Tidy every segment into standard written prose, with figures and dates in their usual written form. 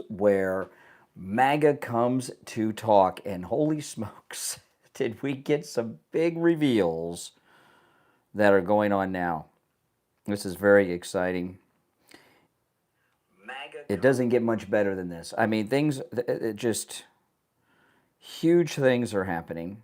where MAGA comes to talk, and holy smokes, did we get some big reveals that are going on now. This is very exciting. It doesn't get much better than this. I mean, things, just huge things are happening.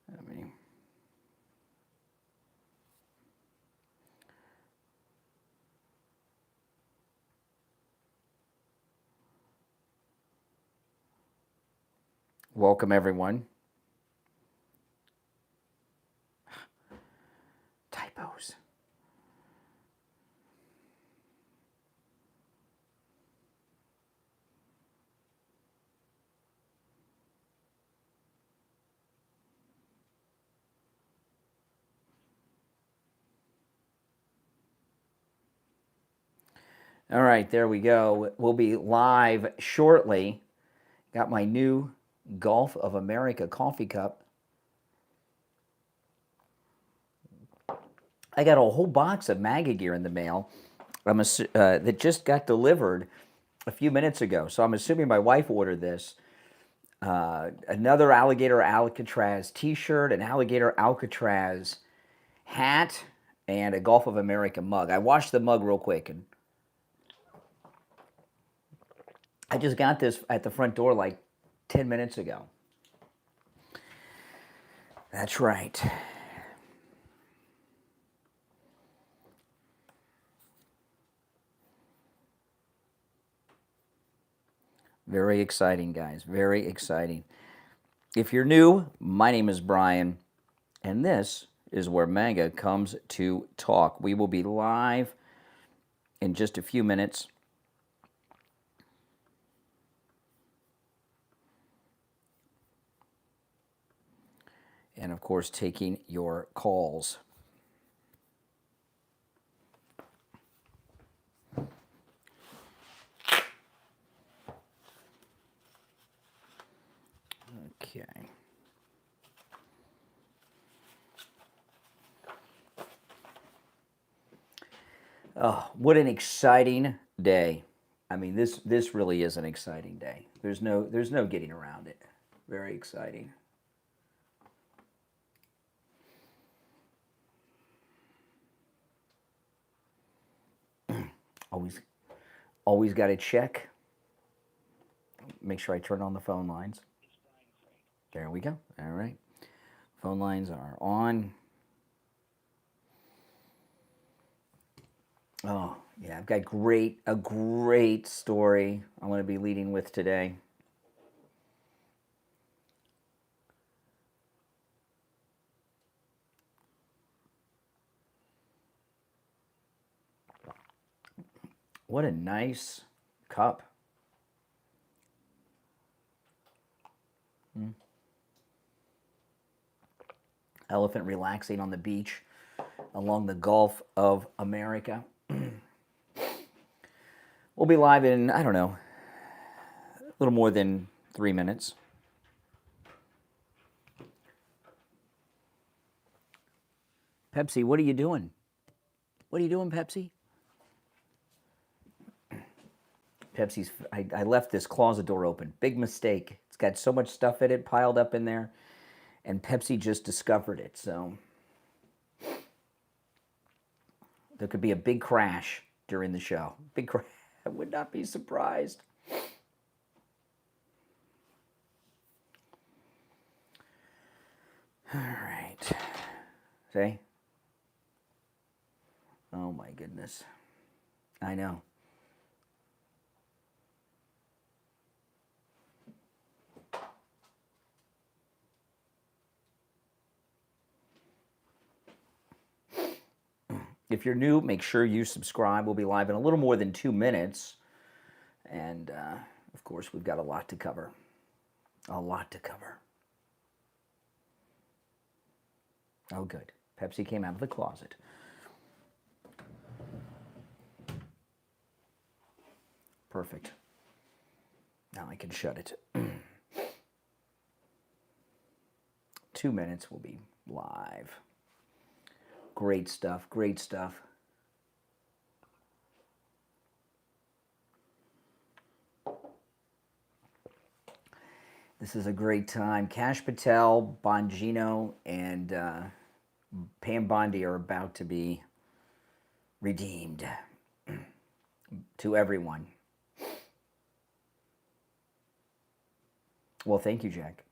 I mean, welcome everyone. Typos. All right, there we go. We'll be live shortly. Got my new Gulf of America coffee cup. I got a whole box of MAGA gear in the mail that just got delivered a few minutes ago. So I'm assuming my wife ordered this. Another Alligator Alcatraz t-shirt, an Alligator Alcatraz hat, and a Gulf of America mug. I washed the mug real quick, and I just got this at the front door like 10 minutes ago. That's right. Very exciting, guys. Very exciting. If you're new, my name is Brian, and this is where MAGA comes to talk. We will be live in just a few minutes. And of course, taking your calls. Okay. Oh, what an exciting day. I mean, this really is an exciting day. There's no getting around it. Very exciting. Always got to check. Make sure I turn on the phone lines. There we go. All right. Phone lines are on. Oh, yeah, I've got a great story I'm going to be leading with today. What a nice cup. Elephant relaxing on the beach along the Gulf of America. We'll be live in, I don't know, a little more than 3 minutes. Pepsi, what are you doing? What are you doing, Pepsi? Pepsi's, I left this closet door open. Big mistake. It's got so much stuff in it piled up in there, and Pepsi just discovered it, so there could be a big crash during the show. Big crash. I would not be surprised. All right. See? Oh my goodness. I know. If you're new, make sure you subscribe. We'll be live in a little more than 2 minutes. And, of course, we've got a lot to cover. A lot to cover. Oh, good. Pepsi came out of the closet. Perfect. Now I can shut it. 2 minutes, we'll be live. Great stuff, great stuff. This is a great time. Kash Patel, Bongino, and Pam Bondi are about to be redeemed to everyone. Well, thank you, Jack.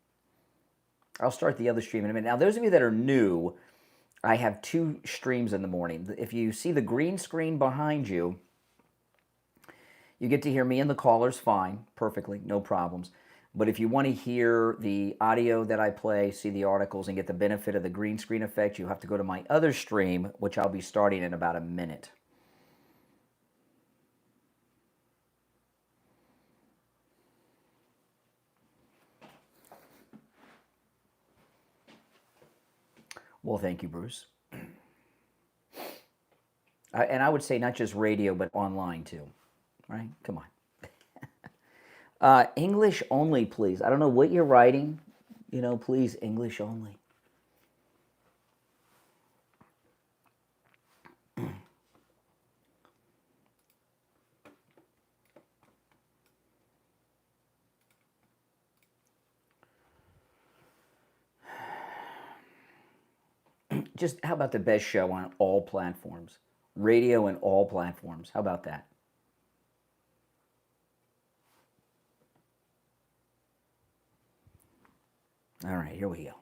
I'll start the other stream in a minute. Now, those of you that are new, I have 2 streams in the morning. If you see the green screen behind you, you get to hear me and the callers fine, perfectly, no problems. But if you want to hear the audio that I play, see the articles, and get the benefit of the green screen effect, you have to go to my other stream, which I'll be starting in about a minute. Well, thank you, Bruce. And I would say not just radio, but online too, right? Come on. English only, please. I don't know what you're writing. Please, English only. Just how about the best show on all platforms? Radio and all platforms. How about that? All right, here we go.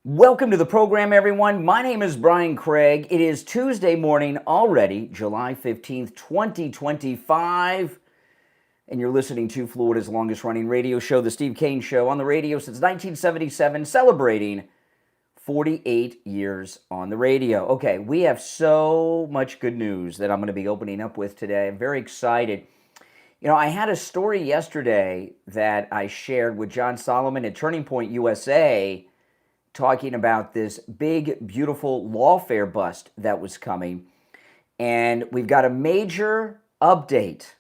Welcome to the program, everyone. My name is Brian Craig. It is Tuesday morning already, July 15th, 2025. And you're listening to Florida's longest-running radio show, The Steve Kane Show, on the radio since 1977, celebrating 48 years on the radio. Okay, we have so much good news that I'm going to be opening up with today. I'm very excited. I had a story yesterday that I shared with John Solomon at Turning Point USA, talking about this big, beautiful Lawfare bust that was coming. And we've got a major update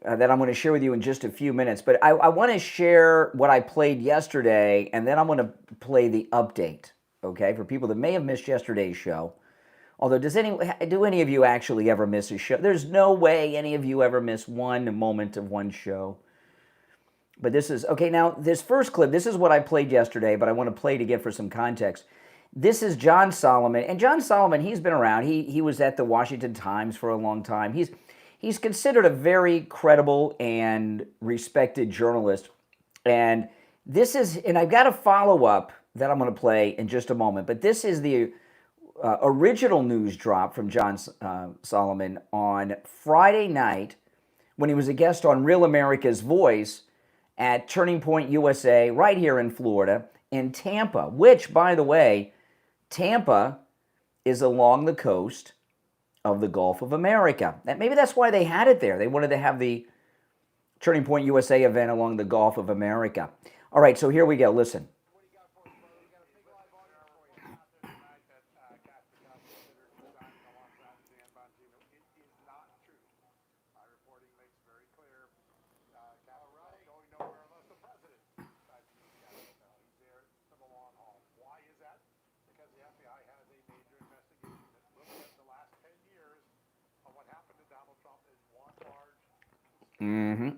that I'm going to share with you in just a few minutes. But I want to share what I played yesterday, and then I'm going to play the update, okay, for people that may have missed yesterday's show. Although, do any of you actually ever miss a show? There's no way any of you ever miss one moment of one show. But this is, okay, now this first clip, this is what I played yesterday, but I want to play it again for some context. This is John Solomon, and John Solomon, he's been around. He was at the Washington Times for a long time. He's considered a very credible and respected journalist. And this is, and I've got a follow-up that I'm going to play in just a moment, but this is the original news drop from John Solomon on Friday night when he was a guest on Real America's Voice at Turning Point USA right here in Florida, in Tampa, which, by the way, Tampa is along the coast of the Gulf of America. Maybe that's why they had it there. They wanted to have the Turning Point USA event along the Gulf of America. All right, so here we go. Listen. Mm-hmm.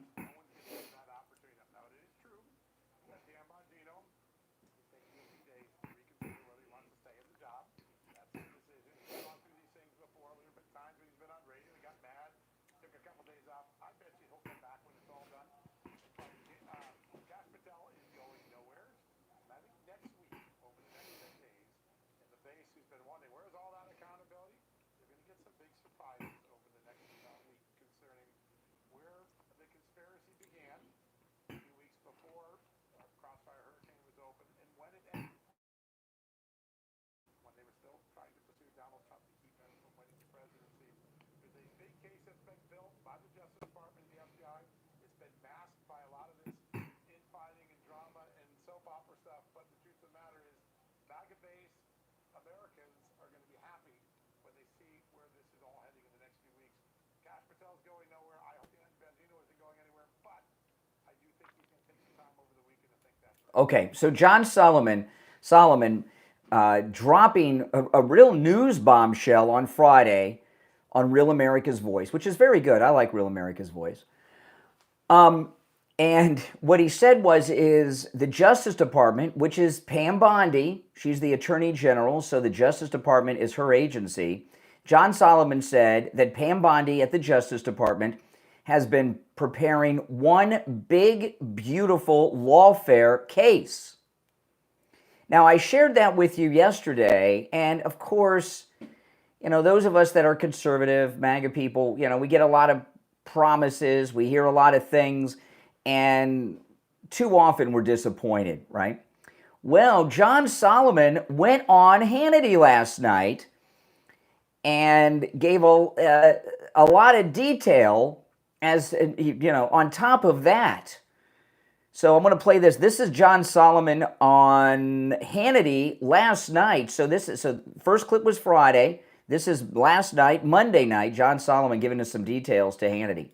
Okay, so John Solomon dropping a real news bombshell on Friday on Real America's Voice, which is very good. I like Real America's Voice. And what he said is the Justice Department, which is Pam Bondi, she's the Attorney General, so the Justice Department is her agency. John Solomon said that Pam Bondi at the Justice Department has been preparing one big, beautiful lawfare case. Now, I shared that with you yesterday, and of course, those of us that are conservative, MAGA people, we get a lot of promises, we hear a lot of things, and too often we're disappointed, right? Well, John Solomon went on Hannity last night and gave a lot of detail as, on top of that. So I'm going to play this. This is John Solomon on Hannity last night. So first clip was Friday. This is last night, Monday night, John Solomon giving us some details to Hannity.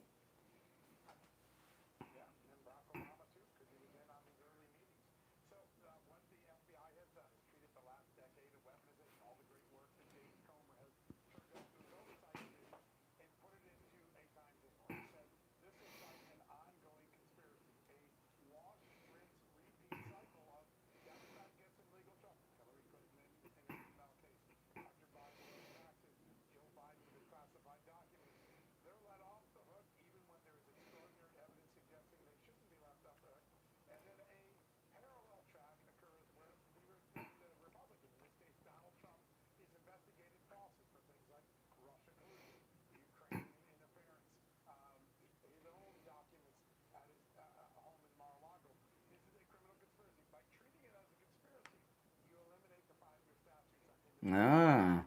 Ah.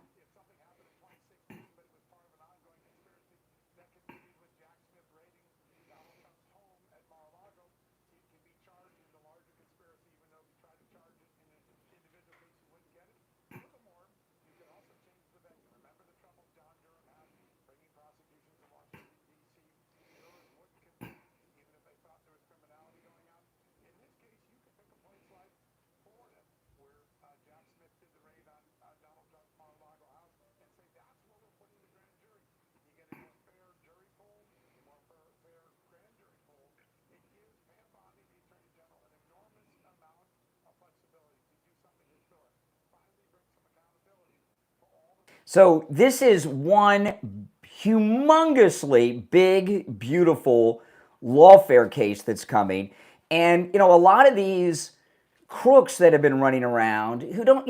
So this is one humongously big, beautiful lawfare case that's coming. And, a lot of these crooks that have been running around who don't,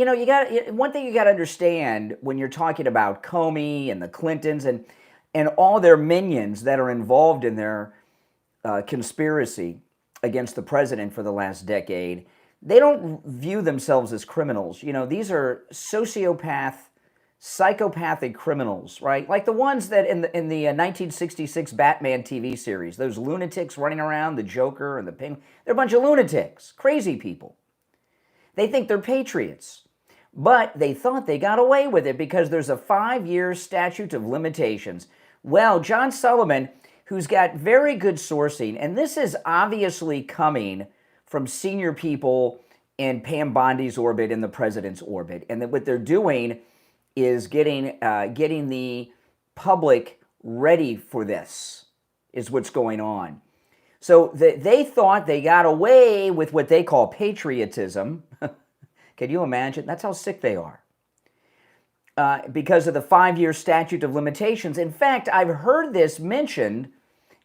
one thing you got to understand when you're talking about Comey and the Clintons and all their minions that are involved in their conspiracy against the president for the last decade, they don't view themselves as criminals. These are psychopathic criminals, right? Like the ones that in the 1966 Batman TV series, those lunatics running around, the Joker and the Penguin, they're a bunch of lunatics, crazy people. They think they're patriots, but they thought they got away with it because there's a 5-year statute of limitations. Well, John Solomon, who's got very good sourcing, and this is obviously coming from senior people in Pam Bondi's orbit, in the president's orbit, and that what they're doing is getting the public ready for this, is what's going on. So they thought they got away with what they call patriotism. Can you imagine? That's how sick they are. Because of the 5-year statute of limitations. In fact, I've heard this mentioned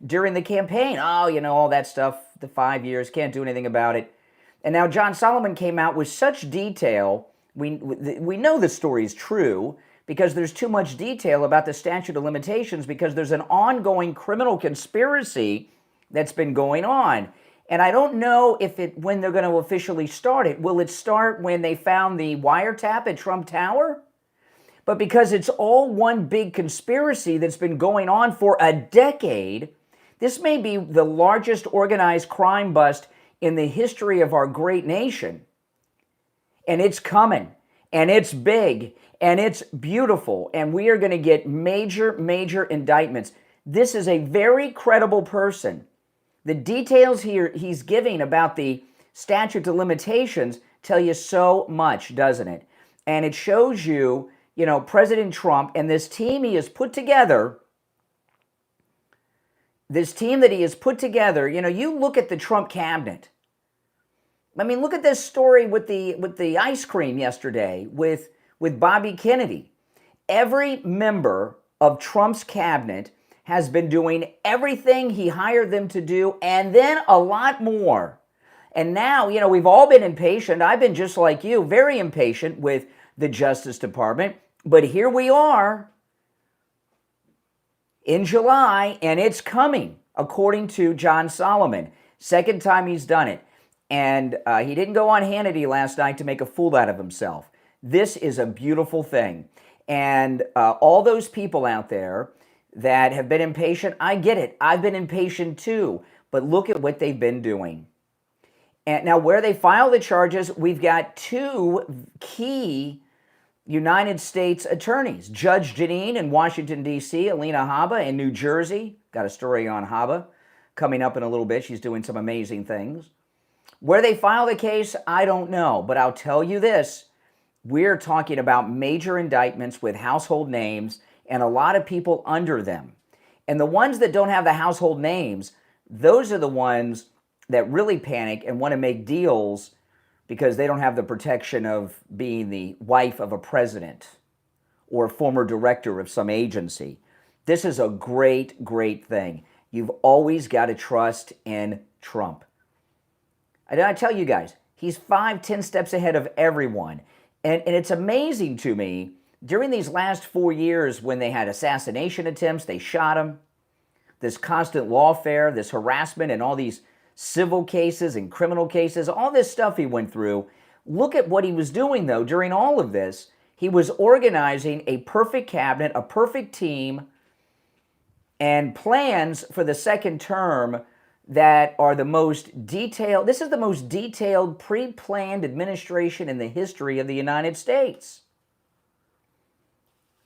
during the campaign. Oh, all that stuff, the 5 years, can't do anything about it. And now John Solomon came out with such detail. We know the story is true because there's too much detail about the statute of limitations because there's an ongoing criminal conspiracy that's been going on. And I don't know when they're going to officially start it. Will it start when they found the wiretap at Trump Tower? But because it's all one big conspiracy that's been going on for a decade, this may be the largest organized crime bust in the history of our great nation. And it's coming. and it's big, and it's beautiful, and we are going to get major, major indictments. This is a very credible person. The details here he's giving about the statute of limitations tell you so much, doesn't it? And it shows you, President Trump and this team he has put together, you look at the Trump cabinet. I mean, look at this story with the ice cream yesterday with Bobby Kennedy. Every member of Trump's cabinet has been doing everything he hired them to do, and then a lot more. And now, we've all been impatient. I've been just like you, very impatient with the Justice Department. But here we are in July, and it's coming, according to John Solomon. Second time he's done it. And he didn't go on Hannity last night to make a fool out of himself. This is a beautiful thing. And all those people out there that have been impatient, I get it. I've been impatient too. But look at what they've been doing. And now where they file the charges, we've got two key United States attorneys. Judge Janine in Washington, D.C., Alina Habba in New Jersey. Got a story on Habba coming up in a little bit. She's doing some amazing things. Where they file the case, I don't know. But I'll tell you this. We're talking about major indictments with household names and a lot of people under them. And the ones that don't have the household names, those are the ones that really panic and want to make deals because they don't have the protection of being the wife of a president or a former director of some agency. This is a great, great thing. You've always got to trust in Trump. I tell you guys, he's 5-10 steps ahead of everyone. And it's amazing to me, during these last 4 years when they had assassination attempts, they shot him, this constant lawfare, this harassment, and all these civil cases and criminal cases, all this stuff he went through. Look at what he was doing, though, during all of this. He was organizing a perfect cabinet, a perfect team, and plans for the second term that are the most detailed. This is the most detailed, pre-planned administration in the history of the United States.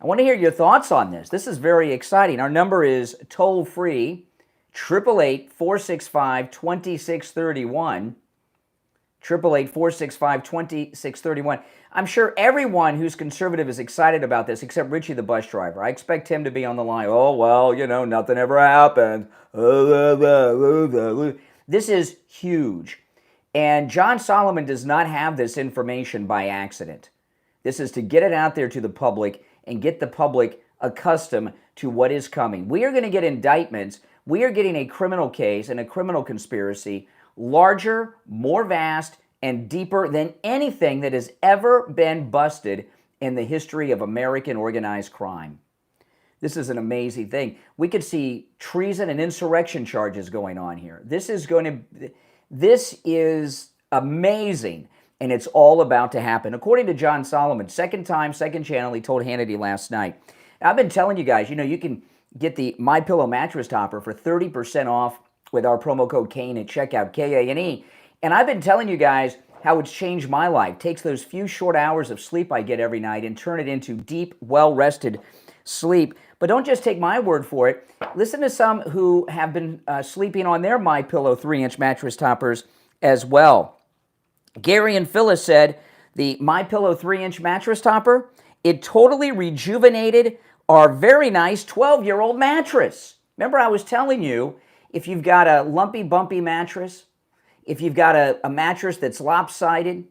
I want to hear your thoughts on this. This is very exciting. Our number is toll-free, 888-465-2631. 888-465-2631. I'm sure everyone who's conservative is excited about this, except Richie the bus driver. I expect him to be on the line. Oh, well, nothing ever happened. This is huge. And John Solomon does not have this information by accident. This is to get it out there to the public and get the public accustomed to what is coming. We are going to get indictments. We are getting a criminal case and a criminal conspiracy larger, more vast, and deeper than anything that has ever been busted in the history of American organized crime. This is an amazing thing. We could see treason and insurrection charges going on here. This is amazing, and it's all about to happen. According to John Solomon, second time, second channel, he told Hannity last night. I've been telling you guys, you can get the MyPillow mattress topper for 30% off with our promo code Kane at checkout, K-A-N-E. And I've been telling you guys how it's changed my life. Takes those few short hours of sleep I get every night and turn it into deep, well-rested sleep. But don't just take my word for it. Listen to some who have been sleeping on their MyPillow 3-inch mattress toppers as well. Gary and Phyllis said the MyPillow 3-inch mattress topper, it totally rejuvenated our very nice 12-year-old mattress. Remember I was telling you, if you've got a lumpy, bumpy mattress, if you've got a mattress that's lopsided,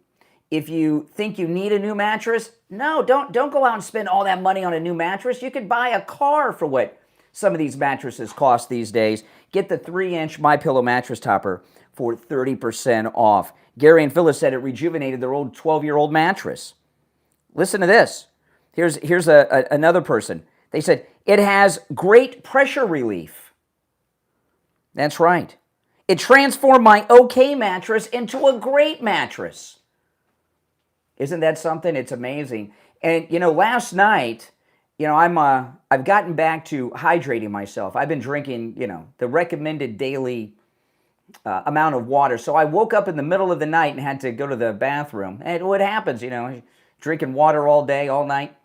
if you think you need a new mattress, no, don't go out and spend all that money on a new mattress. You could buy a car for what some of these mattresses cost these days. Get the 3-inch MyPillow mattress topper for 30% off. Gary and Phyllis said it rejuvenated their old 12-year-old mattress. Listen to this. Here's another person. They said, it has great pressure relief. That's right. It transformed my okay mattress into a great mattress. Isn't that something? It's amazing. And, last night, I've gotten back to hydrating myself. I've been drinking, the recommended daily amount of water. So I woke up in the middle of the night and had to go to the bathroom. And what happens, drinking water all day, all night.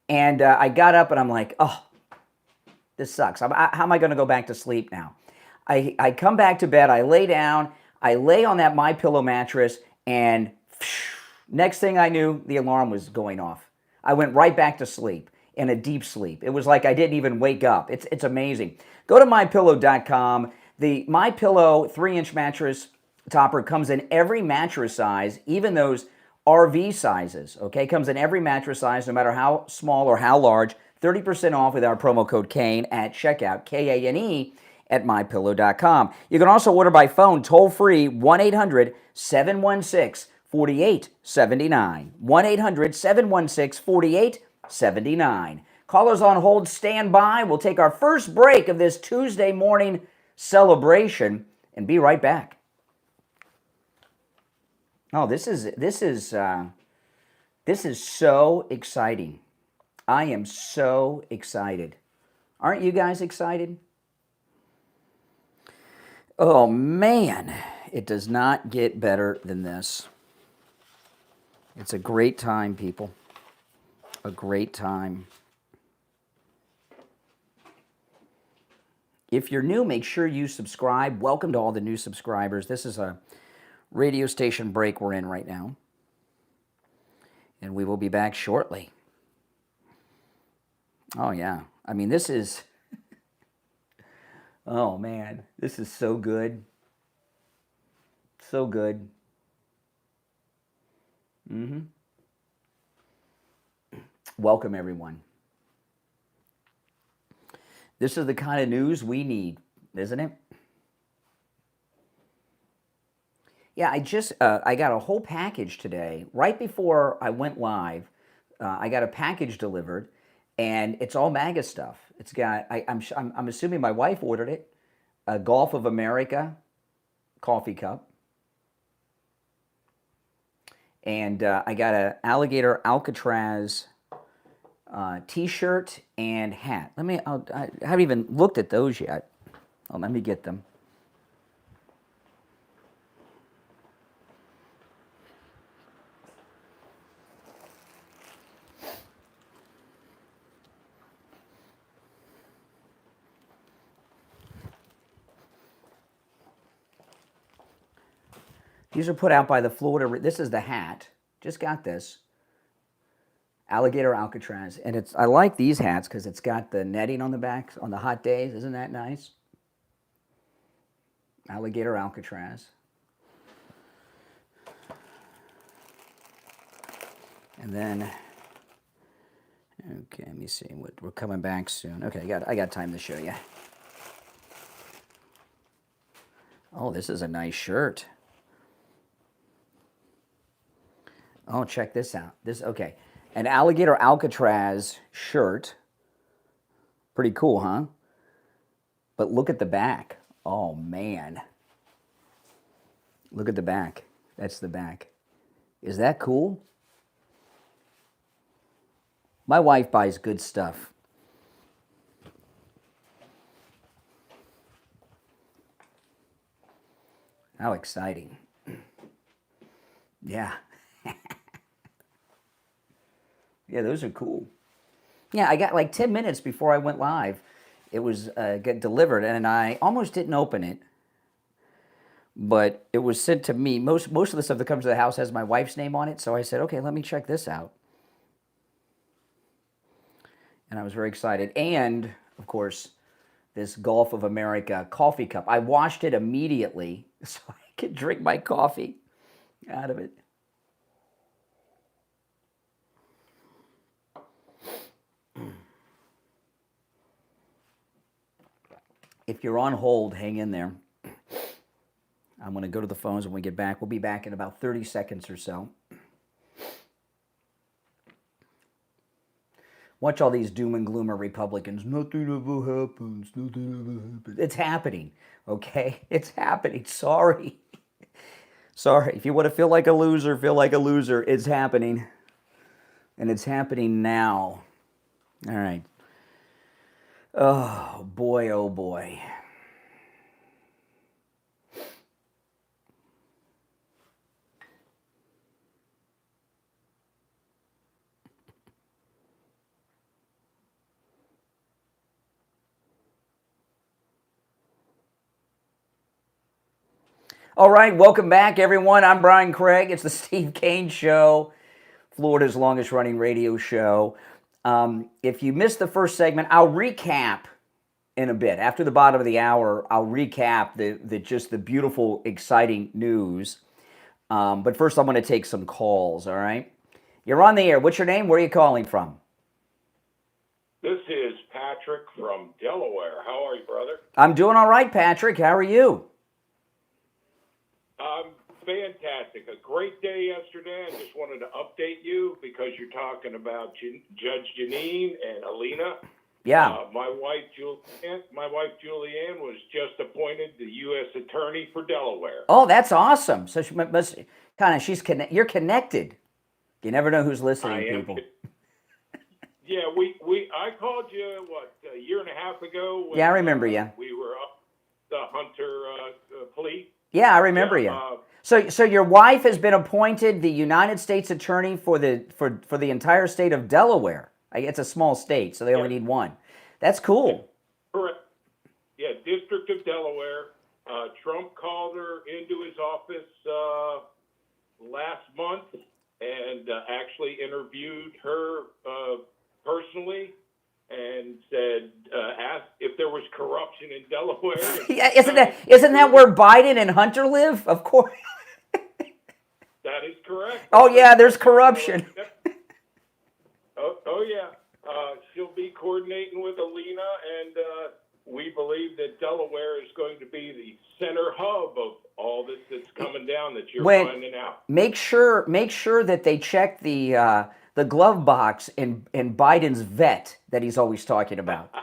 And I got up and I'm like, oh, this sucks. How am I going to go back to sleep now? I come back to bed, I lay down, I lay on that MyPillow mattress, and next thing I knew, the alarm was going off. I went right back to sleep, in a deep sleep. It was like I didn't even wake up. It's amazing. Go to MyPillow.com. The MyPillow 3-inch mattress topper comes in every mattress size, even those RV sizes, okay? Comes in every mattress size, no matter how small or how large. 30% off with our promo code KANE at checkout, KANE, at MyPillow.com. You can also order by phone, toll-free, 1-800-716-4879. 1-800-716-4879. Callers on hold, stand by. We'll take our first break of this Tuesday morning celebration and be right back. Oh, this is so exciting. I am so excited. Aren't you guys excited? Oh man, it does not get better than this. It's a great time, people. A great time. If you're new, make sure you subscribe. Welcome to all the new subscribers. This is a radio station break we're in right now. And we will be back shortly. Oh, yeah. I mean, this is... oh, man. This is so good. So good. Welcome, everyone. This is the kind of news we need, isn't it? Yeah, I got a whole package today. Right before I went live, I got a package delivered, and it's all MAGA stuff. It's got, I'm assuming my wife ordered it, a Gulf of America coffee cup. And I got an alligator Alcatraz t-shirt and hat. I haven't even looked at those yet. Oh, let me get them. These are put out by the Florida. This is the hat. Just got this. Alligator Alcatraz. And I like these hats because it's got the netting on the back on the hot days. Isn't that nice? Alligator Alcatraz. And then, okay, let me see. We're coming back soon. Okay, I got time to show you. Oh, this is a nice shirt. Oh, check this out. Okay. An alligator Alcatraz shirt. Pretty cool, huh? But look at the back. Oh, man. Look at the back. That's the back. Is that cool? My wife buys good stuff. How exciting. Yeah. Yeah, those are cool. Yeah, I got like 10 minutes before I went live. It was get delivered, and I almost didn't open it, but it was sent to me. Most of the stuff that comes to the house has my wife's name on it, so I said, okay, let me check this out. And I was very excited. And, of course, this Gulf of America coffee cup. I washed it immediately so I could drink my coffee out of it. If you're on hold, hang in there. I'm going to go to the phones when we get back. We'll be back in about 30 seconds or so. Watch all these doom and gloomer Republicans. Nothing ever happens. Nothing ever happens. It's happening, okay? It's happening. Sorry. Sorry. If you want to feel like a loser, feel like a loser. It's happening. And it's happening now. All right. Oh, boy, oh, boy. All right, welcome back, everyone. I'm Brian Craig. It's the Steve Kane Show, Florida's longest-running radio show. If you missed the first segment, I'll recap in a bit. After the bottom of the hour, I'll recap the beautiful, exciting news. But first, I'm going to take some calls, all right? You're on the air. What's your name? Where are you calling from? This is Patrick from Delaware. How are you, brother? I'm doing all right, Patrick. How are you? Fantastic. A great day yesterday. I just wanted to update you because you're talking about Judge Janine and Alina. Yeah. My wife Julianne was just appointed the U.S. Attorney for Delaware. Oh, that's awesome. So she must you're connected. You never know who's listening, people. Yeah, I called you a year and a half ago. When, I remember you. We were up the Hunter plea. Yeah, I remember you. So your wife has been appointed the United States Attorney for the entire state of Delaware. It's a small state, so they only need one. That's cool. Correct. Yeah, District of Delaware. Trump called her into his office last month and actually interviewed her personally and asked if there was corruption in Delaware. Yeah, isn't that where Biden and Hunter live? Of course. That is correct. Oh yeah, there's corruption. Oh yeah. She'll be coordinating with Alina, and we believe that Delaware is going to be the center hub of all this that's coming down that you're finding out. Make sure that they check the glove box in Biden's vet that he's always talking about.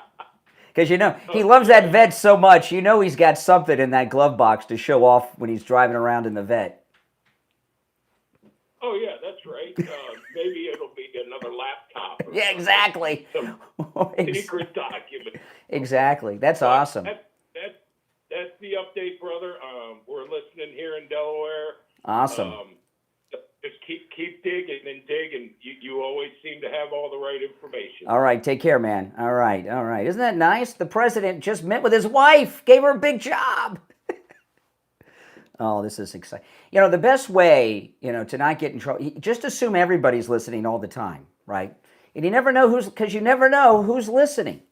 Because he loves that vet so much. He's got something in that glove box to show off when he's driving around in the vet. Oh yeah, that's right. Maybe it'll be another laptop. Yeah, exactly. Some secret document. Exactly. That's awesome. That's the update, brother. We're listening here in Delaware. Awesome. Just keep digging and digging. You always seem to have all the right information. All right, take care, man. All right. Isn't that nice? The president just met with his wife, gave her a big job. Oh, this is exciting. The best way, to not get in trouble, just assume everybody's listening all the time, right? And you never know because you never know who's listening.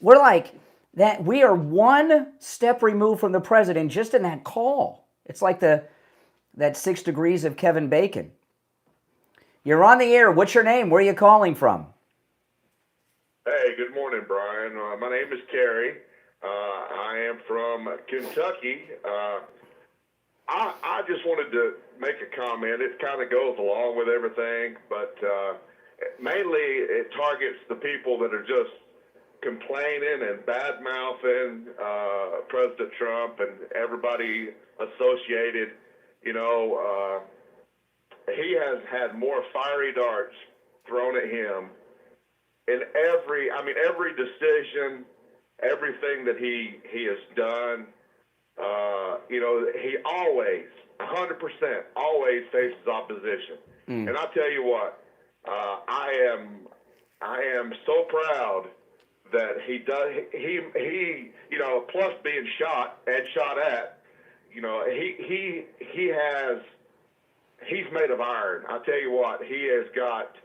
We're like that. We are one step removed from the president just in that call. It's like that 6 degrees of Kevin Bacon. You're on the air. What's your name? Where are you calling from? Hey, good morning, Brian. My name is Kerry. I am from Kentucky. I just wanted to make a comment. It kind of goes along with everything, but mainly it targets the people that are just complaining and bad-mouthing President Trump and everybody associated. He has had more fiery darts thrown at him in every decision, everything that he has done. He always, 100%, always faces opposition. And I'll tell you what, I am so proud that he does. He plus being shot and shot at, he's made of iron. I'll tell you what, he has got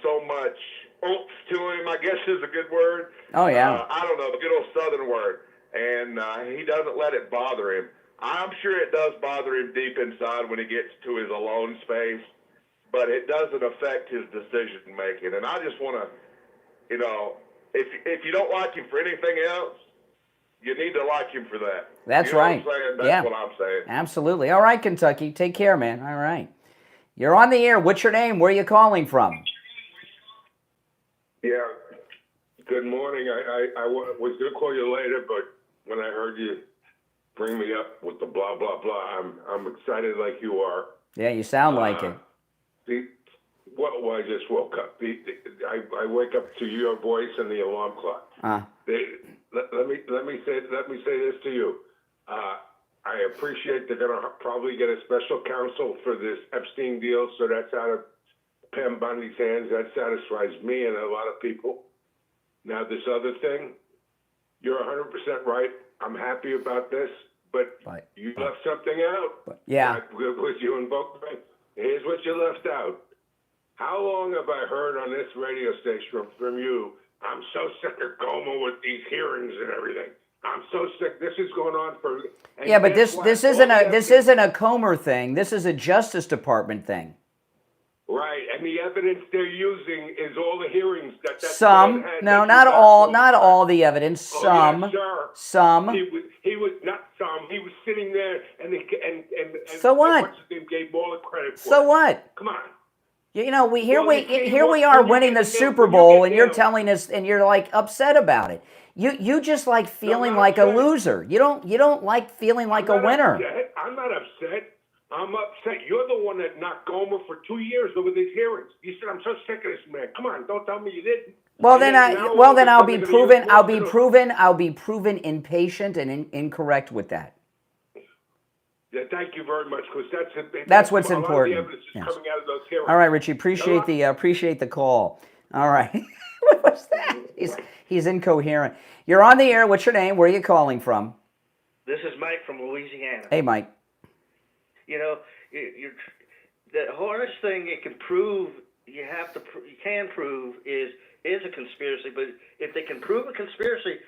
so much oomph to him, I guess is a good word. Oh yeah. I don't know, the good old Southern word. And he doesn't let it bother him. I'm sure it does bother him deep inside when he gets to his alone space, but it doesn't affect his decision making. And I just want to, if you don't like him for anything else, you need to like him for that. That's right. What I'm saying? That's what I'm saying. Absolutely. All right, Kentucky. Take care, man. All right. You're on the air. What's your name? Where are you calling from? Yeah. Good morning. I was going to call you later, but when I heard you bring me up with the blah, blah, blah, I'm excited like you are. Yeah, you sound like it. I just woke up. I wake up to your voice and the alarm clock. Let me say this to you. I appreciate they're going to probably get a special counsel for this Epstein deal, so that's out of Pam Bundy's hands. That satisfies me and a lot of people. Now, this other thing, you're 100% right. I'm happy about this, but you left something out. Yeah. With you and both. Here's what you left out. How long have I heard on this radio station from you? I'm so sick of Goma with these hearings and everything. I'm so sick. This is going on for. Yeah, but this isn't a Comer thing. This is a Justice Department thing. Right, and the evidence they're using is all the hearings that some. No, not all the evidence. Some. Yes, sir. Some. He was not some. He was sitting there, and so what? And what's his name gave all the credit for so it. what? Come on. You know, here we are winning the Super Bowl, and you're telling us, and you're like upset about it. You just like feeling like a loser. You don't like feeling like a winner. Upset. I'm not upset. I'm upset. You're the one that knocked Gomer for 2 years over these hearings. You said, "I'm so sick of this man." Come on, don't tell me you didn't. Well, then I'll be proven impatient and incorrect with that. Yeah, thank you very much, because that's what's important. A lot of the evidence is coming out of those hearings. All right, Richie, appreciate the call. All right, what was that? He's incoherent. You're on the air. What's your name? Where are you calling from? This is Mike from Louisiana. Hey, Mike. You know, the hardest thing you can prove is a conspiracy. But if they can prove a conspiracy,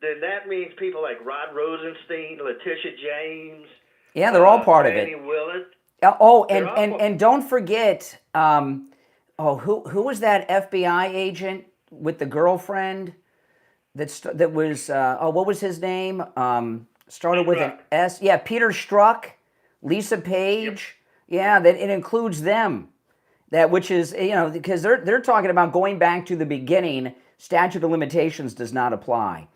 then that means people like Rod Rosenstein, Letitia James. Yeah, they're all part of it. Willett. Oh, and don't forget, who was that FBI agent with the girlfriend that was what was his name? Started with an S. Yeah, Peter Strzok. Lisa Page, yeah, that it includes them. Which is, because they're talking about going back to the beginning. Statute of limitations does not apply.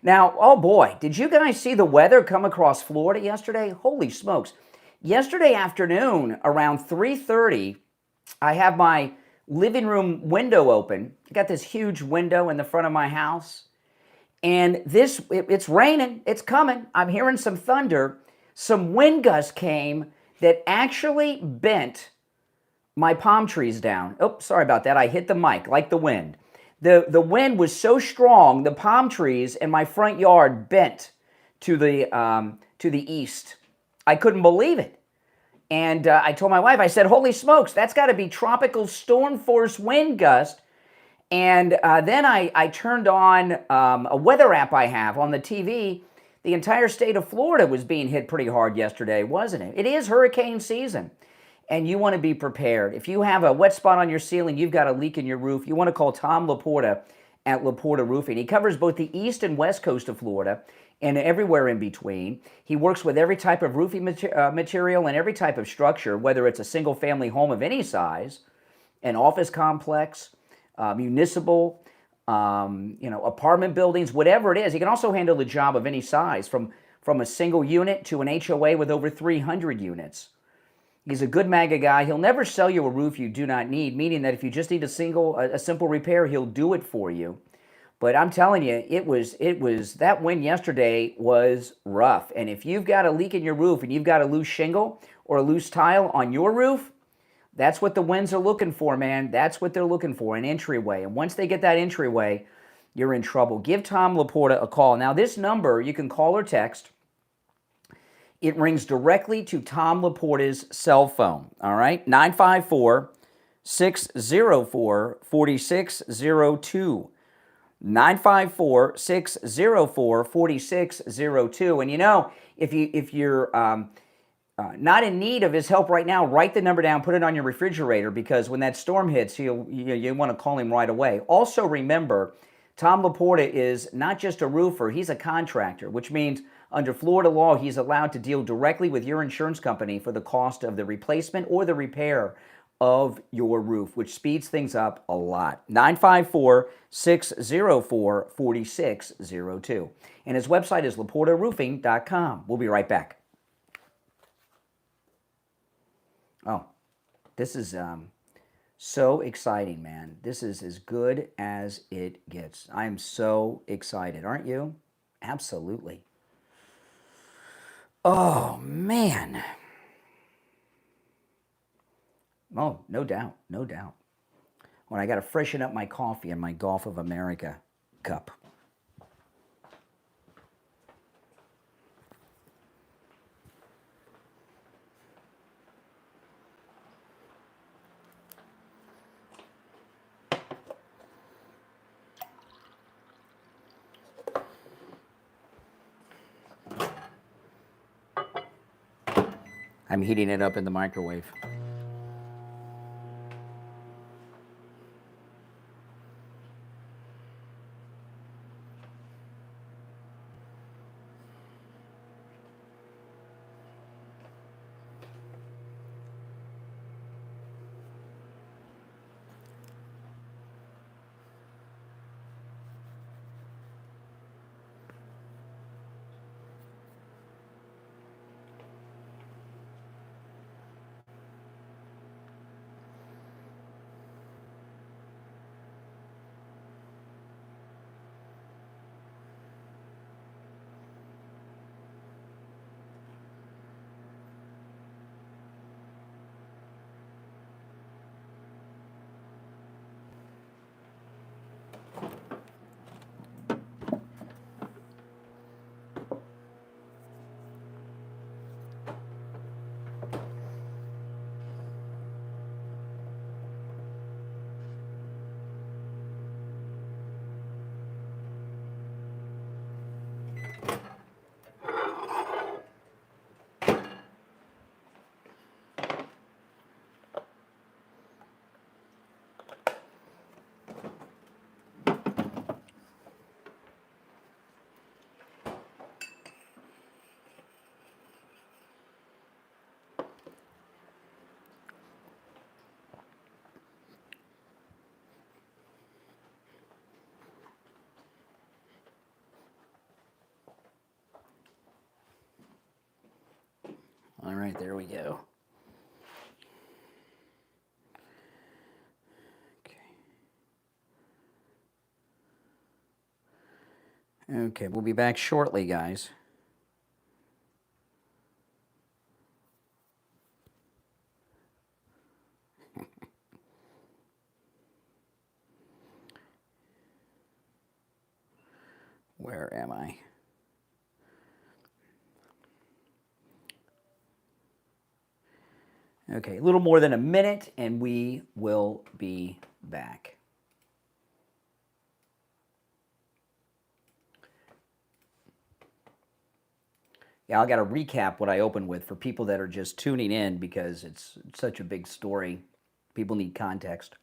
Now, oh boy, did you guys see the weather come across Florida yesterday? Holy smokes! Yesterday afternoon, around 3:30, I have my living room window open. I got this huge window in the front of my house, and it's raining. It's coming. I'm hearing some thunder. Some wind gusts came that actually bent my palm trees down. Oh, sorry about that. I hit the mic like the wind. The wind was so strong, the palm trees in my front yard bent to the east. I couldn't believe it. And I told my wife, I said, holy smokes, that's got to be tropical storm force wind gust. And then I turned on a weather app I have on the TV. The entire state of Florida was being hit pretty hard yesterday, wasn't it? It is hurricane season, and you want to be prepared. If you have a wet spot on your ceiling, you've got a leak in your roof, you want to call Tom Laporta at Laporta Roofing. He covers both the east and west coast of Florida and everywhere in between. He works with every type of roofing material and every type of structure, whether it's a single-family home of any size, an office complex, municipal, apartment buildings, whatever it is. He can also handle the job of any size, from a single unit to an HOA with over 300 units. He's a good MAGA guy. He'll never sell you a roof you do not need, meaning that if you just need a simple repair, he'll do it for you. But I'm telling you, it was that wind yesterday was rough. And if you've got a leak in your roof and you've got a loose shingle or a loose tile on your roof, that's what the winds are looking for, man. That's what they're looking for, an entryway. And once they get that entryway, you're in trouble. Give Tom Laporta a call. Now, this number, you can call or text. It rings directly to Tom Laporta's cell phone, all right? 954-604-4602. 954-604-4602. And if you're not in need of his help right now, write the number down, put it on your refrigerator, because when that storm hits, you want to call him right away. Also remember, Tom Laporta is not just a roofer, he's a contractor, which means under Florida law, he's allowed to deal directly with your insurance company for the cost of the replacement or the repair of your roof, which speeds things up a lot. 954-604-4602. And his website is laportaroofing.com. We'll be right back. Oh, this is so exciting, man. This is as good as it gets. I am so excited, aren't you? Absolutely. Oh, man. Oh, no doubt, no doubt. When I got to freshen up my coffee in my Gulf of America cup. I'm heating it up in the microwave. All right, there we go. Okay, we'll be back shortly, guys. Where am I? Okay, a little more than a minute, and we will be back. Yeah, I got to recap what I opened with for people that are just tuning in because it's such a big story. People need context.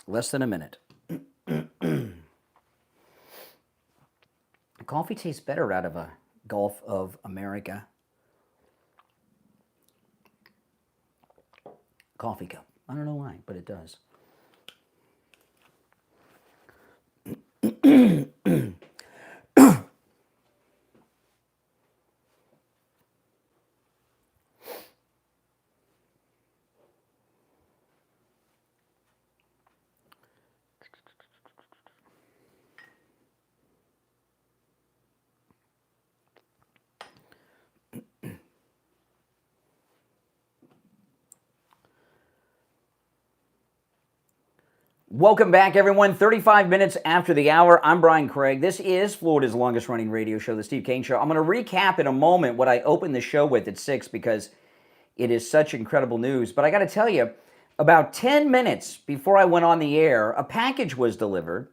Less than a minute. Coffee tastes better out of a Gulf of America coffee cup. I don't know why, but it does. Welcome back, everyone. 35 minutes after the hour. I'm Brian Craig. This is Florida's longest-running radio show, The Steve Kane Show. I'm going to recap in a moment what I opened the show with at 6 because it is such incredible news. But I got to tell you, about 10 minutes before I went on the air, a package was delivered.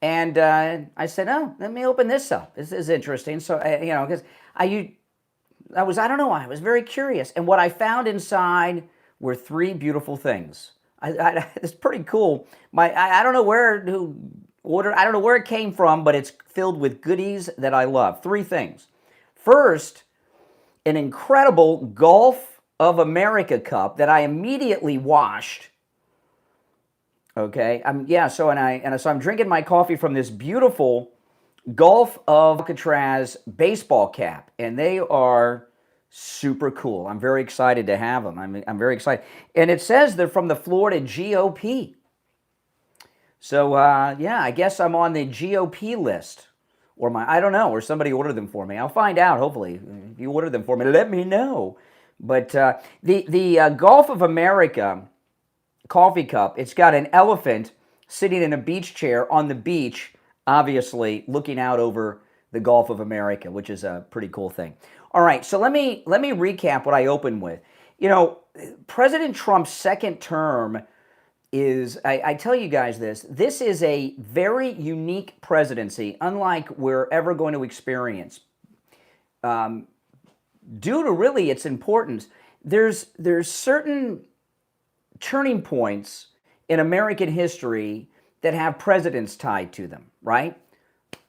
And I said, oh, let me open this up. This is interesting. So, because I don't know why. I was very curious. And what I found inside were 3 beautiful things. It's pretty cool. I don't know where I don't know where it came from, but it's filled with goodies that I love. 3 things. First, an incredible Gulf of America cup that I immediately washed. Okay, so I'm drinking my coffee from this beautiful Gulf of Alcatraz baseball cap, and they are super cool. I'm very excited to have them. I'm very excited. And it says they're from the Florida GOP. So, I guess I'm on the GOP list. I don't know, or somebody ordered them for me. I'll find out, hopefully. If you order them for me, let me know. But the Gulf of America coffee cup, it's got an elephant sitting in a beach chair on the beach, obviously looking out over the Gulf of America, which is a pretty cool thing. All right, so let me recap what I opened with. President Trump's second term is, I tell you guys this is a very unique presidency, unlike we're ever going to experience. Due to really its importance, there's certain turning points in American history that have presidents tied to them, right?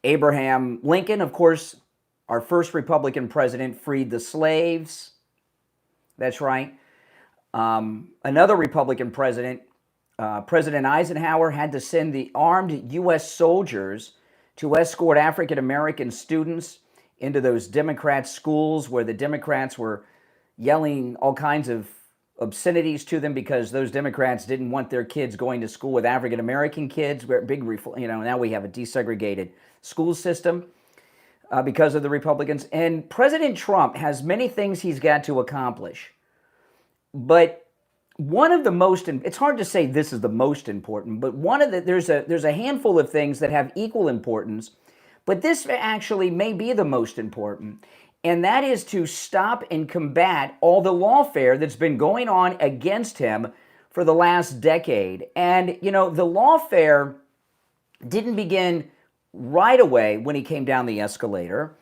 Abraham Lincoln, of course, our first Republican president, freed the slaves. That's right. Another Republican president, President Eisenhower, had to send the armed U.S. soldiers to escort African American students into those Democrat schools where the Democrats were yelling all kinds of obscenities to them because those Democrats didn't want their kids going to school with African American kids. Now we have a desegregated school system because of the Republicans. And President Trump has many things he's got to accomplish. But one of the most, it's hard to say this is the most important, but there's a handful of things that have equal importance, but this actually may be the most important. And that is to stop and combat all the lawfare that's been going on against him for the last decade. And, the lawfare didn't begin right away when he came down the escalator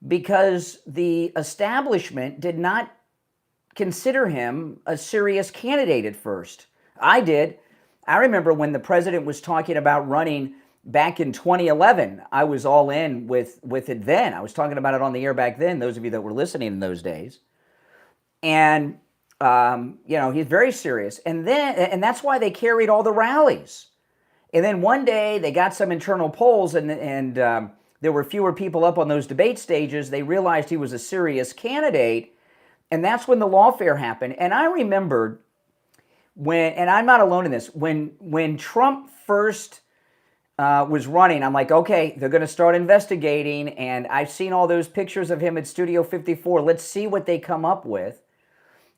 because the establishment did not consider him a serious candidate at first. I did. I remember when the president was talking about running back in 2011, I was all in with it then. I was talking about it on the air back then, those of you that were listening in those days. And, he's very serious. And that's why they carried all the rallies. And then one day they got some internal polls and there were fewer people up on those debate stages. They realized he was a serious candidate. And that's when the lawfare happened. And I remembered and I'm not alone in this, when Trump first was running, I'm like, okay, they're going to start investigating, and I've seen all those pictures of him at Studio 54. Let's see what they come up with.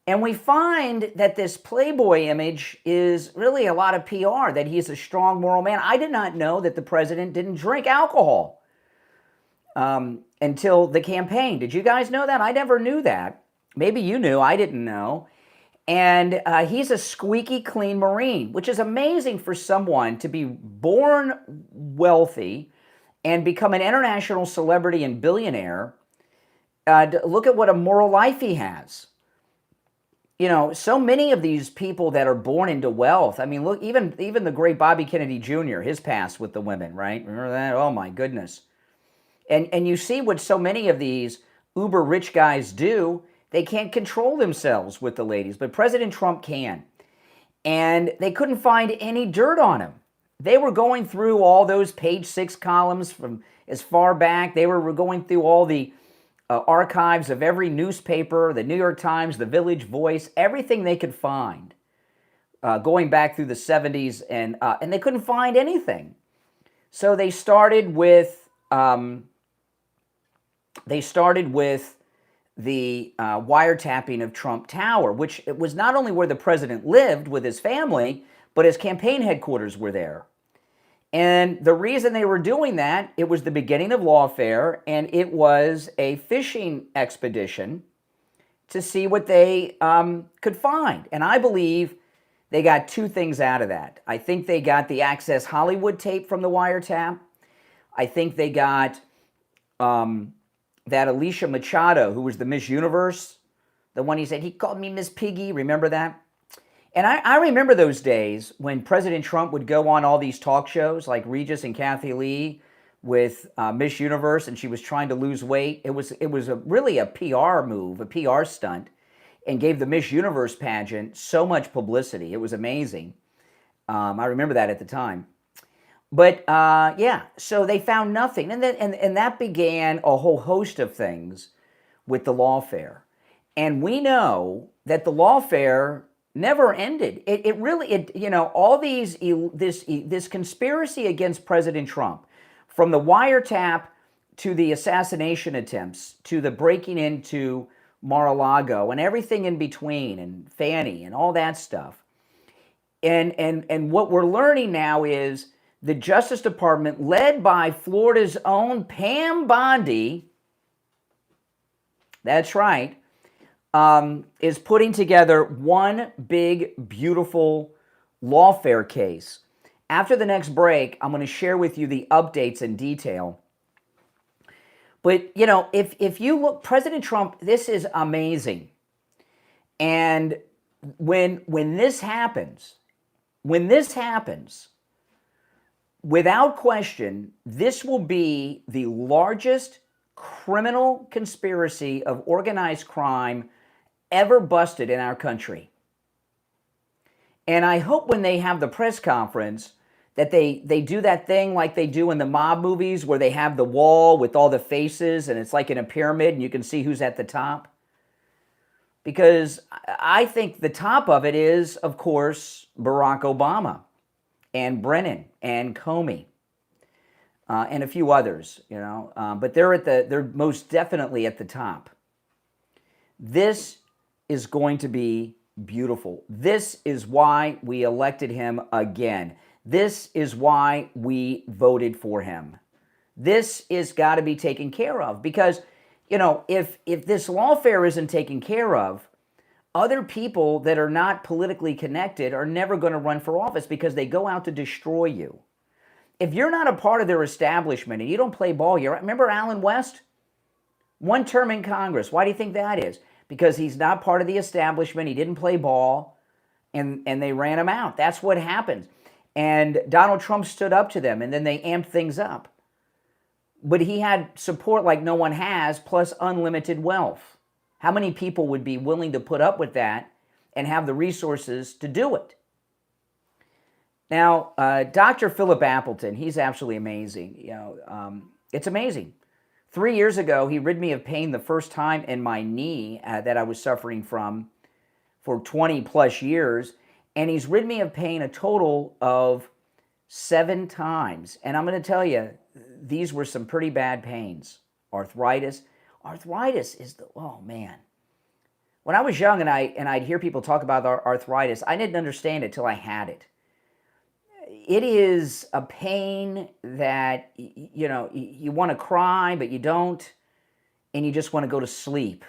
And we find that this Playboy image is really a lot of PR, that he's a strong moral man. I did not know that the president didn't drink alcohol until the campaign. Did you guys know that? I never knew that. Maybe you knew. I didn't know. And he's a squeaky clean Marine, which is amazing for someone to be born wealthy and become an international celebrity and billionaire. Look at what a moral life he has. So many of these people that are born into wealth. I mean, look, even the great Bobby Kennedy Jr., his past with the women, right? Remember that? Oh, my goodness. And you see what so many of these uber rich guys do. They can't control themselves with the ladies, but President Trump can. And they couldn't find any dirt on him. They were going through all those page 6 columns from as far back. They were going through all the archives of every newspaper, the New York Times, the Village Voice, everything they could find, going back through the 70s, and they couldn't find anything. So they started with the wiretapping of Trump Tower, which it was not only where the president lived with his family, but his campaign headquarters were there. And the reason they were doing that, it was the beginning of lawfare, and it was a fishing expedition to see what they could find. And I believe they got 2 things out of that. I think they got the Access Hollywood tape from the wiretap. I think they got that Alicia Machado, who was the Miss Universe, the one he said, he called me Miss Piggy, remember that? And I remember those days when President Trump would go on all these talk shows like Regis and Kathy Lee with Miss Universe, and she was trying to lose weight. It was really a PR move, a PR stunt, and gave the Miss Universe pageant so much publicity. It was amazing. I remember that at the time. But so they found nothing, and that began a whole host of things with the lawfare, and we know that the lawfare never ended. All this conspiracy against President Trump, from the wiretap to the assassination attempts to the breaking into Mar-a-Lago and everything in between, and Fannie and all that stuff, and what we're learning now is the Justice Department, led by Florida's own Pam Bondi, that's right, is putting together one big, beautiful lawfare case. After the next break, I'm going to share with you the updates in detail. But, you know, if you look, President Trump, this is amazing. And when this happens, without question, this will be the largest criminal conspiracy of organized crime ever busted in our country. And I hope when they have the press conference that they do that thing like they do in the mob movies where they have the wall with all the faces and it's like in a pyramid and you can see who's at the top. Because I think the top of it is, of course, Barack Obama and Brennan and Comey and a few others, you know. But they're most definitely at the top. This is going to be beautiful. This is why we elected him again. This is why we voted for him. This is got to be taken care of because, you know, if this lawfare isn't taken care of, other people that are not politically connected are never going to run for office because they go out to destroy you. If you're not a part of their establishment and you don't play ball, remember Allen West? One term in Congress. Why do you think that is? Because he's not part of the establishment. He didn't play ball, and they ran him out. That's what happens. And Donald Trump stood up to them, and then they amped things up. But he had support like no one has, plus unlimited wealth. How many people would be willing to put up with that and have the resources to do it? Now, Dr. Philip Appleton, he's absolutely amazing. You know, it's amazing. 3 years ago, he rid me of pain the first time in my knee that I was suffering from for 20 plus years. And he's rid me of pain a total of 7 times. And I'm going to tell you, these were some pretty bad pains. Arthritis. Arthritis is oh man. When I was young and I'd hear people talk about arthritis, I didn't understand it till I had it. It is a pain that, you know, you want to cry, but you don't, and you just want to go to sleep.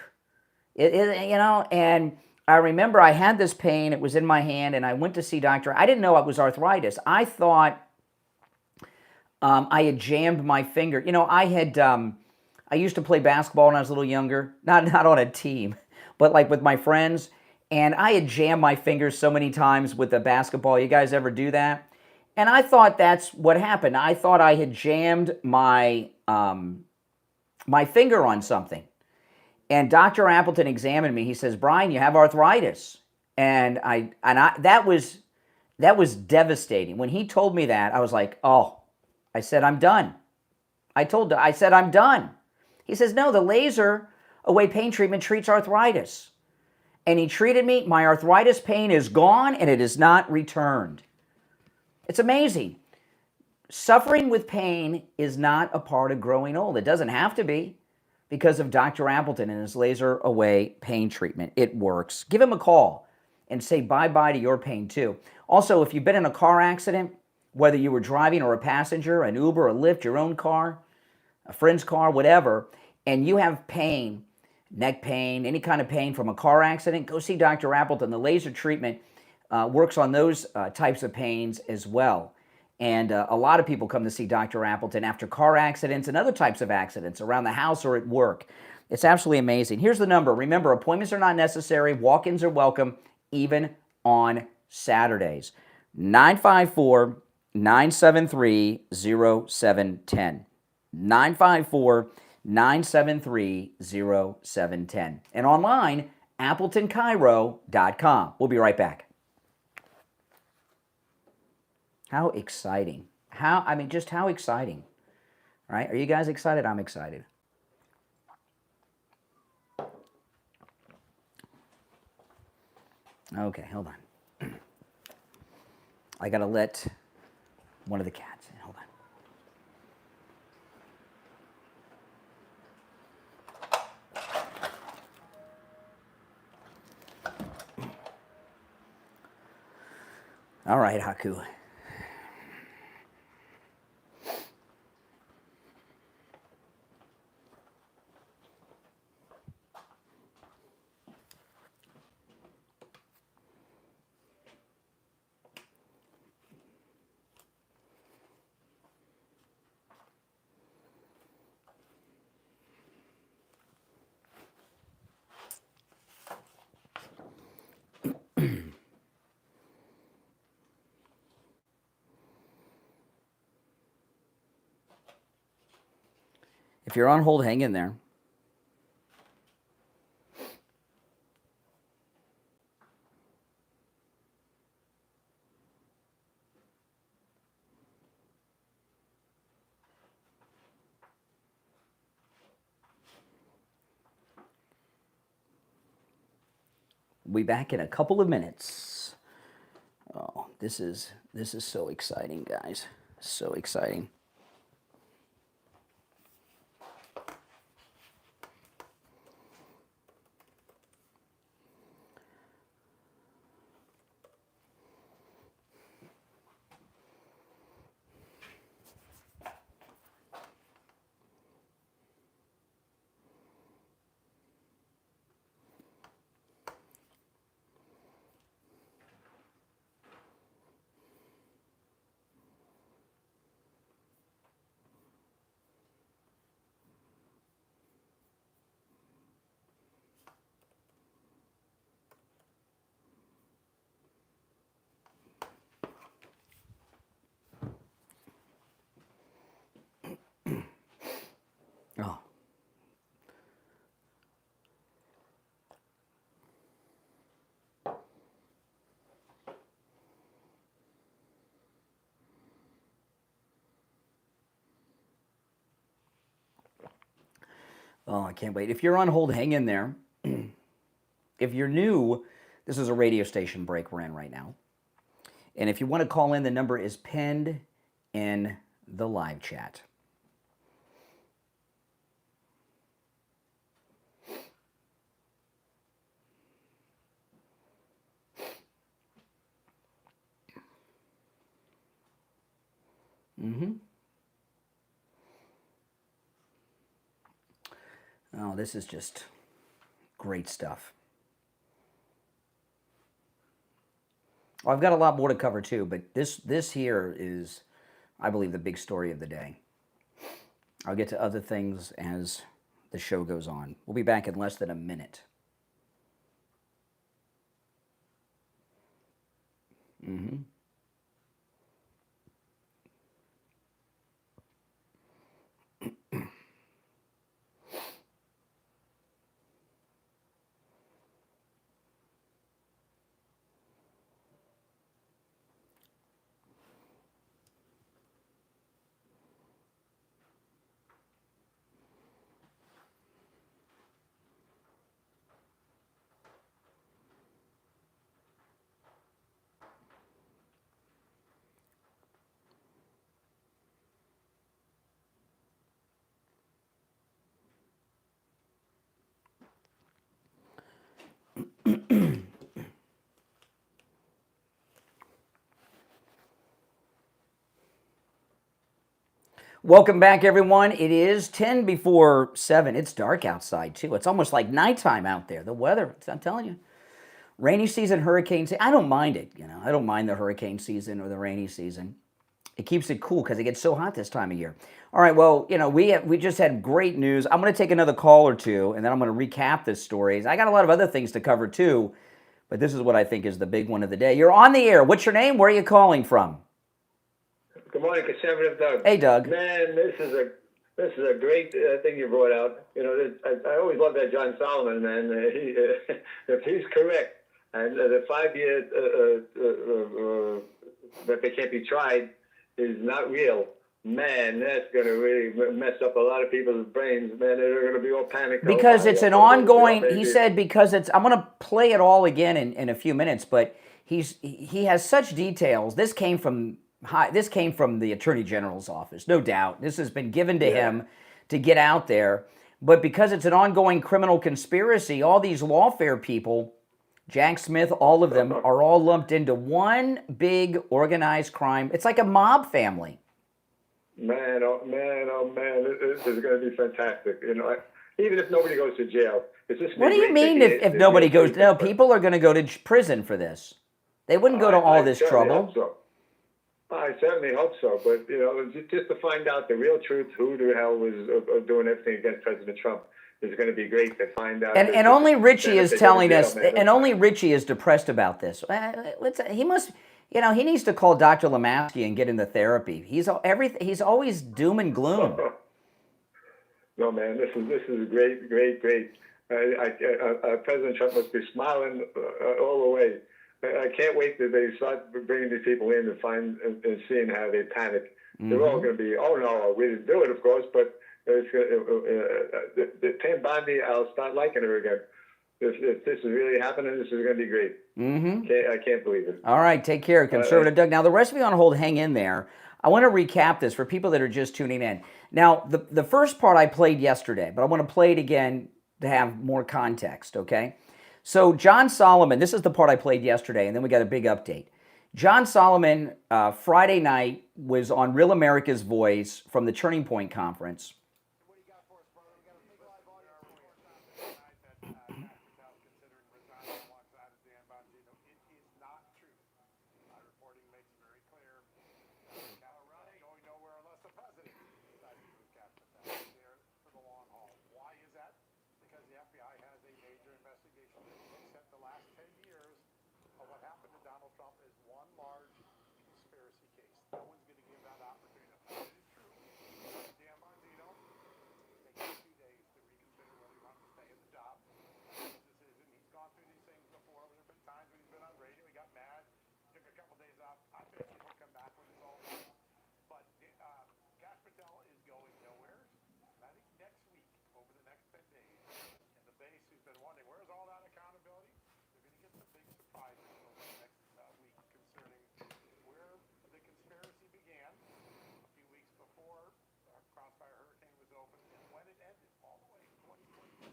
You know, and I remember I had this pain. It was in my hand, and I went to see doctor. I didn't know it was arthritis. I thought I had jammed my finger. You know, I used to play basketball when I was a little younger, not on a team, but like with my friends, and I had jammed my fingers so many times with the basketball. You guys ever do that? And I thought that's what happened. I thought I had jammed my my finger on something. And Dr. Appleton examined me. He says, "Brian, you have arthritis." And that was devastating. When he told me that, I was like, "Oh." I said, "I'm done." I said, "I'm done." He says, "No, the laser away pain treatment treats arthritis." And he treated me. My arthritis pain is gone and it is not returned. It's amazing. Suffering with pain is not a part of growing old. It doesn't have to be because of Dr. Appleton and his laser away pain treatment. It works. Give him a call and say bye-bye to your pain too. Also, if you've been in a car accident, whether you were driving or a passenger, an Uber, a Lyft, your own car, a friend's car, whatever, and you have pain, neck pain, any kind of pain from a car accident, go see Dr. Appleton. The laser treatment works on those types of pains as well. And a lot of people come to see Dr. Appleton after car accidents and other types of accidents around the house or at work. It's absolutely amazing. Here's the number. Remember, appointments are not necessary. Walk-ins are welcome, even on Saturdays. 954-973-0710. 954-973-0710. And online, AppletonCairo.com. We'll be right back. How exciting. Just how exciting. All right? Are you guys excited? I'm excited. Okay, hold on. I got to let one of the cats in. Hold on. All right, Haku. If you're on hold, hang in there. We'll be back in a couple of minutes. Oh, this is so exciting, guys. So exciting. Oh. Oh, I can't wait. If you're on hold, hang in there. If you're new, this is a radio station break we're in right now. And if you want to call in, the number is pinned in the live chat. Oh, this is just great stuff. Well, I've got a lot more to cover too, but this here is, I believe, the big story of the day. I'll get to other things as the show goes on. We'll be back in less than a minute. Welcome back, everyone. It is 10 before 7. It's dark outside, too. It's almost like nighttime out there. The weather, I'm telling you. Rainy season, hurricane season. I don't mind it, you know. I don't mind the hurricane season or the rainy season. It keeps it cool because it gets so hot this time of year. All right, well, you know, we just had great news. I'm going to take another call or two, and then I'm going to recap this story. I got a lot of other things to cover, too, but this is what I think is the big one of the day. You're on the air. What's your name? Where are you calling from? Good morning, Conservative Doug. Hey, Doug. Man, this is a great thing you brought out. You know, I always love that John Solomon, man. If he's correct, and the 5-year that they can't be tried is not real, man, that's going to really mess up a lot of people's brains. Man, they're going to be all panicked. Because it's an ongoing, he said, because it's, I'm going to play it all again in a few minutes, but he has such details. This came from the Attorney General's office, no doubt. This has been given to him to get out there. But because it's an ongoing criminal conspiracy, all these Lawfare people, Jack Smith, all of them, are all lumped into one big organized crime. It's like a mob family. Man, oh man, this is going to be fantastic. You know, even if nobody goes to jail, it's just. What do you mean if nobody goes? No, people are going to go to prison for this. They wouldn't go to all this trouble. I certainly hope so, but you know, just to find out the real truth, who the hell was doing everything against President Trump, is going to be great to find out. And only Richie is telling us, and only Richie is depressed about this. He must, you know, he needs to call Dr. Lemaski and get into therapy. He's always doom and gloom. No, man, this is great. President Trump must be smiling all the way. I can't wait that they start bringing these people in and seeing how they panic. They're all going to be, oh no, we didn't do it, of course, but Pam Bondi, I'll start liking her again. If this is really happening, this is going to be great. I can't believe it. All right, take care, Conservative Doug. Now, the rest of you on hold, hang in there. I want to recap this for people that are just tuning in. Now, the first part I played yesterday, but I want to play it again to have more context, okay? So John Solomon, this is the part I played yesterday, and then we got a big update. John Solomon, Friday night, was on Real America's Voice from the Turning Point Conference. What do you got for us, brother? We got a big live audience for you. Considering resigning alongside of Dan Bongino. It is not true. My reporting makes it very clear. Colorado going nowhere unless the president decides to move Cash Patel. There for the long haul. Why is that? Because the FBI has a major investigation that looks at the last 10 years of what happened to Donald Trump as one large conspiracy case. No one's going to give that opportunity. It is true. Dan Bongino takes 2 days to reconsider whether he wants to stay at the job. His decision. He's gone through these things before. There have been times when he's been on radio. He got mad, took a couple days off. I bet you he'll come back when it's all done. But Cash Patel is going nowhere. I think next week, over the next 10 days, and the base who's been wondering, where's all that accountability? They're going to get some big surprises over the next week concerning where the conspiracy began a few weeks before Crossfire Hurricane was open and when it ended, all the way in 2024,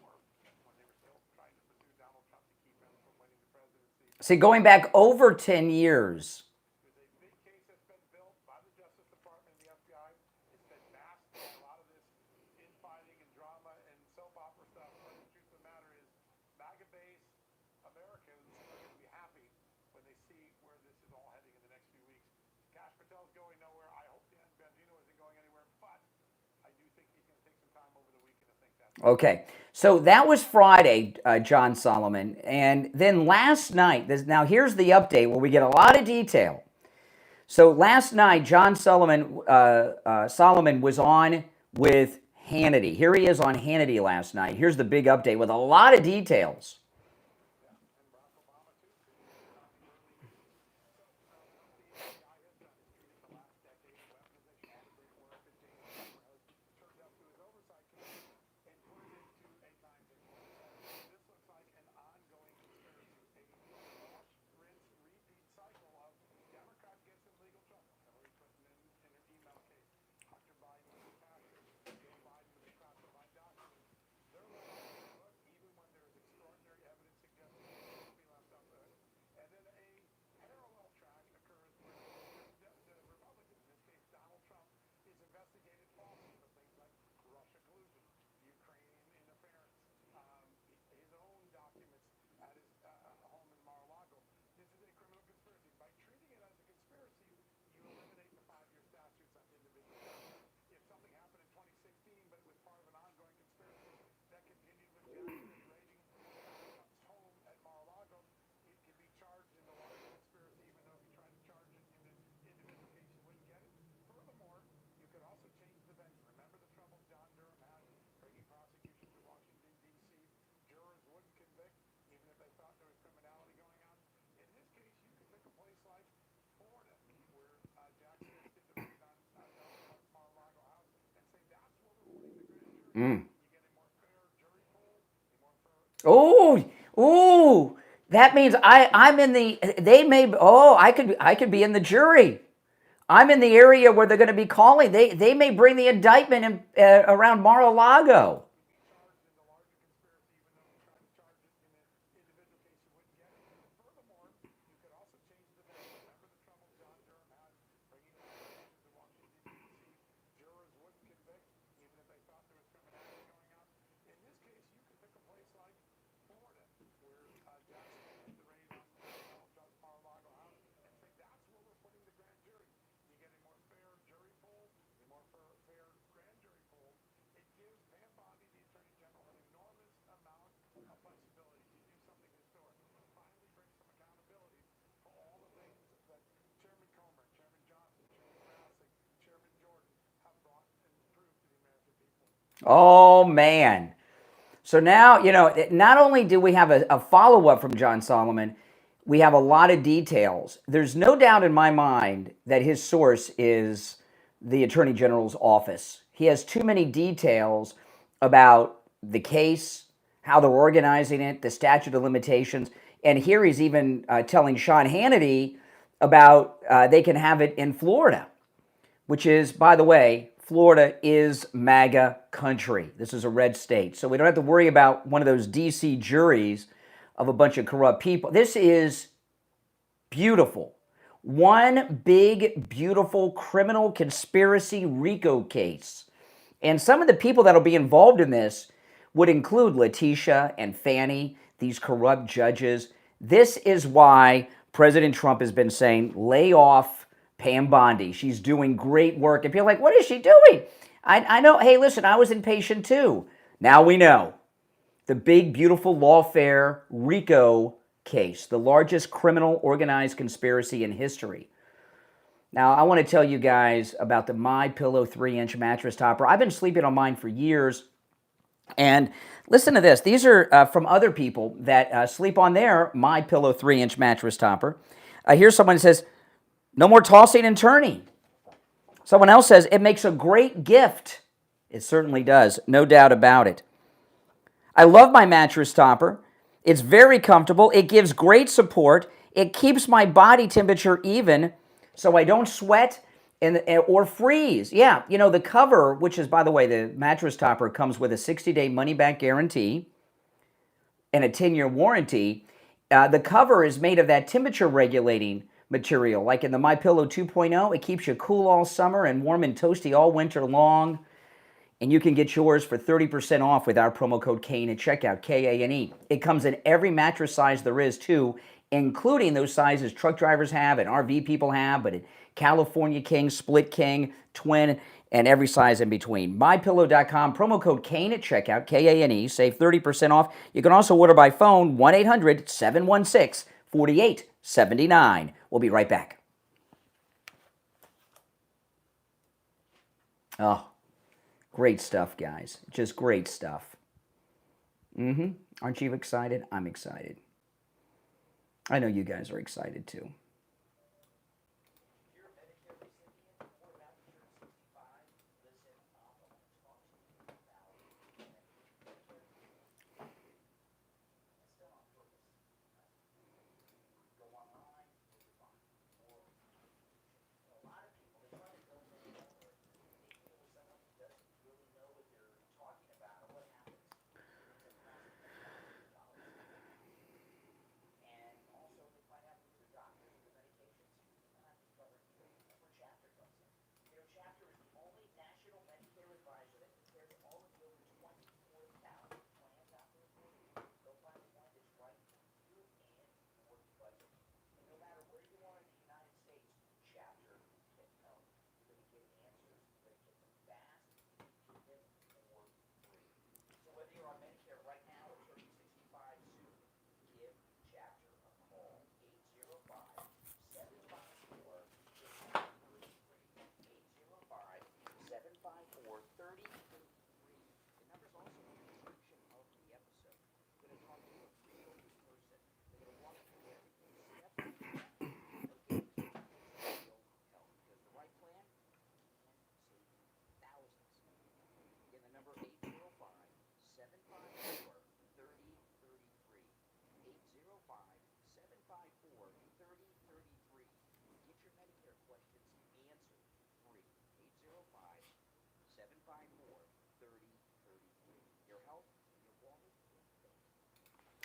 when they were still trying to pursue Donald Trump to keep him from winning the presidency. See, going back over 10 years. There's a big case that's been built by the Justice Department and the FBI. It's been masked by a lot of this infighting and drama and soap opera stuff. But the truth of the matter is, MAGA-based Americans are going to be happy when they see where this is all heading in the next few weeks. Cash Patel's going nowhere. I hope Dan Bongino isn't going anywhere, but I do think he's going to take some time over the weekend to think that. Okay, so that was Friday, John Solomon. And then last night, now here's the update where we get a lot of detail. So last night, John Solomon was on with Hannity. Here he is on Hannity last night. Here's the big update with a lot of details. Oh, that means I'm in the, I could be in the jury. I'm in the area where they're going to be calling. They may bring the indictment around Mar-a-Lago. Oh, man. So now, not only do we have a follow-up from John Solomon, we have a lot of details. There's no doubt in my mind that his source is the Attorney General's office. He has too many details about the case, how they're organizing it, the statute of limitations. And here he's even telling Sean Hannity about they can have it in Florida, which is, by the way, Florida is MAGA country. This is a red state. So we don't have to worry about one of those D.C. juries of a bunch of corrupt people. This is beautiful. One big, beautiful criminal conspiracy RICO case. And some of the people that'll be involved in this would include Letitia and Fannie, these corrupt judges. This is why President Trump has been saying, lay off Pam Bondi. She's doing great work. And people are like, what is she doing? I know, hey, listen, I was impatient too. Now we know. The big, beautiful Lawfare RICO case, the largest criminal organized conspiracy in history. Now, I want to tell you guys about the MyPillow 3-inch mattress topper. I've been sleeping on mine for years. And listen to this. These are from other people that sleep on their MyPillow 3-inch mattress topper. Here's someone who says, no more tossing and turning. Someone else says, it makes a great gift. It certainly does, no doubt about it. I love my mattress topper. It's very comfortable. It gives great support. It keeps my body temperature even so I don't sweat or freeze. Yeah, the cover, which is, by the way, the mattress topper comes with a 60-day money-back guarantee and a 10-year warranty. The cover is made of that temperature-regulating material. Like in the MyPillow 2.0, it keeps you cool all summer and warm and toasty all winter long. And you can get yours for 30% off with our promo code Kane at checkout, K-A-N-E. It comes in every mattress size there is, too, including those sizes truck drivers have and RV people have, but in California King, Split King, Twin, and every size in between. MyPillow.com, promo code Kane at checkout, K-A-N-E. Save 30% off. You can also order by phone, 1-800-716-4879. We'll be right back. Oh. Great stuff, guys. Just great stuff. Aren't you excited? I'm excited. I know you guys are excited too.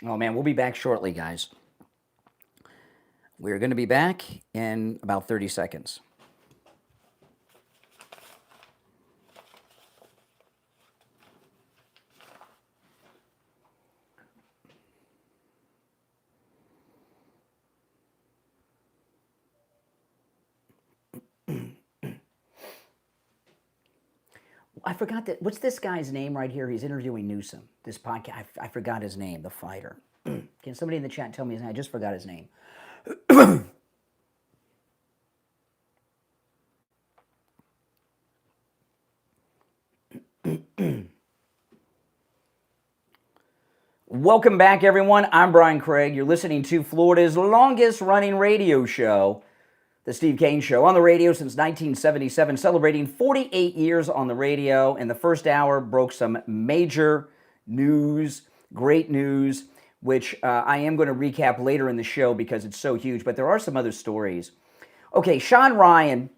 Oh, man, we'll be back shortly, guys. We're going to be back in about 30 seconds. I forgot that. What's this guy's name right here? He's interviewing Newsom. This podcast. I forgot his name. The fighter. Can somebody in the chat tell me his name? I just forgot his name. Welcome back, everyone. I'm Brian Craig. You're listening to Florida's longest-running radio show, The Steve Kane Show, on the radio since 1977, celebrating 48 years on the radio. And the first hour broke some major news, great news, which I am going to recap later in the show because it's so huge. But there are some other stories. Okay, Sean Ryan,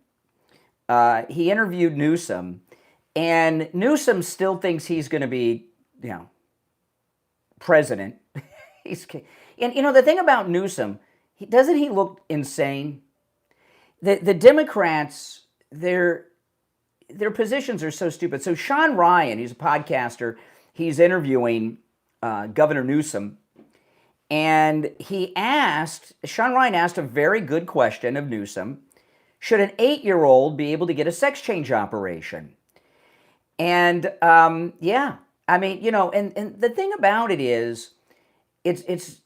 he interviewed Newsom, and Newsom still thinks he's going to be, president. And the thing about Newsom, doesn't he look insane? The Democrats, their positions are so stupid. So Sean Ryan, he's a podcaster, he's interviewing Governor Newsom, and Sean Ryan asked a very good question of Newsom: should an 8-year-old be able to get a sex change operation? And and the thing about it is, it's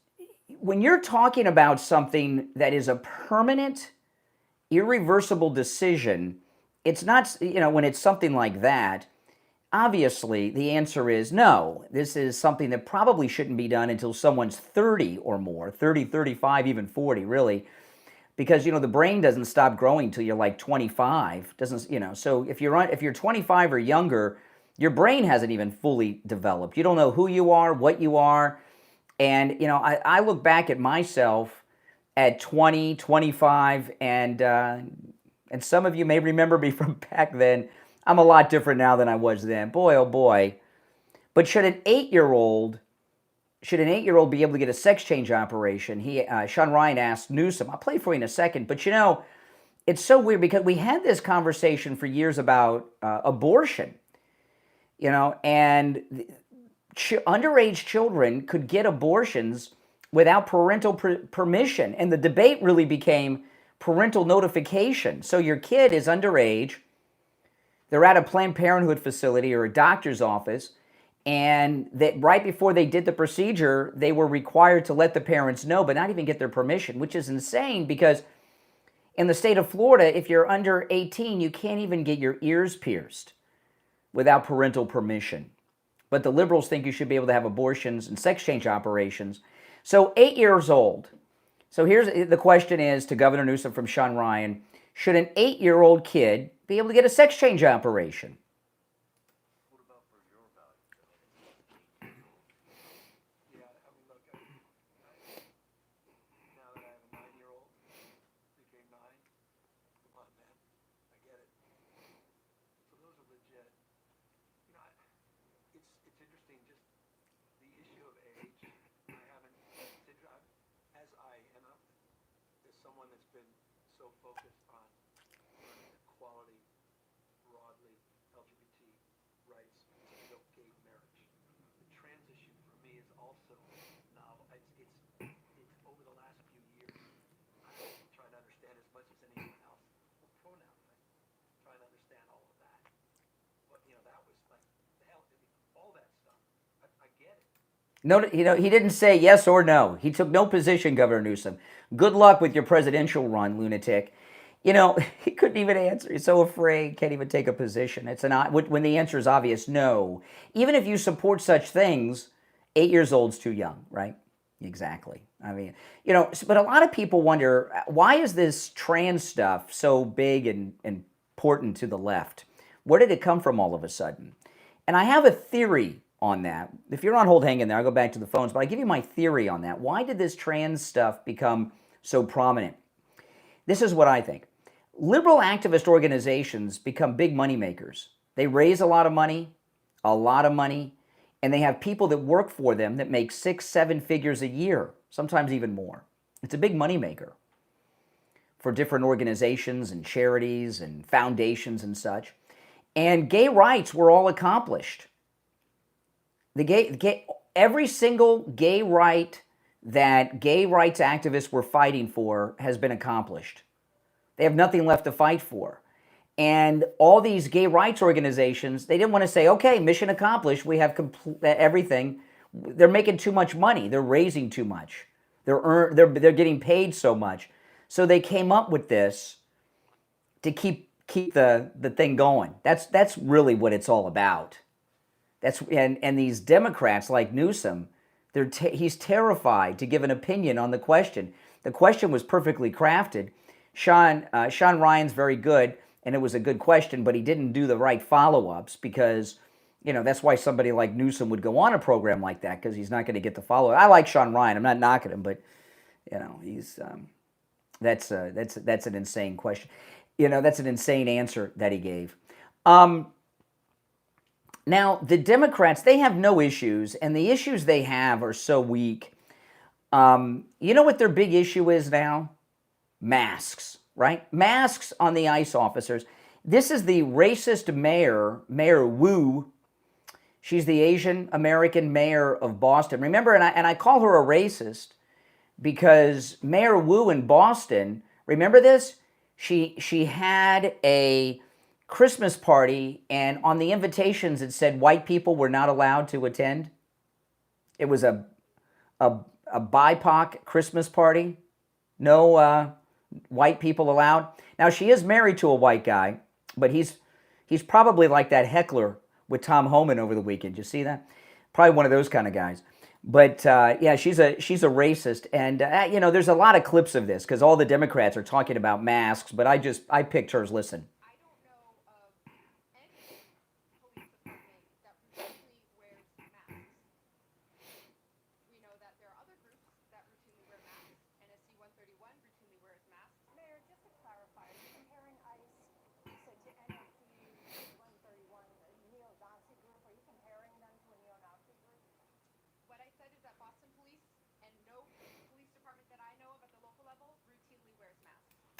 when you're talking about something that is a permanent, irreversible decision, it's not, when it's something like that, obviously the answer is no. This is something that probably shouldn't be done until someone's 30 or more, 30, 35, even 40, really. Because, the brain doesn't stop growing until you're like 25. So if you're 25 or younger, your brain hasn't even fully developed. You don't know who you are, what you are. And, I look back at myself at 20, 25, and some of you may remember me from back then. I'm a lot different now than I was then. Boy, oh boy. But should an 8-year-old be able to get a sex change operation? Sean Ryan asked Newsom. I'll play for you in a second. But it's so weird because we had this conversation for years about abortion. And underage children could get abortions without parental permission. And the debate really became parental notification. So your kid is underage. They're at a Planned Parenthood facility or a doctor's office. And that right before they did the procedure, they were required to let the parents know, but not even get their permission, which is insane because in the state of Florida, if you're under 18, you can't even get your ears pierced without parental permission. But the liberals think you should be able to have abortions and sex change operations. So 8 years old. So here's the question is to Governor Newsom from Sean Ryan: should an 8-year-old kid be able to get a sex change operation? No, he didn't say yes or no. He took no position, Governor Newsom. Good luck with your presidential run, lunatic. He couldn't even answer. He's so afraid, can't even take a position. When the answer is obvious, no. Even if you support such things, 8 years old's too young, right? Exactly. But a lot of people wonder, why is this trans stuff so big and important to the left? Where did it come from all of a sudden? And I have a theory on that. If you're on hold, hang in there. I'll go back to the phones, but I'll give you my theory on that. Why did this trans stuff become so prominent? This is what I think. Liberal activist organizations become big money makers. They raise a lot of money, and they have people that work for them that make 6-7 figures a year, sometimes even more. It's a big money maker for different organizations and charities and foundations and such. And gay rights were all accomplished. Every single gay right that gay rights activists were fighting for has been accomplished. They have nothing left to fight for. And all these gay rights organizations, they didn't want to say, okay, mission accomplished, we have everything. They're making too much money. They're raising too much. They're getting paid so much. So they came up with this to keep the thing going. That's really what it's all about. And these Democrats like Newsom, He's terrified to give an opinion on the question. The question was perfectly crafted. Sean Ryan's very good, and it was a good question, but he didn't do the right follow-ups because, that's why somebody like Newsom would go on a program like that, because he's not going to get the follow-up. I like Sean Ryan. I'm not knocking him, but, he's that's an insane question. That's an insane answer that he gave. Now, the Democrats, they have no issues, and the issues they have are so weak. You know what their big issue is now? Masks, right? Masks on the ICE officers. This is the racist Mayor Wu. She's the Asian American mayor of Boston. Remember, and I call her a racist because Mayor Wu in Boston, remember this? She had a Christmas party, and on the invitations it said white people were not allowed to attend. It was a BIPOC Christmas party. No white people allowed. Now, she is married to a white guy, but he's probably like that heckler with Tom Homan over the weekend. You see that? Probably one of those kind of guys. But yeah, she's a racist, and there's a lot of clips of this because all the Democrats are talking about masks. But I picked hers. Listen.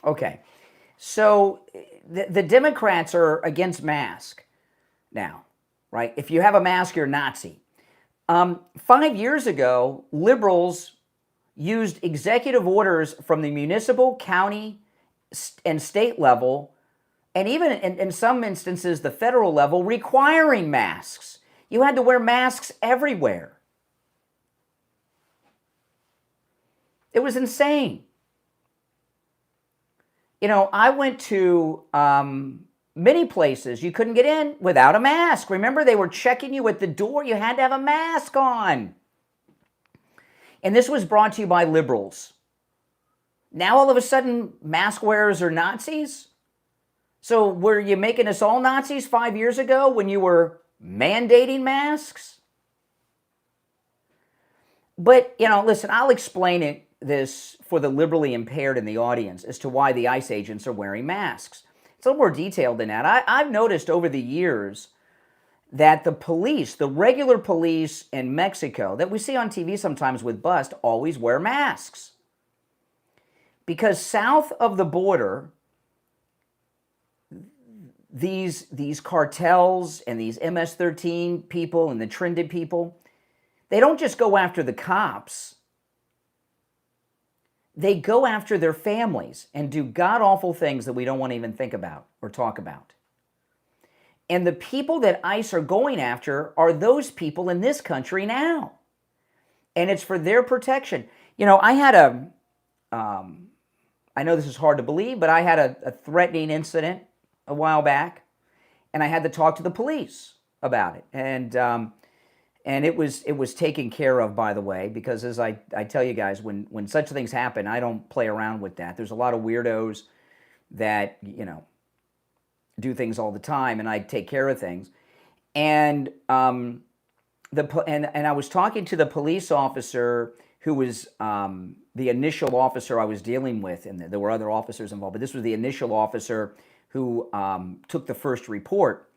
Okay, so the Democrats are against mask now, right? If you have a mask, you're a Nazi. 5 years ago, liberals used executive orders from the municipal, county, and state level, and even in some instances, the federal level, requiring masks. You had to wear masks everywhere. It was insane. I went to many places. You couldn't get in without a mask. Remember, they were checking you at the door. You had to have a mask on. And this was brought to you by liberals. Now, all of a sudden, mask wearers are Nazis? So were you making us all Nazis 5 years ago when you were mandating masks? But, listen, I'll explain this for the liberally impaired in the audience as to why the ICE agents are wearing masks. It's a little more detailed than that. I've noticed over the years that the police, the regular police in Mexico that we see on TV sometimes with bust, always wear masks. Because south of the border, these cartels and these MS-13 people and the trended people, they don't just go after the cops. They go after their families and do god-awful things that we don't want to even think about or talk about. And the people that ICE are going after are those people in this country now. And it's for their protection. I had I know this is hard to believe, but I had a threatening incident a while back, and I had to talk to the police about it. And it was taken care of, by the way, because as I tell you guys, when such things happen, I don't play around with that. There's a lot of weirdos that, do things all the time, and I take care of things. And and I was talking to the police officer who was the initial officer I was dealing with, and there were other officers involved, but this was the initial officer who took the first report.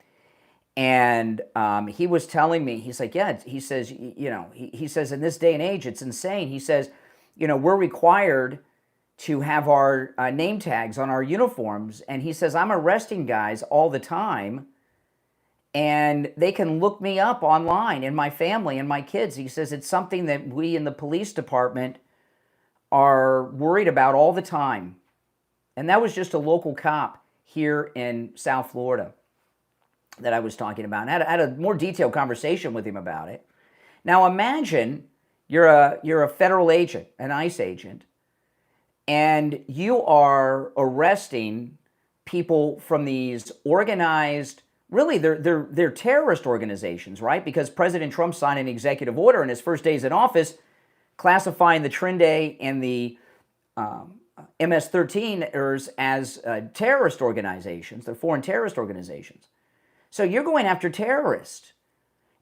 And he was telling me, he's like, yeah, he says, he says, in this day and age, it's insane. He says, we're required to have our name tags on our uniforms. And he says, I'm arresting guys all the time, and they can look me up online and my family and my kids. He says, it's something that we in the police department are worried about all the time. And that was just a local cop here in South Florida that I was talking about. And I had a more detailed conversation with him about it. Now imagine you're a federal agent, an ICE agent, and you are arresting people from these organized really they're terrorist organizations, right? Because President Trump signed an executive order in his first days in office classifying the Trinde and the MS-13ers as terrorist organizations. They're foreign terrorist organizations. So you're going after terrorists.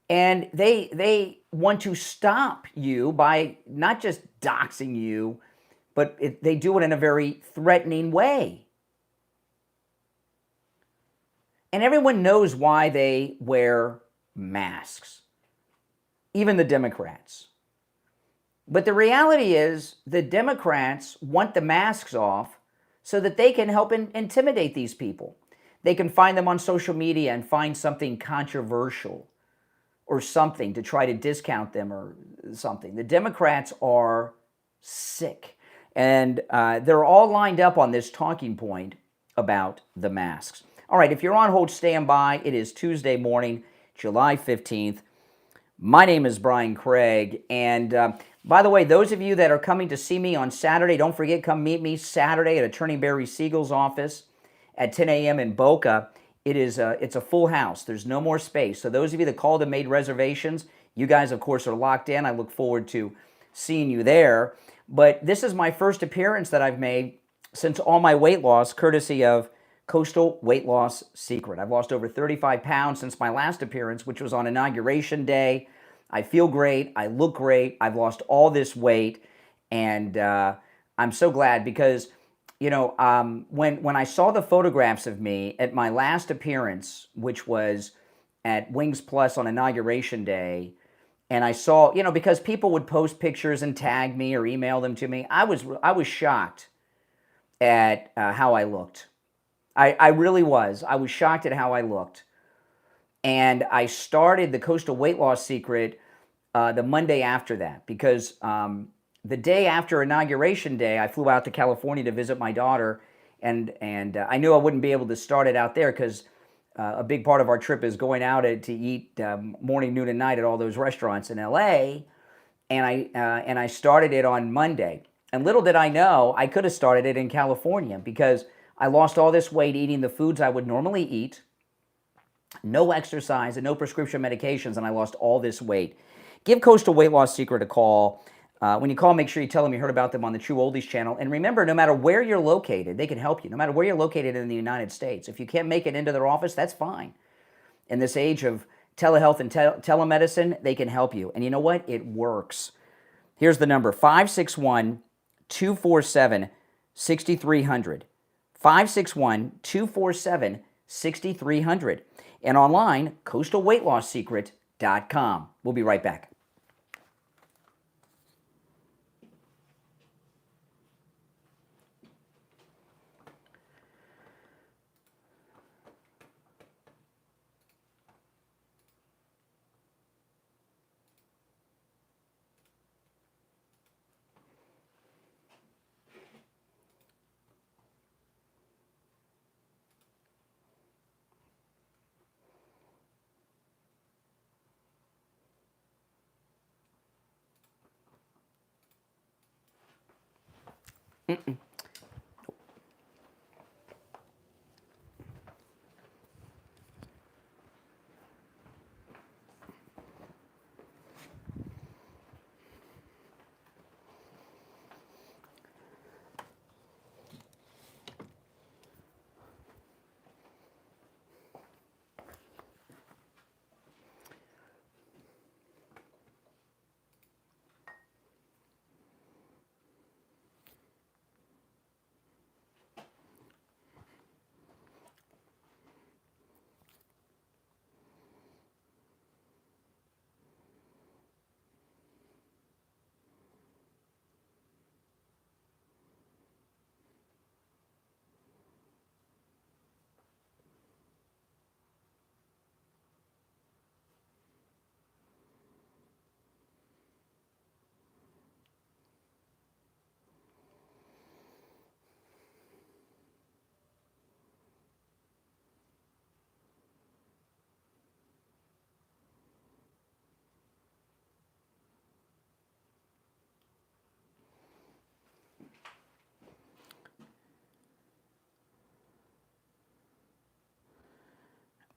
And they want to stop you by not just doxing you, but they do it in a very threatening way. And everyone knows why they wear masks, even the Democrats. But the reality is the Democrats want the masks off so that they can help intimidate these people. They can find them on social media and find something controversial or something to try to discount them or something. The Democrats are sick. And they're all lined up on this talking point about the masks. All right, if you're on hold, stand by. It is Tuesday morning, July 15th. My name is Brian Craig. And by the way, those of you that are coming to see me on Saturday, don't forget, come meet me Saturday at Attorney Barry Siegel's office at 10 a.m. in Boca. It's a full house. There's no more space. So those of you that called and made reservations, you guys, of course, are locked in. I look forward to seeing you there. But this is my first appearance that I've made since all my weight loss, courtesy of Coastal Weight Loss Secret. I've lost over 35 pounds since my last appearance, which was on Inauguration Day. I feel great. I look great. I've lost all this weight. And I'm so glad because, you know, when I saw the photographs of me at my last appearance, which was at Wings Plus on Inauguration Day, and I saw, you know, because people would post pictures and tag me or email them to me, I was shocked at how I looked. I really was. I was shocked at how I looked. And I started the Coastal Weight Loss Secret the Monday after that because the day after Inauguration Day, I flew out to California to visit my daughter, and I knew I wouldn't be able to start it out there because a big part of our trip is going out to eat morning, noon, and night at all those restaurants in LA, and I started it on Monday. And little did I know, I could have started it in California because I lost all this weight eating the foods I would normally eat, no exercise and no prescription medications, and I lost all this weight. Give Coastal Weight Loss Secret a call. When you call, make sure you tell them you heard about them on the True Oldies channel. And remember, no matter where you're located, they can help you. No matter where you're located in the United States. If you can't make it into their office, that's fine. In this age of telehealth and telemedicine, they can help you. And you know what? It works. Here's the number, 561-247-6300. 561-247-6300. And online, coastalweightloss.secret.com. We'll be right back.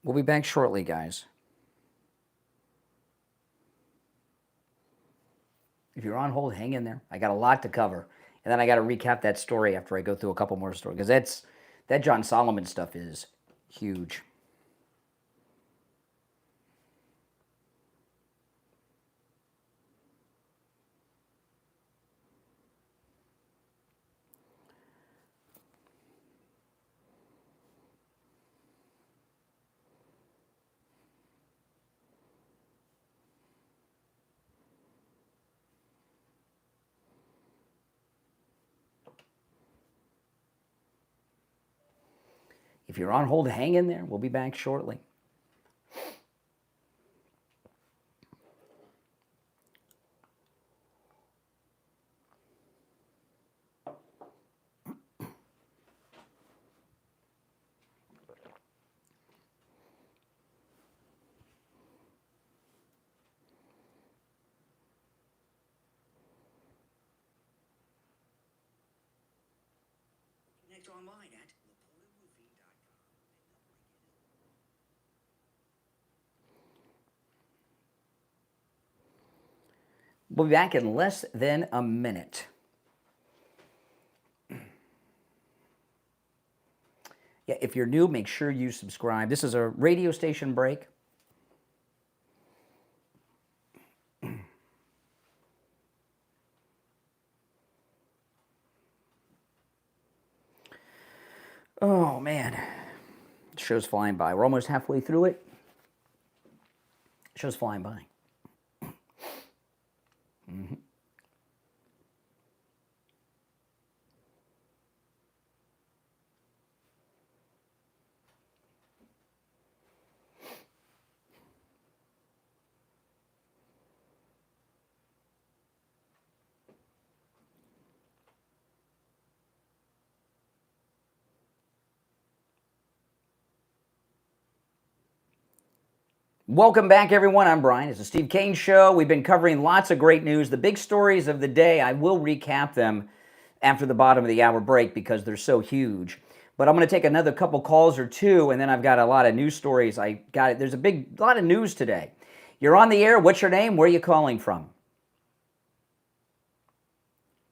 We'll be back shortly, guys. If you're on hold, hang in there. I got a lot to cover. And then I got to recap that story after I go through a couple more stories. Because that John Solomon stuff is huge. If you're on hold, hang in there. We'll be back shortly. Connect online at We'll be back in less than a minute. Yeah, if you're new, make sure you subscribe. This is a radio station break. Oh, man. The show's flying by. We're almost halfway through it. The show's flying by. Mm-hmm. Welcome back, everyone. I'm Brian. It's the Steve Kane Show. We've been covering lots of great news. The big stories of the day, I will recap them after the bottom of the hour break because they're so huge. But I'm going to take another couple calls or two, and then I've got a lot of news stories. There's a lot of news today. You're on the air. What's your name? Where are you calling from?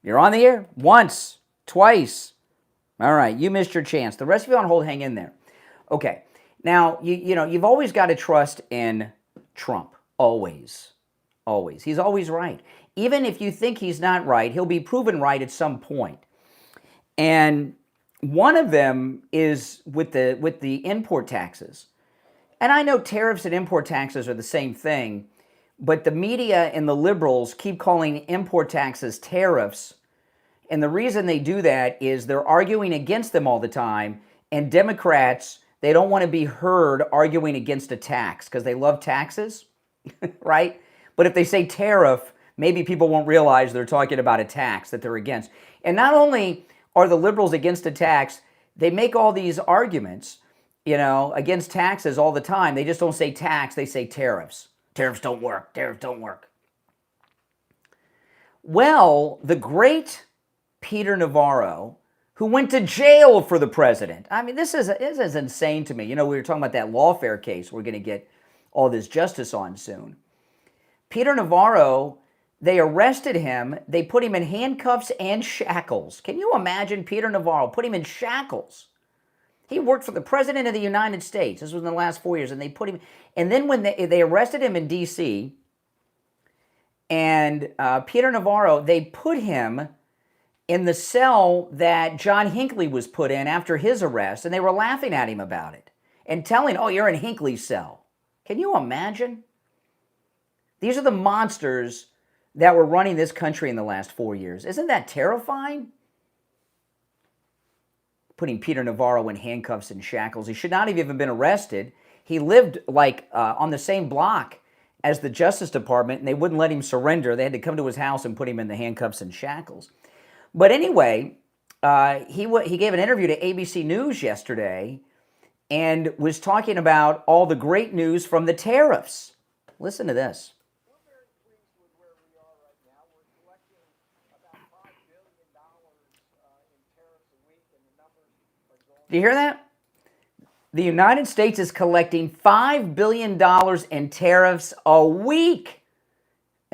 You're on the air once, twice. All right, you missed your chance. The rest of you on hold, hang in there. Okay. Now, you've always got to trust in Trump. Always. Always. He's always right. Even if you think he's not right, he'll be proven right at some point. And one of them is with the import taxes. And I know tariffs and import taxes are the same thing, but the media and the liberals keep calling import taxes tariffs. And the reason they do that is they're arguing against them all the time, and Democrats, they don't want to be heard arguing against a tax because they love taxes, right? But if they say tariff, maybe people won't realize they're talking about a tax that they're against. And not only are the liberals against a tax, they make all these arguments, against taxes all the time. They just don't say tax, they say tariffs. Tariffs don't work. Tariffs don't work. Well, the great Peter Navarro, who went to jail for the president. I mean, this is insane to me. We were talking about that Lawfare case we're going to get all this justice on soon. Peter Navarro, they arrested him. They put him in handcuffs and shackles. Can you imagine Peter Navarro? Put him in shackles. He worked for the president of the United States. This was in the last 4 years. And they put him, and then when they arrested him in D.C., and Peter Navarro, they put him in the cell that John Hinckley was put in after his arrest, and they were laughing at him about it and telling, oh, you're in Hinckley's cell. Can you imagine? These are the monsters that were running this country in the last 4 years. Isn't that terrifying? Putting Peter Navarro in handcuffs and shackles. He should not have even been arrested. He lived on the same block as the Justice Department, and they wouldn't let him surrender. They had to come to his house and put him in the handcuffs and shackles. But anyway, he gave an interview to ABC News yesterday and was talking about all the great news from the tariffs. Listen to this. We're very pleased with where we are right now. We're collecting about $5 billion in tariffs a week, and the numbers are going. Do you hear that? The United States is collecting $5 billion in tariffs a week.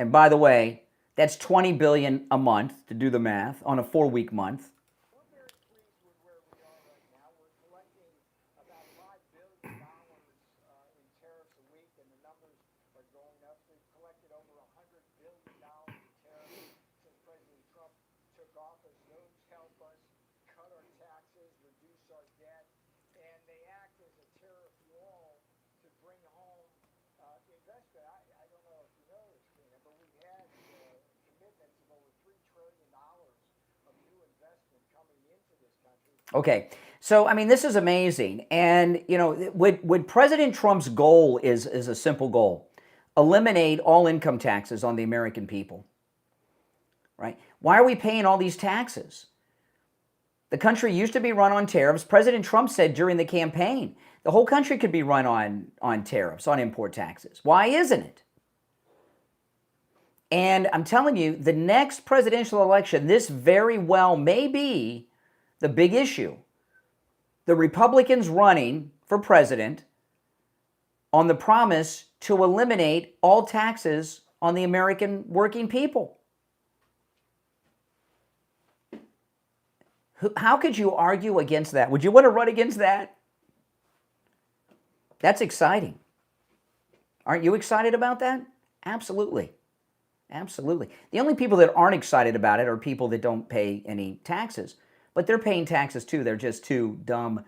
And by the way, that's $20 billion a month, to do the math, on a 4-week month. We're very pleased with where we are right now. We're collecting about $5 billion in tariffs a week, and the numbers are going up. We've collected over $100 billion in tariffs since President Trump took office. Those help us cut our taxes, reduce our debt, and they act as a tariff wall to bring home investment. I don't know if you know this, Tina, but we've had commitments of over $3 trillion of new investment coming into this country. Okay, so I mean, this is amazing. And, you know, would President Trump's goal is a simple goal: eliminate all income taxes on the American people, right? Why are we paying all these taxes? The country used to be run on tariffs. President Trump said during the campaign, the whole country could be run on tariffs, on import taxes. Why isn't it? And I'm telling you, the next presidential election, this very well may be the big issue. The Republicans running for president on the promise to eliminate all taxes on the American working people. How could you argue against that? Would you want to run against that? That's exciting. Aren't you excited about that? Absolutely. Absolutely. The only people that aren't excited about it are people that don't pay any taxes. But they're paying taxes too. They're just too dumb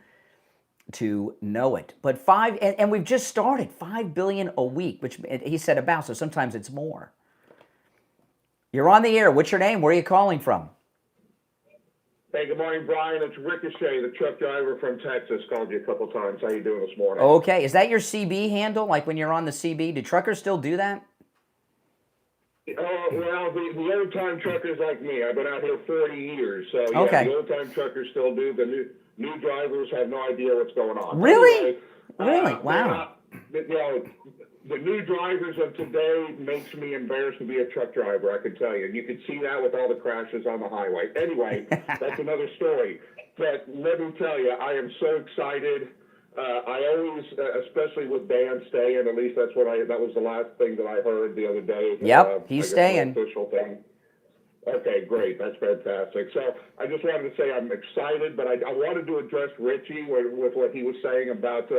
to know it. But and we've just started, $5 billion a week, which he said about, so sometimes it's more. You're on the air. What's your name? Where are you calling from? Hey, good morning, Brian. It's Ricochet, the truck driver from Texas. Called you a couple times. How you doing this morning? Okay. Is that your CB handle? Like when you're on the CB? Do truckers still do that? Well, the old-time truckers like me, I've been out here 40 years. So, yeah, Okay. the old-time truckers still do. The new drivers have no idea what's going on. Really? Anyway, Really? Wow. The new drivers of today makes me embarrassed to be a truck driver, I can tell you. And you can see that with all the crashes on the highway. Anyway, that's another story. But let me tell you, I am so excited. I always, especially with Dan staying, at least that was the last thing that I heard the other day. Yep, he's staying. Official thing. Okay, great. That's fantastic. So I just wanted to say I'm excited, but I wanted to address Richie with what he was saying about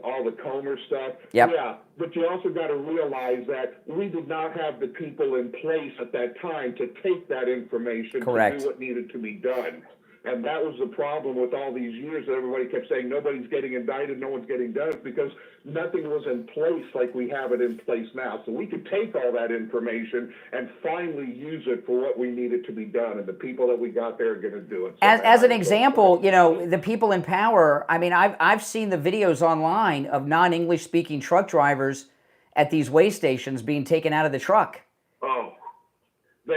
all the Comer stuff. Yep. Yeah, but you also got to realize that we did not have the people in place at that time to take that information Correct. to do what needed to be done. And that was the problem with all these years that everybody kept saying nobody's getting indicted, no one's getting done, because nothing was in place like we have it in place now. So we could take all that information and finally use it for what we needed to be done, and the people that we got there are going to do it. So as an example, you know, the people in power, I mean, I've seen the videos online of non-English speaking truck drivers at these weigh stations being taken out of the truck. Oh. They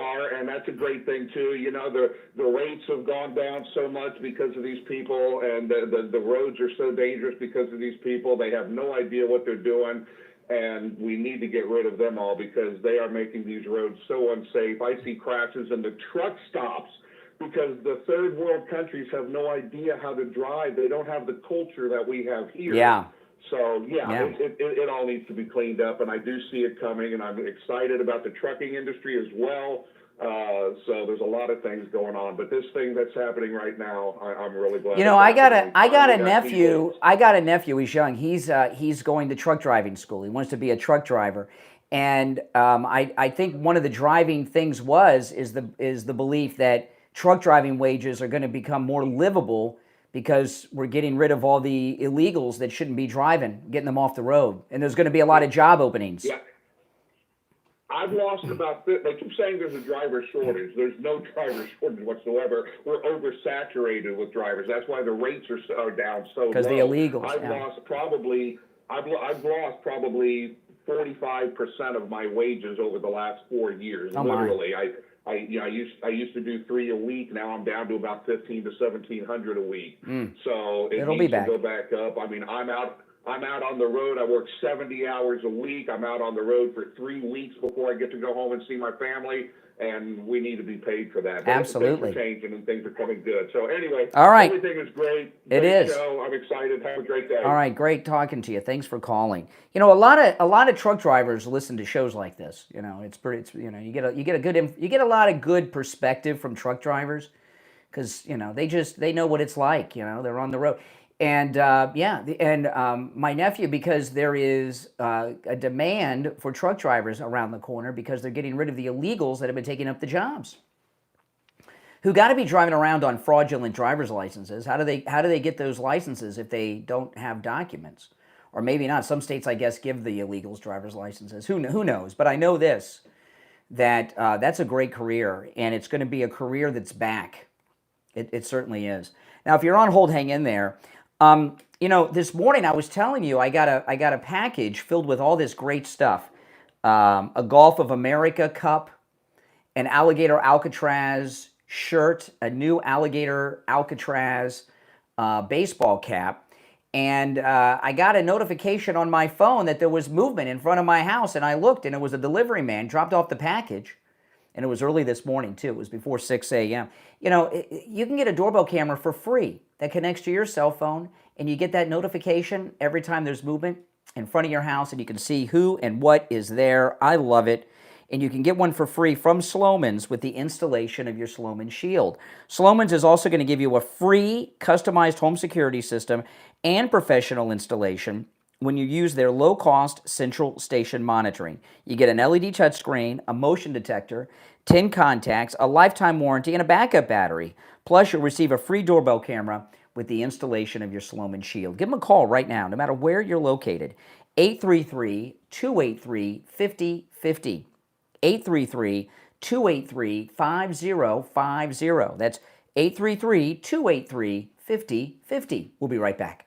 are, and that's a great thing too. You know, the rates have gone down so much because of these people, and the roads are so dangerous because of these people. They have no idea what they're doing, and we need to get rid of them all because they are making these roads so unsafe. I see crashes in the truck stops because the third world countries have no idea how to drive. They don't have the culture that we have here. Yeah. So, it all needs to be cleaned up, and I do see it coming, and I'm excited about the trucking industry as well. So there's a lot of things going on, but this thing that's happening right now, I'm really glad. You know, I got a nephew. He's young. He's going to truck driving school. He wants to be a truck driver, and I think one of the driving things is the belief that truck driving wages are going to become more livable, because we're getting rid of all the illegals that shouldn't be driving, getting them off the road. And there's going to be a lot of job openings. Yeah. I've lost they keep saying there's a driver shortage. There's no driver shortage whatsoever. We're oversaturated with drivers. That's why the rates are down so low. Because the illegals. I've lost probably 45% of my wages over the last 4 years. Oh, literally. I used to do 3 a week. Now I'm down to about 1,500 to 1,700 a week. So It'll be back. to go back up. I mean, I'm out on the road. I work 70 hours a week. I'm out on the road for 3 weeks before I get to go home and see my family. and we need to be paid for that. Absolutely. Things are changing and things are coming good. So anyway, All right. everything is great. It Great is. show. I'm excited. Have a great day. All right, great talking to you. Thanks for calling. You know, a lot of truck drivers listen to shows like this. You know, you get a lot of good perspective from truck drivers because you know they know what it's like. You know, they're on the road. And my nephew, because there is a demand for truck drivers around the corner because they're getting rid of the illegals that have been taking up the jobs, who got to be driving around on fraudulent driver's licenses. How do they get those licenses if they don't have documents? Or maybe not. Some states, I guess, give the illegals driver's licenses. Who knows? But I know this, that that's a great career, and it's going to be a career that's back. It certainly is. Now, if you're on hold, hang in there. You know, this morning I was telling you I got a package filled with all this great stuff. A Gulf of America cup, an Alligator Alcatraz shirt, a new Alligator Alcatraz baseball cap, and I got a notification on my phone that there was movement in front of my house, and I looked, and it was a delivery man dropped off the package. And it was early this morning, too. It was before 6 a.m. You know, you can get a doorbell camera for free that connects to your cell phone, and you get that notification every time there's movement in front of your house, and you can see who and what is there. I love it. And you can get one for free from Sloman's with the installation of your Sloman Shield. Sloman's is also going to give you a free customized home security system and professional installation when you use their low-cost central station monitoring. You get an LED touchscreen, a motion detector, 10 contacts, a lifetime warranty, and a backup battery. Plus, you'll receive a free doorbell camera with the installation of your Sloman Shield. Give them a call right now, no matter where you're located. 833-283-5050. 833-283-5050. That's 833-283-5050. We'll be right back.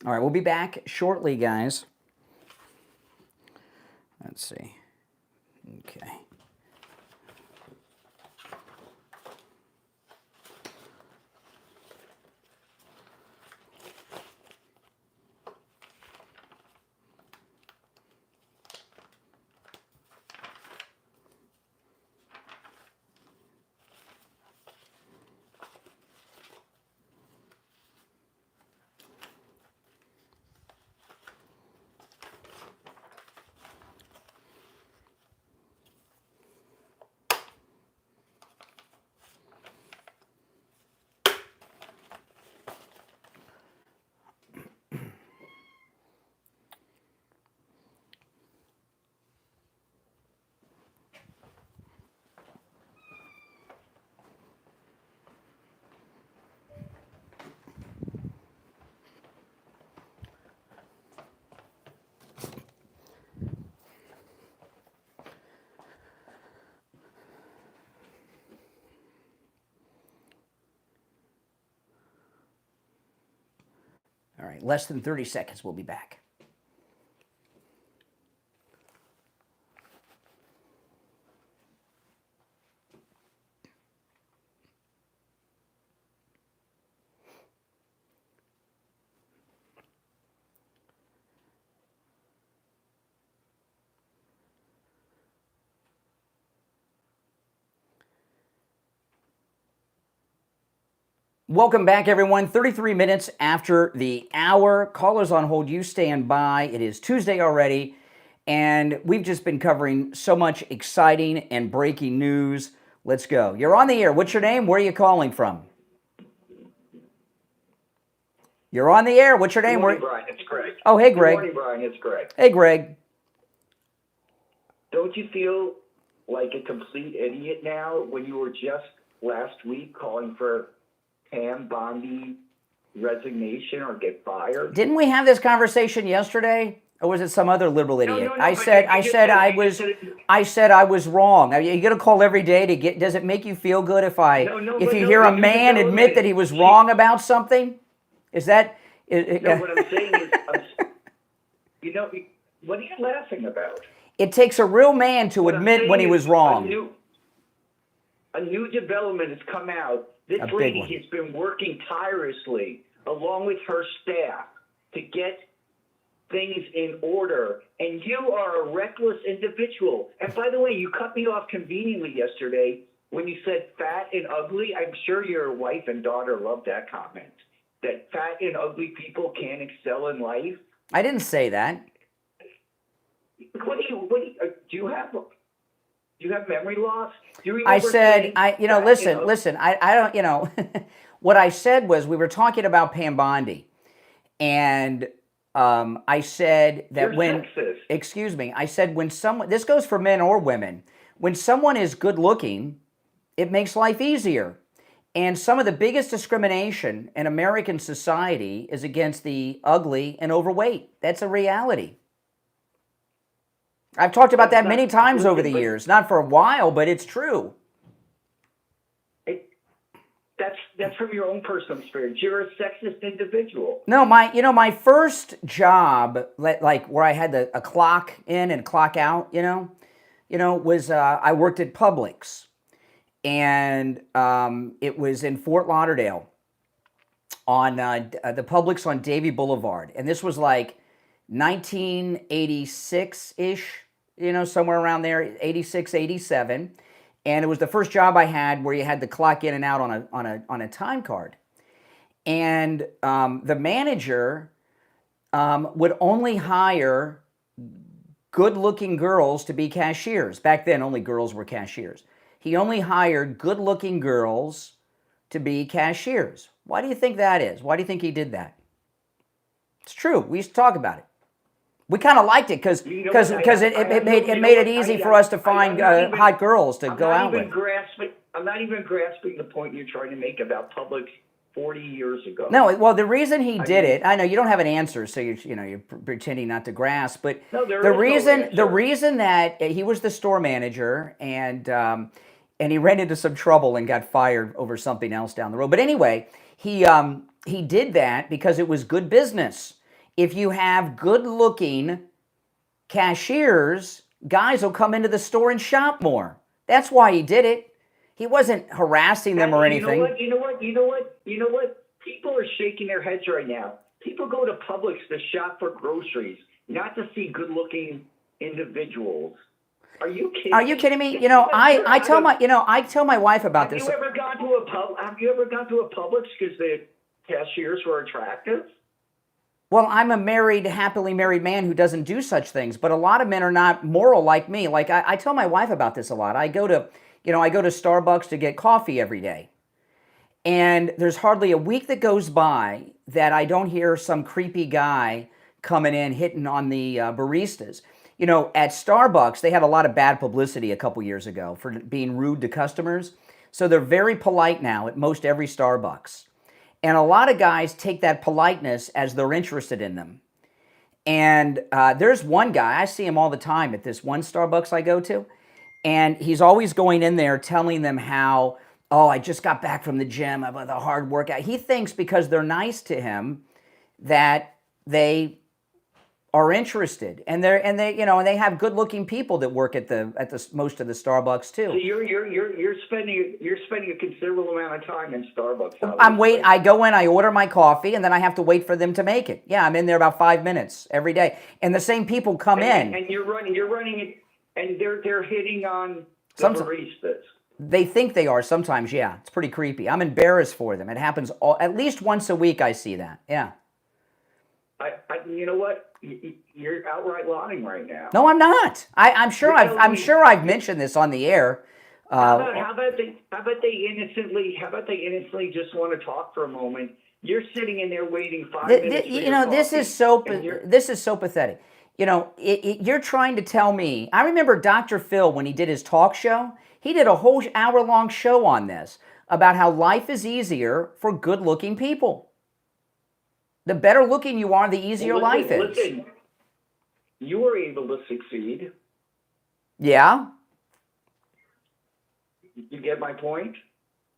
All right, we'll be back shortly, guys. Let's see. Okay. right, less than 30 seconds. We'll be back. Welcome back, everyone. 33 minutes after the hour. Callers on hold, you stand by. It is Tuesday already, and we've just been covering so much exciting and breaking news. Let's go. You're on the air. What's your name? Where are you calling from? You're on the air. What's your name? Good morning, Brian. It's Greg. Oh, hey, Greg. Good morning, Brian. It's Greg. Hey, Greg. Don't you feel like a complete idiot now when you were just last week calling for Pam Bondi resignation or get fired? Didn't we have this conversation yesterday, or was it some other liberal idiot? No, I said I was wrong. Are you gonna call every day to get? Does it make you feel good if you hear a man admit that he was wrong about something? Is that? No, what I'm saying is, what are you laughing about? It takes a real man to admit when he was wrong. A new development has come out. This lady has been working tirelessly, along with her staff, to get things in order, and you are a reckless individual. And by the way, you cut me off conveniently yesterday when you said fat and ugly. I'm sure your wife and daughter loved that comment, that fat and ugly people can't excel in life. I didn't say that. Do you have memory loss? Do you remember I said, saying listen, I don't, what I said was we were talking about Pam Bondi, and I said that I said when someone, this goes for men or women, when someone is good looking, it makes life easier. And some of the biggest discrimination in American society is against the ugly and overweight. That's a reality. I've talked about that many times over the years, not for a while, but it's true. That's from your own personal experience. You're a sexist individual. No, my first job, like where I had a clock in and clock out, was I worked at Publix, and it was in Fort Lauderdale, on the Publix on Davie Boulevard, and this was like 1986-ish, somewhere around there, 86, 87. And it was the first job I had where you had to clock in and out on a time card. And the manager would only hire good-looking girls to be cashiers. Back then, only girls were cashiers. He only hired good-looking girls to be cashiers. Why do you think that is? Why do you think he did that? It's true. We used to talk about it. We kind of liked it because it made it easy for us to find hot girls to go out with. I'm not even grasping the point you're trying to make about Publix 40 years ago. No, well, the reason he did it, I know you don't have an answer, so you're pretending not to grasp. But the reason that he was the store manager and he ran into some trouble and got fired over something else down the road. But anyway, he did that because it was good business. If you have good-looking cashiers, guys will come into the store and shop more. That's why he did it. He wasn't harassing them or anything. You know what? People are shaking their heads right now. People go to Publix to shop for groceries, not to see good-looking individuals. Are you kidding? Are you kidding me? I tell my wife about this. Have you ever gone to a Publix because the cashiers were attractive? Well, I'm a happily married man who doesn't do such things, but a lot of men are not moral like me. Like I tell my wife about this a lot. I go to Starbucks to get coffee every day. And there's hardly a week that goes by that I don't hear some creepy guy coming in hitting on the baristas. At Starbucks, they had a lot of bad publicity a couple years ago for being rude to customers. So they're very polite now at most every Starbucks. And a lot of guys take that politeness as they're interested in them. And there's one guy, I see him all the time at this one Starbucks I go to, and he's always going in there telling them how, I just got back from the gym, about the hard workout. He thinks because they're nice to him, that they are interested, and they have good-looking people that work at the most of the Starbucks too. So you're spending a considerable amount of time in Starbucks. I go in, I order my coffee, and then I have to wait for them to make it. Yeah, I'm in there about 5 minutes every day, and the same people come in. And you're running it, and they're hitting on the baristas. They think they are sometimes. Yeah, it's pretty creepy. I'm embarrassed for them. It happens at least once a week. I see that. Yeah. You know what? You're outright lying right now. No, I'm not. I'm sure I've mentioned this on the air. How about they innocently just want to talk for a moment? You're sitting in there waiting 5 minutes. This is so pathetic. You're trying to tell me. I remember Dr. Phil when he did his talk show. He did a whole hour-long show on this about how life is easier for good-looking people. The better looking you are, the easier life is. Listen, you were able to succeed. Yeah. You get my point?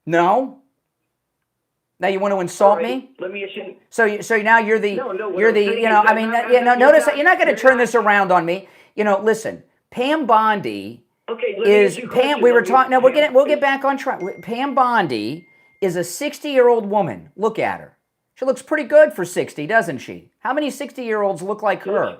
No. Now you want to insult me? Let me ask you. So now you're the Notice that you're not going to turn this around on me. Listen, Pam Bondi is Pam. We were talking. No, we'll get back on track. Pam Bondi is a 60-year-old woman. Look at her. She looks pretty good for 60, doesn't she? How many 60-year-olds look like her?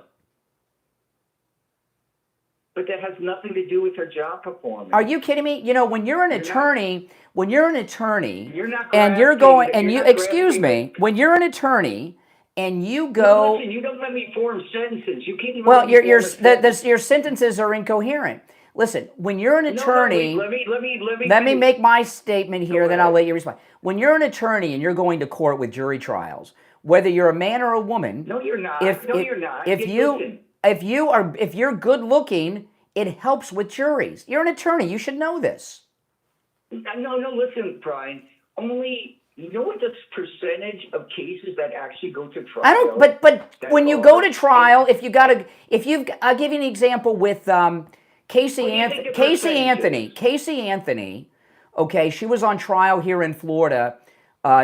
But that has nothing to do with her job performance. Are you kidding me? When you're an attorney, when you're an attorney, you're not and you're going, and you, excuse me, when you're an attorney and you go, no, listen, you don't let me form sentences. You keep. Well, your sentences are incoherent. Listen, when you're an attorney, let me make my statement here, then I'll let you respond. When you're an attorney and you're going to court with jury trials, whether you're a man or a woman, no, you're not. You're not. If you're good looking, it helps with juries. You're an attorney. You should know this. No, listen, Brian. You know what the percentage of cases that actually go to trial? I don't. But when you go to trial, I'll give you an example with Casey Anthony. Okay, she was on trial here in Florida,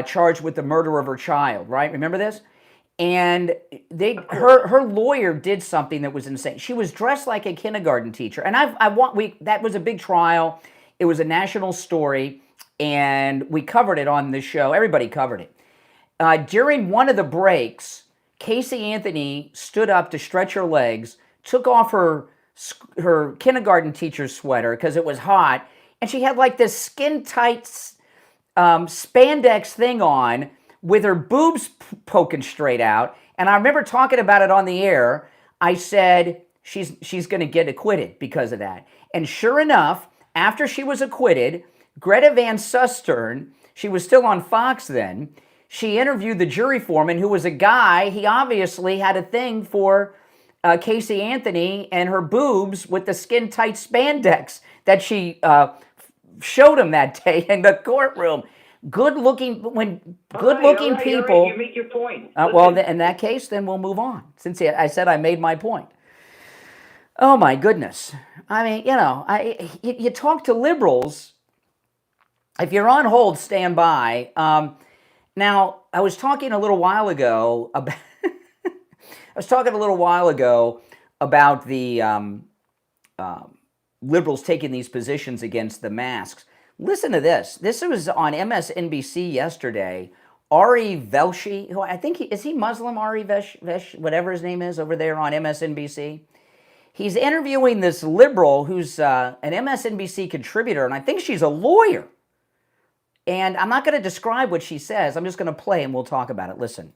charged with the murder of her child. Right? Remember this? And her lawyer did something that was insane. She was dressed like a kindergarten teacher, and that was a big trial. It was a national story, and we covered it on this show. Everybody covered it. During one of the breaks, Casey Anthony stood up to stretch her legs, took off her kindergarten teacher's sweater because it was hot, and she had like this skin-tight spandex thing on with her boobs poking straight out. And I remember talking about it on the air. I said, she's going to get acquitted because of that. And sure enough, after she was acquitted, Greta Van Susteren, she was still on Fox then, she interviewed the jury foreman, who was a guy. He obviously had a thing for Casey Anthony and her boobs with the skin-tight spandex that she showed him that day in the courtroom. Good-looking people. You make your point. Well, in that case, then we'll move on. Since I said I made my point. Oh my goodness! I mean, you talk to liberals. If you're on hold, stand by. Now, I was talking a little while ago about. About the liberals taking these positions against the masks. Listen to this. This was on MSNBC yesterday. Ari Velshi, who I think is he Muslim? Ari Vesh, whatever his name is, over there on MSNBC. He's interviewing this liberal who's an MSNBC contributor, and I think she's a lawyer. And I'm not going to describe what she says. I'm just going to play, and we'll talk about it. Listen.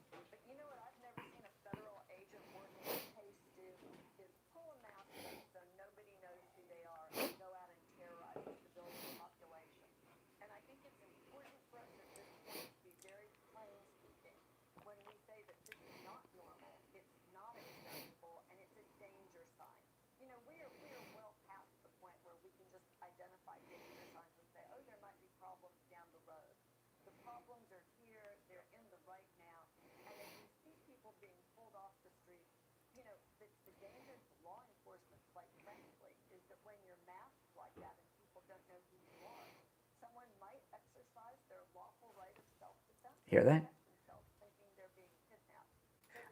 Hear that?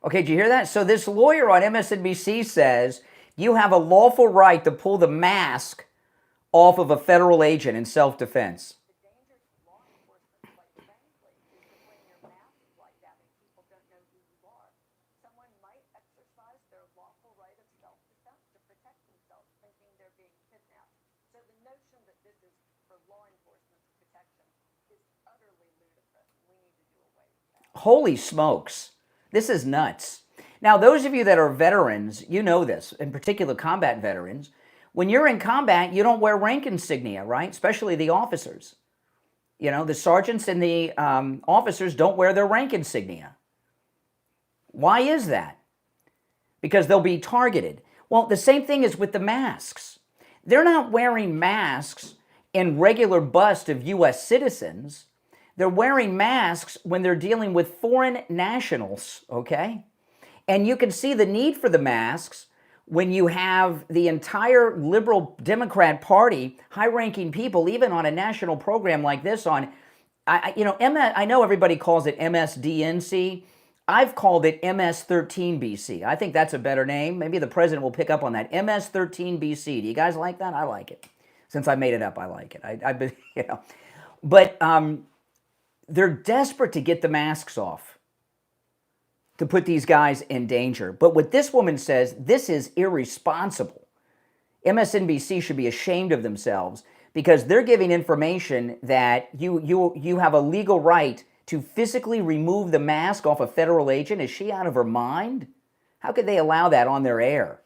Okay, did you hear that? So this lawyer on MSNBC says you have a lawful right to pull the mask off of a federal agent in self-defense. Holy smokes. This is nuts. Now, those of you that are veterans, you know this, in particular combat veterans. When you're in combat, you don't wear rank insignia, right? Especially the officers. You know, the sergeants and the officers don't wear their rank insignia. Why is that? Because they'll be targeted. Well, the same thing is with the masks. They're not wearing masks in regular bust of U.S. citizens. They're wearing masks when they're dealing with foreign nationals, okay? And you can see the need for the masks when you have the entire liberal Democrat Party, high-ranking people, even on a national program like this I know everybody calls it MSDNC. I've called it MS-13BC. I think that's a better name. Maybe the president will pick up on that. MS-13BC. Do you guys like that? I like it. Since I made it up, I like it. I've been, But they're desperate to get the masks off, to put these guys in danger. But what this woman says, this is irresponsible. MSNBC should be ashamed of themselves because they're giving information that you have a legal right to physically remove the mask off a federal agent. Is she out of her mind? How could they allow that on their air?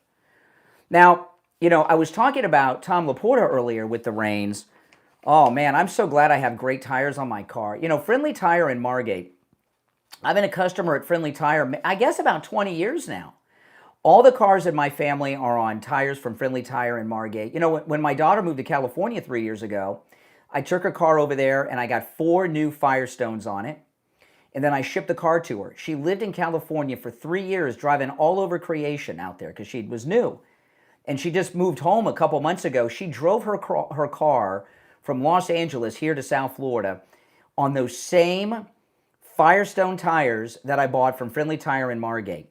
Now, I was talking about Tom Laporta earlier with the rains. Oh, man, I'm so glad I have great tires on my car. Friendly Tire in Margate. I've been a customer at Friendly Tire, I guess about 20 years now. All the cars in my family are on tires from Friendly Tire in Margate. When my daughter moved to California 3 years ago, I took her car over there and I got 4 new Firestones on it. And then I shipped the car to her. She lived in California for 3 years, driving all over creation out there because she was new. And she just moved home a couple months ago. She drove her car from Los Angeles here to South Florida on those same Firestone tires that I bought from Friendly Tire in Margate.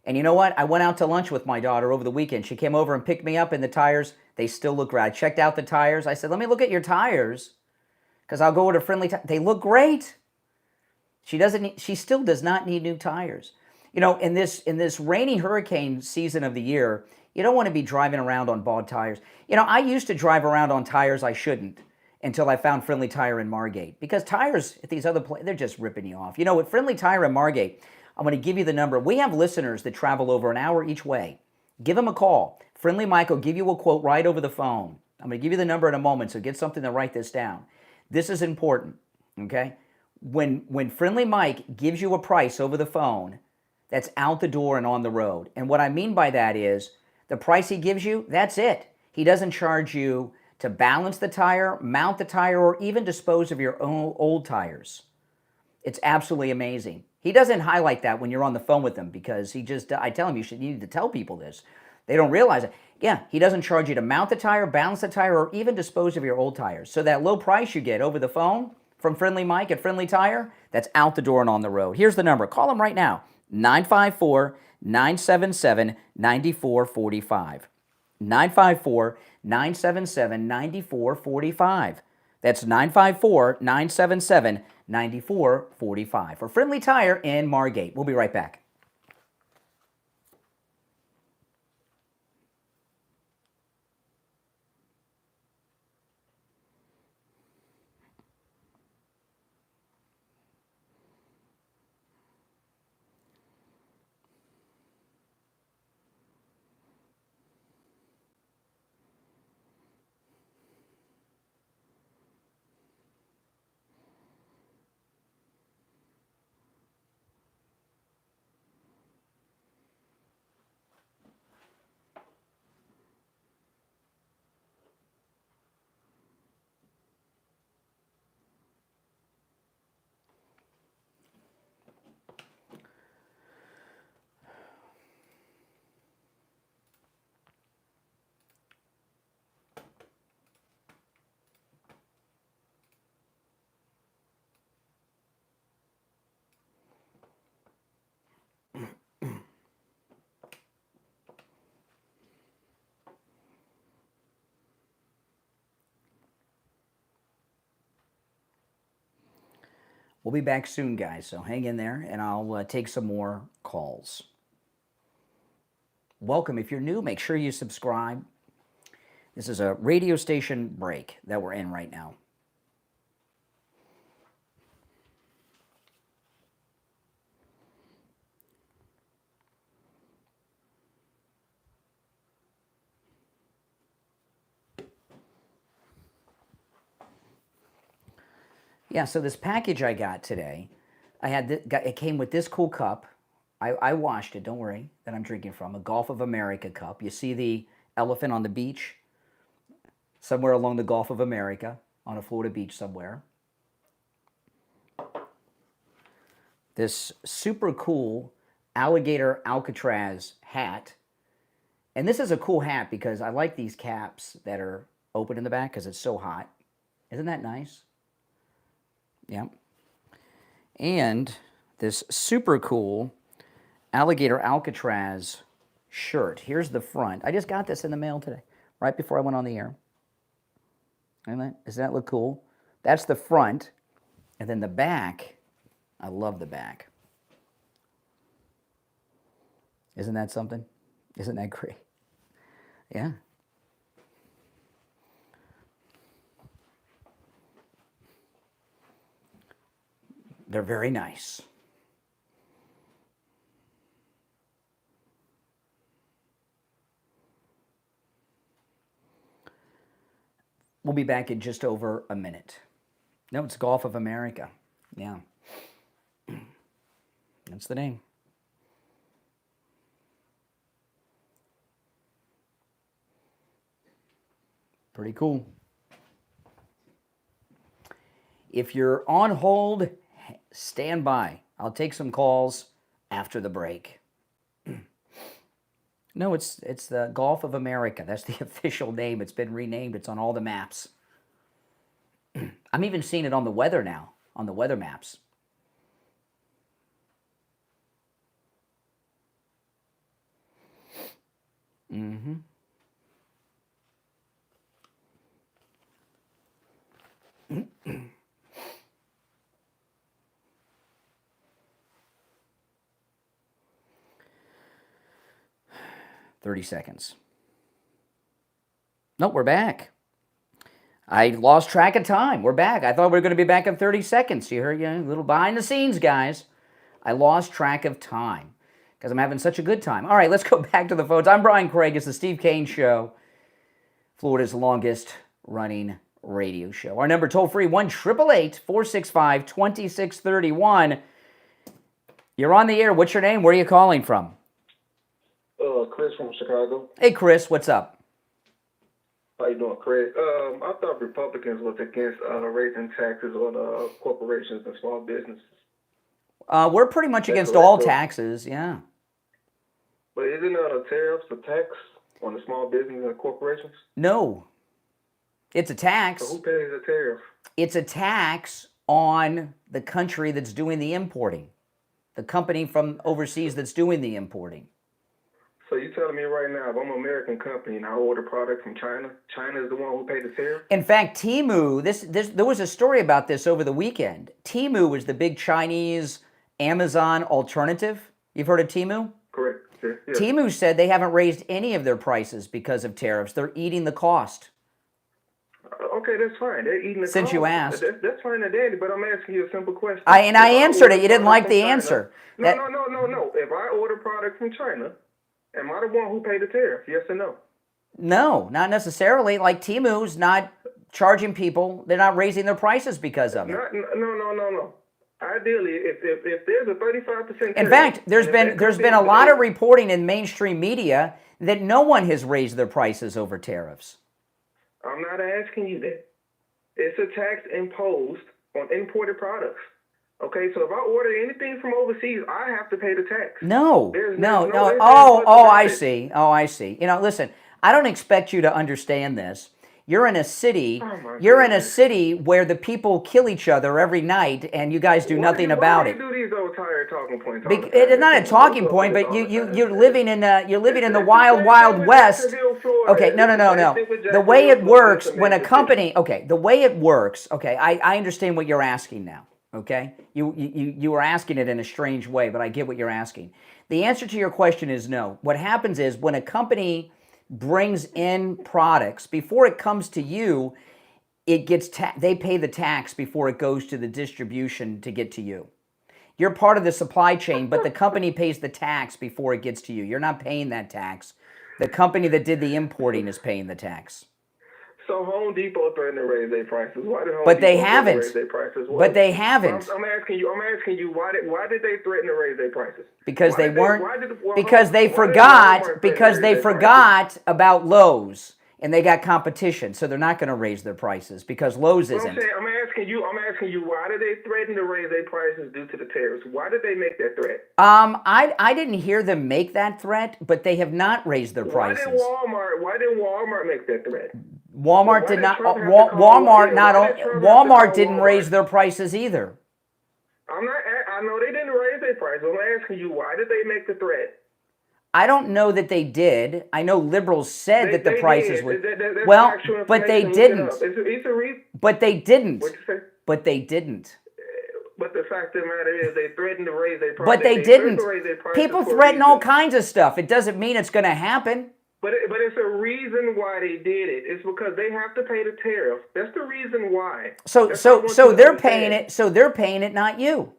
And you know what? I went out to lunch with my daughter over the weekend. She came over and picked me up, and the tires, they still look great. I checked out the tires. I said, let me look at your tires because I'll go to Friendly Tire. They look great. She still does not need new tires. In this rainy hurricane season of the year, you don't want to be driving around on bald tires. I used to drive around on tires I shouldn't until I found Friendly Tire in Margate. Because tires at these other places, they're just ripping you off. With Friendly Tire in Margate, I'm going to give you the number. We have listeners that travel over an hour each way. Give them a call. Friendly Mike will give you a quote right over the phone. I'm going to give you the number in a moment, so get something to write this down. This is important, okay? When Friendly Mike gives you a price over the phone, that's out the door and on the road. And what I mean by that is, the price he gives you, that's it. He doesn't charge you to balance the tire, mount the tire, or even dispose of your own old tires. It's absolutely amazing. He doesn't highlight that when you're on the phone with him because I tell him you need to tell people this. They don't realize it. Yeah, he doesn't charge you to mount the tire, balance the tire, or even dispose of your old tires. So that low price you get over the phone from Friendly Mike at Friendly Tire, that's out the door and on the road. Here's the number. Call him right now, 954-977-9445. 954-977-9445. That's 954-977-9445 for Friendly Tire in Margate. We'll be right back. We'll be back soon, guys, so hang in there, and I'll take some more calls. Welcome. If you're new, make sure you subscribe. This is a radio station break that we're in right now. Yeah, so this package I got today, it came with this cool cup. I washed it, don't worry, that I'm drinking from, a Gulf of America cup. You see the elephant on the beach? Somewhere along the Gulf of America, on a Florida beach somewhere. This super cool alligator Alcatraz hat. And this is a cool hat because I like these caps that are open in the back because it's so hot. Isn't that nice? Yeah. And this super cool alligator Alcatraz shirt. Here's the front. I just got this in the mail today, right before I went on the air. Doesn't that look cool? That's the front. And then the back, I love the back. Isn't that something? Isn't that great? Yeah. They're very nice. We'll be back in just over a minute. No, it's Gulf of America. Yeah. That's the name. Pretty cool. If you're on hold, stand by. I'll take some calls after the break. No, it's the Gulf of America. That's the official name. It's been renamed. It's on all the maps. I'm even seeing it on the weather now, on the weather maps. Mm-hmm. $30 seconds. No, we're back. I lost track of time. We're back. I thought we were going to be back in 30 seconds. You heard, a little behind the scenes, guys. I lost track of time because I'm having such a good time. All right, let's go back to the phones. I'm Brian Craig. It's the Steve Kane Show, Florida's longest running radio show. Our number toll free, 1-888-465-2631. You're on the air. What's your name? Where are you calling from? Chris from Chicago. Hey, Chris, what's up? How you doing, Craig? I thought Republicans was against raising taxes on corporations and small businesses. We're pretty much against all taxes, yeah. But isn't tariffs a tax on the small business and corporations? No. It's a tax. So who pays the tariff? It's a tax on the country that's doing the importing. The company from overseas that's doing the importing. So you're telling me right now, if I'm an American company and I order product from China, China is the one who paid the tariff? In fact, Temu, there was a story about this over the weekend. Temu was the big Chinese Amazon alternative. You've heard of Temu? Correct. Yeah. Temu said they haven't raised any of their prices because of tariffs. They're eating the cost. Okay, that's fine. They're eating the Since cost. you asked. That's fine, Daddy, but I'm asking you a simple question. I answered it. You didn't like the answer. No. If I order product from China, am I the one who paid the tariff? Yes or no? No, not necessarily. Like Temu's not charging people. They're not raising their prices because of it. No. Ideally, if there's a 35% tariff. In fact, there's been a lot of reporting in mainstream media that no one has raised their prices over tariffs. I'm not asking you that. It's a tax imposed on imported products. Okay, so if I order anything from overseas, I have to pay the tax. No. I see. Listen, I don't expect you to understand this. You're in a city. You're in a city where the people kill each other every night, and you guys do nothing about it. Why do you do these old tired talking points? It's not a talking point, but you're living in the wild west. Okay, no. The way it works when a company. Okay, the way it works. Okay, I understand what you're asking now. Okay? You were asking it in a strange way, but I get what you're asking. The answer to your question is no. What happens is when a company brings in products, before it comes to you, it gets they pay the tax before it goes to the distribution to get to you. You're part of the supply chain, but the company pays the tax before it gets to you. You're not paying that tax. The company that did the importing is paying the tax. So Home Depot threatened to raise their prices. Why did Home But they Depot haven't. raise their prices? But they haven't. I'm asking you. Why did they threaten to raise their prices? Because Why they did weren't. Because they forgot about Lowe's. And they got competition, so they're not going to raise their prices because Lowe's isn't. I'm asking you, why did they threaten to raise their prices due to the tariffs? Why did they make that threat? I didn't hear them make that threat, but they have not raised their prices. Why did Walmart make that threat? Walmart did not. Walmart didn't raise their prices either. I know they didn't raise their prices. I'm asking you, why did they make the threat? I don't know that they did. I know liberals said that the prices were. Well, but they didn't. But they didn't. But they didn't. But the fact of the matter is they threatened to raise their prices. But they didn't. People threaten all kinds of stuff. It doesn't mean it's going to happen. But it's a reason why they did it. It's because they have to pay the tariff. That's the reason why. So they're paying it. So they're paying it, not you.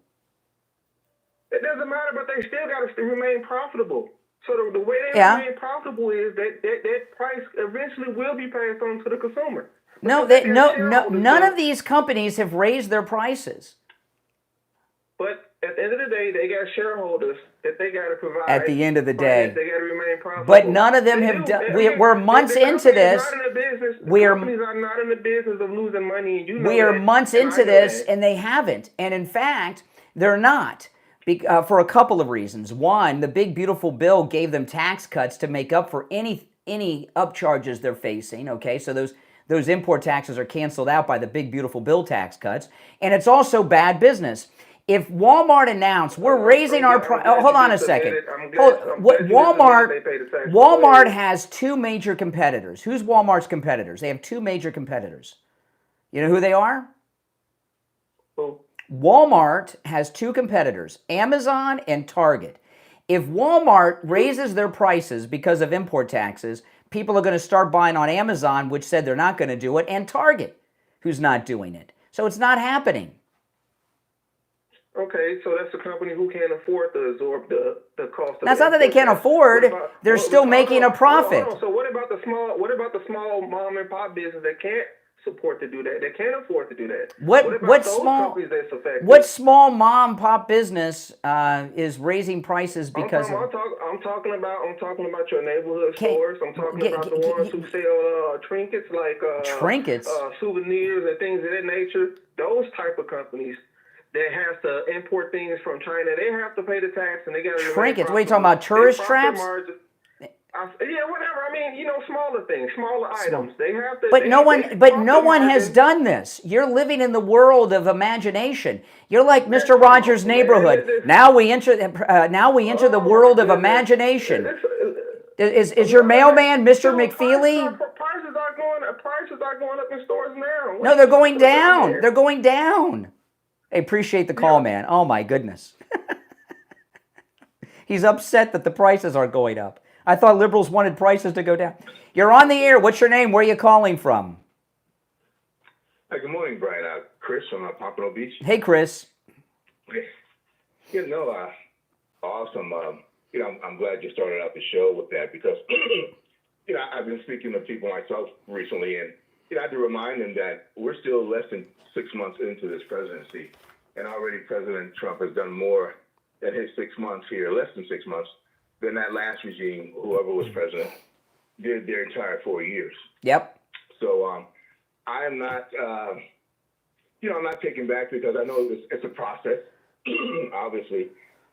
It doesn't matter, but they still got to remain profitable. So the way they remain profitable is that price eventually will be passed on to the consumer. None of these companies have raised their prices. But at the end of the day, they got shareholders that they got to provide. At the end of the day, they got to remain profitable. But none of them have done. We're months into this. Companies are not in the business of losing money. We are months into this, and they haven't. And in fact, they're not. For a couple of reasons. One, the big beautiful bill gave them tax cuts to make up for any upcharges they're facing. Okay, so those import taxes are canceled out by the big beautiful bill tax cuts, and it's also bad business. If Walmart announced we're raising our price, hold on a second. Walmart has two major competitors. Who's Walmart's competitors? They have two major competitors. You know who they are? Who? Walmart has two competitors, Amazon and Target. If Walmart raises their prices because of import taxes, people are going to start buying on Amazon, which said they're not going to do it, and Target, who's not doing it. So it's not happening. Okay, so that's a company who can't afford to absorb the cost of. That's not that they can't afford. They're still making a profit. So what about the small mom and pop business that can't support to do that? They can't afford to do that. What small mom pop business is raising prices because I'm talking about your neighborhood stores. I'm talking about the ones who sell trinkets like souvenirs and things of that nature. Those type of companies that have to import things from China, they have to pay the tax and they got to trinkets. What are you talking about? Tourist traps? Yeah, whatever. I mean, smaller things, smaller items. They have to. But no one has done this. You're living in the world of imagination. You're like Mr. Rogers' Neighborhood. Now we enter the world of imagination. Is your mailman Mr. McFeely? Prices are going up in stores now. No, they're going down. They're going down. I appreciate the call, man. Oh my goodness. He's upset that the prices are going up. I thought liberals wanted prices to go down. You're on the air. What's your name? Where are you calling from? Hi, good morning, Brian. Chris from Pompano Beach. Hey, Chris. Awesome. I'm glad you started out the show with that because, I've been speaking to people myself recently, and, I had to remind them that we're still less than 6 months into this presidency, and already President Trump has done more in his 6 months here, less than 6 months, than that last regime, whoever was president, did their entire 4 years. Yep. So I am not, I'm not taken back because I know it's a process, obviously,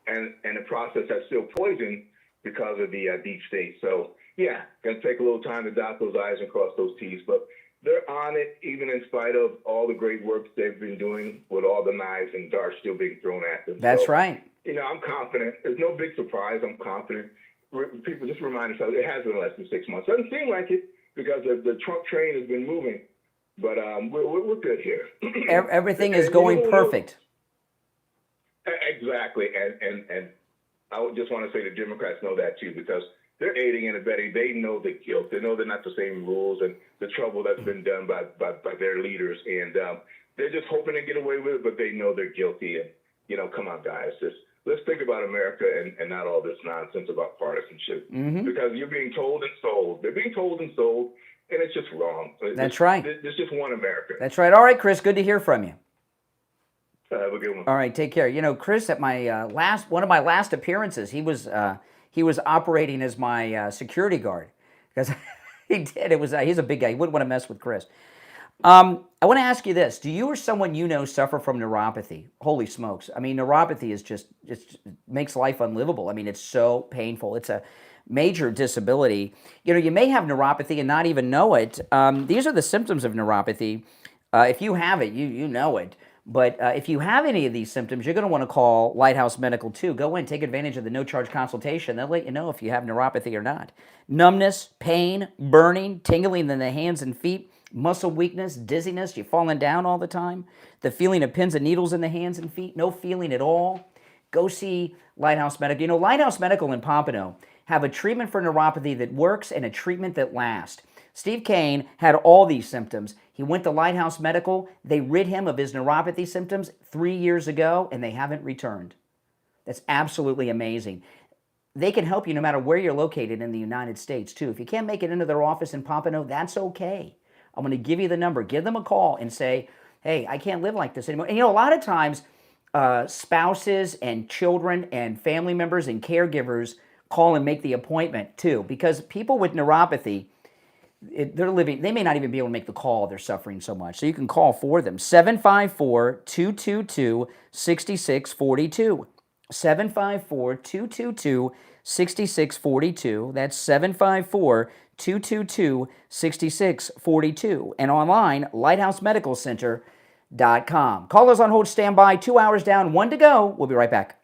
and the process has still poison because of the deep state. So, yeah, going to take a little time to dot those I's and cross those T's, but they're on it, even in spite of all the great work they've been doing with all the knives and darts still being thrown at them. That's right. I'm confident. There's no big surprise. I'm confident. People just remind themselves it has been less than 6 months. Doesn't seem like it because the Trump train has been moving, but we're good here. Everything is going perfect. Exactly, and I would just want to say the Democrats know that too, because they're aiding and abetting. They know the guilt. They know they're not the same rules and the trouble that's been done by their leaders, and they're just hoping to get away with it, but they know they're guilty. And come on, guys, let's think about America and not all this nonsense about partisanship, because you're being told and sold. They're being told and sold, and it's just wrong. That's right. There's just one America. That's right. All right, Chris, good to hear from you. Have a good one. All right, take care. Chris, at my one of my last appearances, he was operating as my security guard, because he did. It was he's a big guy. You wouldn't want to mess with Chris. I want to ask you this: do you or someone you know suffer from neuropathy? Holy smokes! I mean, neuropathy is just makes life unlivable. I mean, it's so painful. It's a major disability. You may have neuropathy and not even know it. These are the symptoms of neuropathy. If you have it, you know it. But if you have any of these symptoms, you're going to want to call Lighthouse Medical too. Go in, take advantage of the no-charge consultation. They'll let you know if you have neuropathy or not. Numbness, pain, burning, tingling in the hands and feet, muscle weakness, dizziness, you're falling down all the time, the feeling of pins and needles in the hands and feet, no feeling at all. Go see Lighthouse Medical. Lighthouse Medical in Pompano have a treatment for neuropathy that works and a treatment that lasts. Steve Kane had all these symptoms. He went to Lighthouse Medical. They rid him of his neuropathy symptoms 3 years ago, and they haven't returned. That's absolutely amazing. They can help you no matter where you're located in the United States, too. If you can't make it into their office in Pompano, that's okay. I'm going to give you the number. Give them a call and say, hey, I can't live like this anymore. And a lot of times, spouses and children and family members and caregivers call and make the appointment, too, because people with neuropathy, they may not even be able to make the call. They're suffering so much. So you can call for them. 754-222-6642. 754-222-6642. That's 754-222-6642. And online, lighthousemedicalcenter.com. Callers on hold, stand by. 2 hours down, 1 to go. We'll be right back.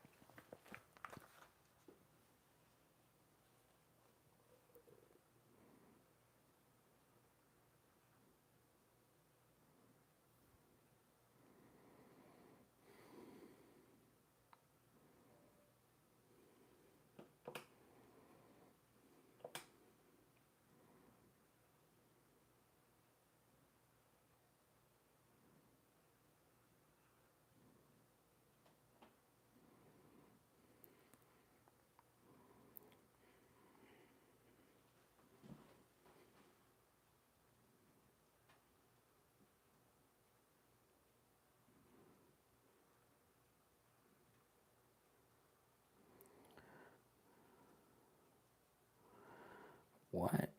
What?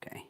Okay.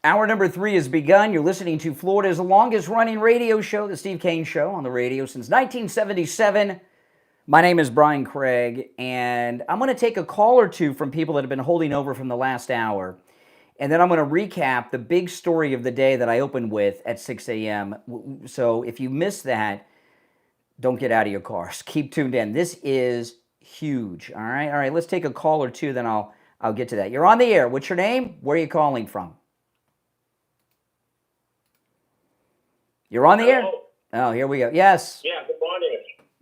Hour number 3 has begun. You're listening to Florida's longest-running radio show, The Steve Kane Show, on the radio since 1977. My name is Brian Craig, and I'm going to take a call or two from people that have been holding over from the last hour, and then I'm going to recap the big story of the day that I opened with at 6 a.m. So if you missed that, don't get out of your cars. Keep tuned in. This is huge, all right? All right, let's take a call or two, then I'll get to that. You're on the air. What's your name? Where are you calling from? You're on the air? Oh, here we go. Yes. Yeah, good morning.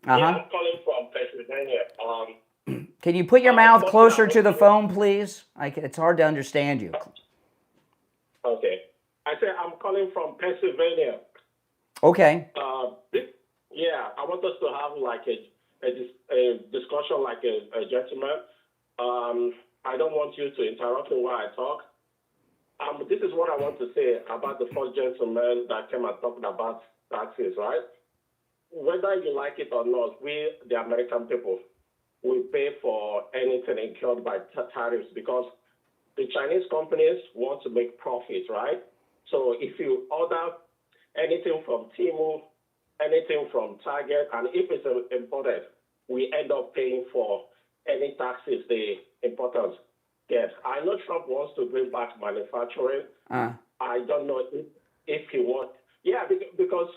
Uh-huh. Yeah, I'm calling from Pennsylvania. Can you put your mouth closer to the phone, please? It's hard to understand you. Okay. I said I'm calling from Pennsylvania. Okay. Yeah, I want us to have like a discussion like a gentleman. I don't want you to interrupt me while I talk. This is what I want to say about the first gentleman that came and talked about taxes, right? Whether you like it or not, we, the American people, we pay for anything incurred by tariffs because the Chinese companies want to make profit, right? So if you order anything from Temu, anything from Target, and if it's imported, we end up paying for any taxes the importers get. I know Trump wants to bring back manufacturing. I don't know if he wants. Yeah, because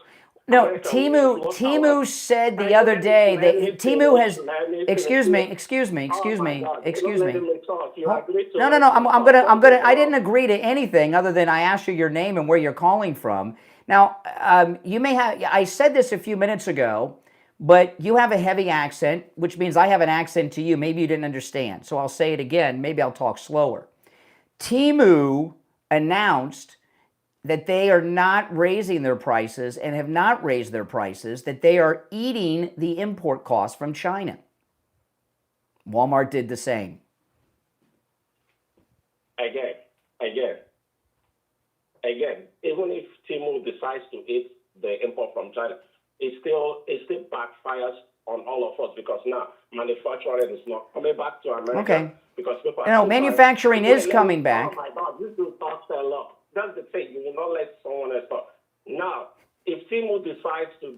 no, Temu said the other day that Temu has. Excuse me. No. I'm gonna. I didn't agree to anything other than I asked you your name and where you're calling from. Now, you may have. I said this a few minutes ago, but you have a heavy accent, which means I have an accent to you. Maybe you didn't understand, so I'll say it again. Maybe I'll talk slower. Temu announced that they are not raising their prices and have not raised their prices, that they are eating the import costs from China. Walmart did the same. Again, even if Temu decides to eat the import from China, it still backfires on all of us because now manufacturing is not coming back to America. Okay. Because people manufacturing is coming back. Oh my God, this will cost a lot. That's the thing. You will not let someone else talk. Now, if Temu decides to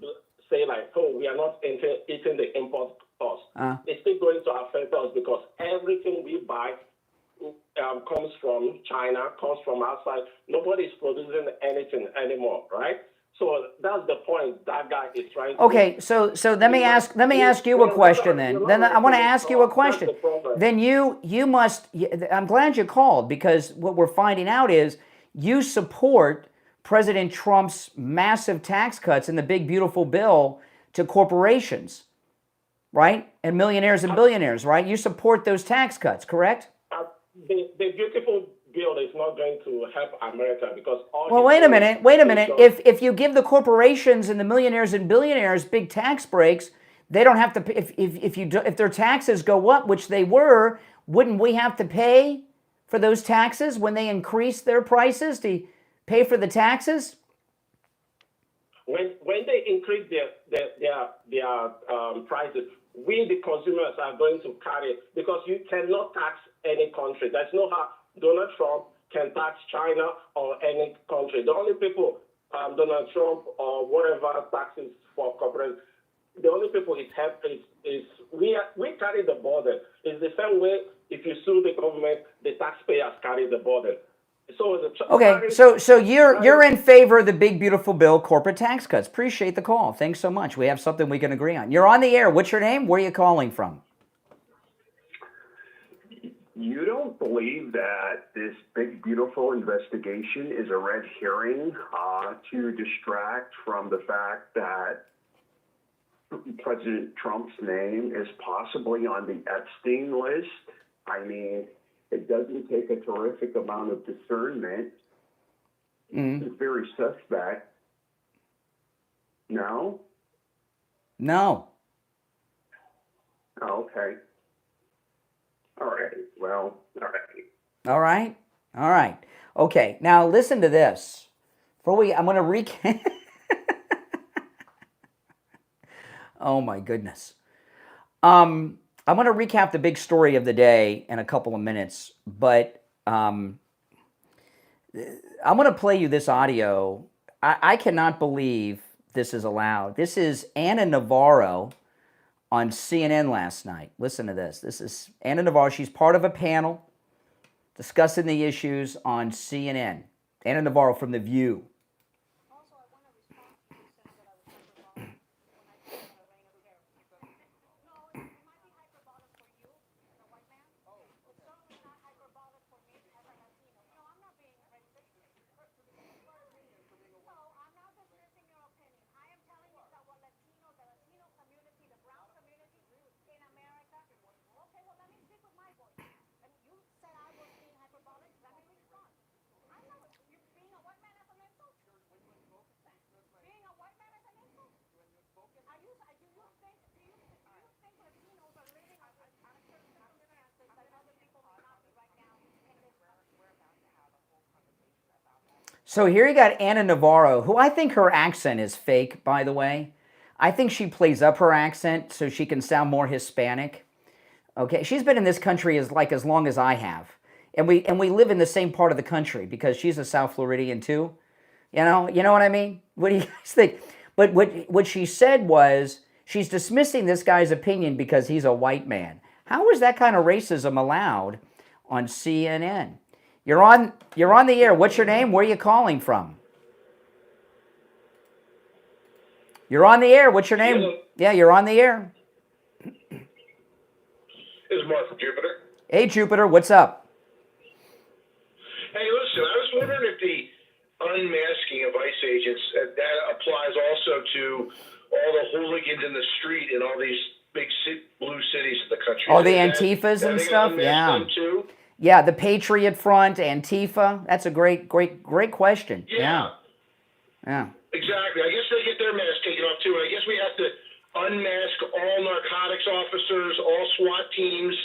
say like, oh, we are not eating the import cost, it's still going to affect us because everything we buy comes from China, comes from outside. Nobody's producing anything anymore, right? So that's the point that guy is trying to. Okay, so let me ask you a question then. Then I want to ask you a question. Then you must. I'm glad you called because what we're finding out is you support President Trump's massive tax cuts in the big beautiful bill to corporations, right? And millionaires and billionaires, right? You support those tax cuts, correct? The beautiful bill is not going to help America because all. Well, wait a minute. If you give the corporations and the millionaires and billionaires big tax breaks, they don't have to pay. If their taxes go up, which they were, wouldn't we have to pay for those taxes when they increase their prices to pay for the taxes? When they increase their prices, we the consumers are going to carry it because you cannot tax any country. There's no how Donald Trump can tax China or any country. The only people Donald Trump or whatever taxes for corporate, the only people it helps is we carry the burden. It's the same way if you sue the government, the taxpayers carry the burden. So you're in favor of the big beautiful bill, corporate tax cuts. Appreciate the call. Thanks so much. We have something we can agree on. You're on the air. What's your name? Where are you calling from? You don't believe that this big beautiful investigation is a red herring to distract from the fact that President Trump's name is possibly on the Epstein list? I mean, it doesn't take a terrific amount of discernment. It's very suspect. No? No. Okay. All right. Well, all right. All right. All right. Okay. Now listen to this. I'm going to recap. Oh my goodness. I'm going to recap the big story of the day in a couple of minutes, but I'm I'm going to play you this audio. I cannot believe this is allowed. This is Ana Navarro on CNN last night. Listen to this. This is Ana Navarro. She's part of a panel discussing the issues on CNN. Ana Navarro from The View. So here you got Ana Navarro, who I think her accent is fake, by the way. I think she plays up her accent so she can sound more Hispanic. Okay, she's been in this country as long as I have, and we live in the same part of the country because she's a South Floridian too. You know what I mean? What do you guys think? But what she said was she's dismissing this guy's opinion because he's a white man. How is that kind of racism allowed on CNN? You're on the air. What's your name? Where are you calling from? You're on the air. What's your name? Hello. Yeah, you're on the air. This is Mark from Jupiter. Hey, Jupiter, what's up? Hey, listen, I was wondering if the unmasking of ICE agents, that applies also to all the hooligans in the street in all these big blue cities in the country. Oh, the Antifas and stuff? Yeah. Them too? Yeah, the Patriot Front, Antifa. That's a great question. Yeah. Exactly. I guess they get their mask taken off too. I guess we have to unmask all narcotics officers, all SWAT teams.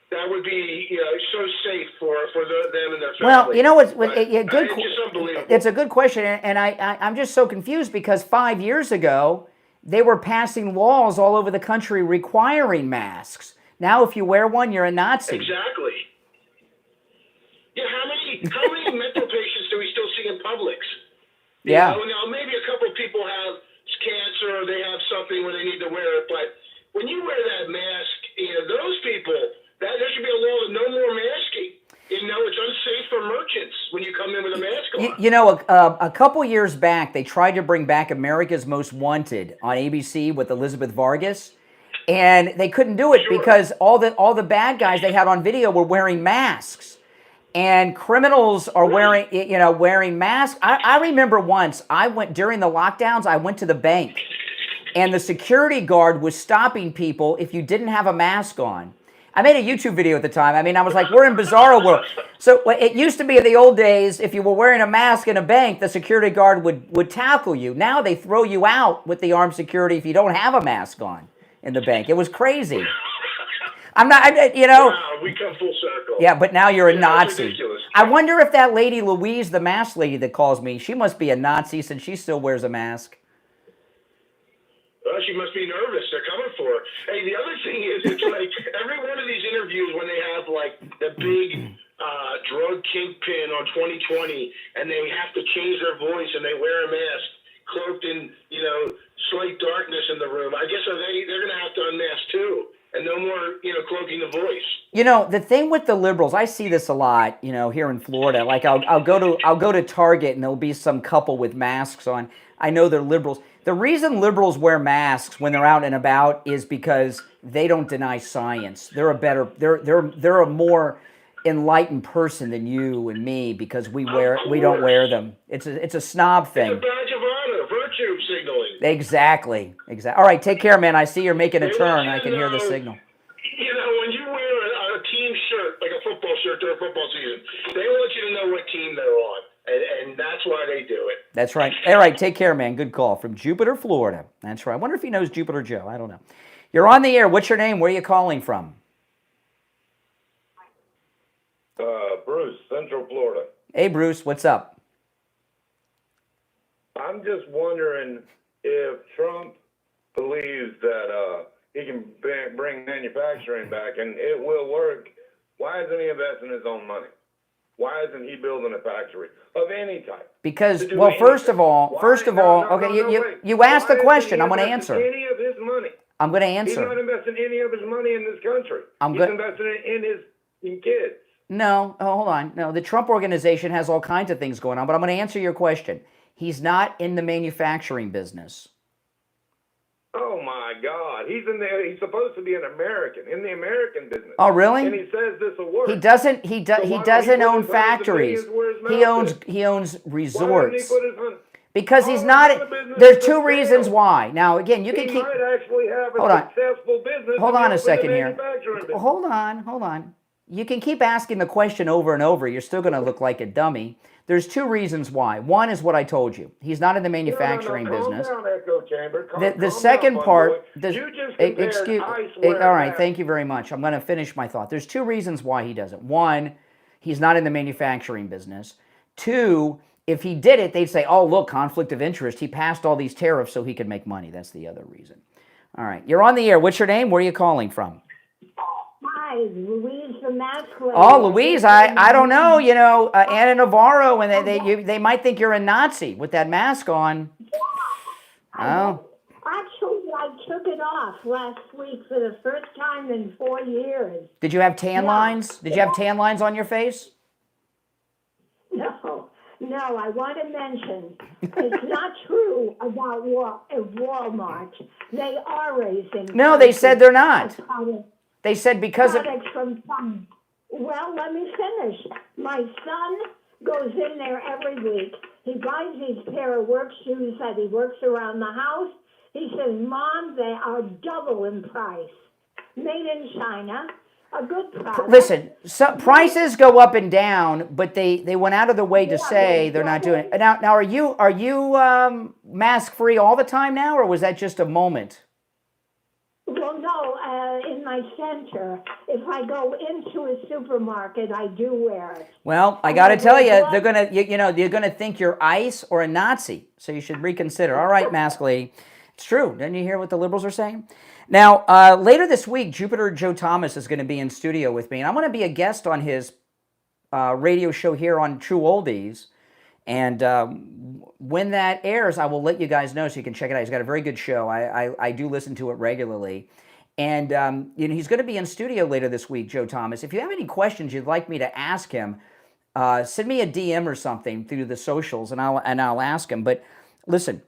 That would be, so safe for them and their family. Well, you know what's good? It's just unbelievable. It's a good question, and I'm just so confused because 5 years ago they were passing laws all over the country requiring masks. Now, if you wear one, you're a Nazi. Exactly. Yeah, how many mental patients do we still see in Publix? Yeah. Now maybe a couple of people have cancer or they have something where they need to wear it, but when you wear that mask, those people, there should be a law of no more masking. It's unsafe for merchants when you come in with a mask on. A couple years back, they tried to bring back America's Most Wanted on ABC with Elizabeth Vargas, and they couldn't do it because all the bad guys they had on video were wearing masks. And criminals are wearing masks. I remember once during the lockdowns, I went to the bank and the security guard was stopping people if you didn't have a mask on. I made a YouTube video at the time. I mean, I was like, we're in bizarro world. So it used to be in the old days, if you were wearing a mask in a bank, the security guard would tackle you. Now they throw you out with the armed security if you don't have a mask on in the bank. It was crazy. Wow, we come full circle. Yeah, but now you're a Nazi. Ridiculous. I wonder if that lady Louise, the mask lady that calls me, she must be a Nazi since she still wears a mask. Well, she must be nervous. They're coming for her. Hey, the other thing is, it's like every one of these interviews when they have like the big drug kingpin on 2020 and they have to change their voice and they wear a mask cloaked in, slight darkness in the room. I guess they're going to have to unmask too. And no more, cloaking the voice. The thing with the liberals, I see this a lot, here in Florida. Like I'll go to Target and there'll be some couple with masks on. I know they're liberals. The reason liberals wear masks when they're out and about is because they don't deny science. They're a more enlightened person than you and me because we don't wear them. It's a snob thing. It's a badge of honor, virtue signaling. Exactly. All right, take care, man. I see you're making a turn. I can hear the signal. When you wear a team shirt, like a football shirt during football season, they want you to know what team they're on, and that's why they do it. That's right. All right, take care, man. Good call. From Jupiter, Florida. That's right. I wonder if he knows Jupiter Joe. I don't know. You're on the air. What's your name? Where are you calling from? Bruce, Central Florida. Hey, Bruce. What's up? I'm just wondering if Trump believes that he can bring manufacturing back and it will work. Why isn't he investing his own money? Why isn't he building a factory of any type? Because, well, first of all, you asked the question. I'm going to answer. Any of his money. I'm going to He's not answer. investing any of his money in this country. He's investing it in kids. No, hold on. No, the Trump organization has all kinds of things going on, but I'm going to answer your question. He's not in the manufacturing business. Oh my God! He's in there. He's supposed to be an American in the American business. Oh, really? And he says this will work. He doesn't. He doesn't own factories. He owns resorts. Because he's not. There's two reasons why. Now, again, you can keep. He might actually have a successful business. Hold on a second here. Hold on. You can keep asking the question over and over. You're still going to look like a dummy. There's two reasons why. One is what I told you. He's not in the manufacturing business. Calm down, echo chamber. The second part. You just compared all right. Thank you very much. I'm going to finish my thought. There's two reasons why he doesn't. One, he's not in the manufacturing business. Two, if he did it, they'd say, "Oh, look, conflict of interest. He passed all these tariffs so he could make money." That's the other reason. All right. You're on the air. What's your name? Where are you calling from? Hi, Louise the mask lady. Oh, Louise, I don't know. You know, Anna Navarro, and they might think you're a Nazi with that mask on. Oh. Actually, I took it off last week for the first time in 4 years. Did you have tan lines? Did you have tan lines on your face? No, I want to mention, it's not true about Walmart. They are raising. No, they said they're not. They said because of... Well, let me finish. My son goes in there every week. He buys these pair of work shoes that he works around the house. He says, "Mom, they are double in price. Made in China, a good product." Listen, prices go up and down, but they went out of the way to say they're not doing it. Now, are you mask free all the time now, or was that just a moment? Well, no, in my center, if I go into a supermarket, I do wear it. Well, I got to tell you, they're gonna, you're gonna think you're ICE or a Nazi, so you should reconsider. All right, mask lady, it's true. Didn't you hear what the liberals are saying? Now, later this week, Jupiter Joe Thomas is going to be in studio with me, and I'm going to be a guest on his radio show here on True Oldies. And when that airs, I will let you guys know so you can check it out. He's got a very good show. I do listen to it regularly. And he's going to be in studio later this week, Joe Thomas. If you have any questions you'd like me to ask him, send me a DM or something through the socials, and I'll ask him. But listen,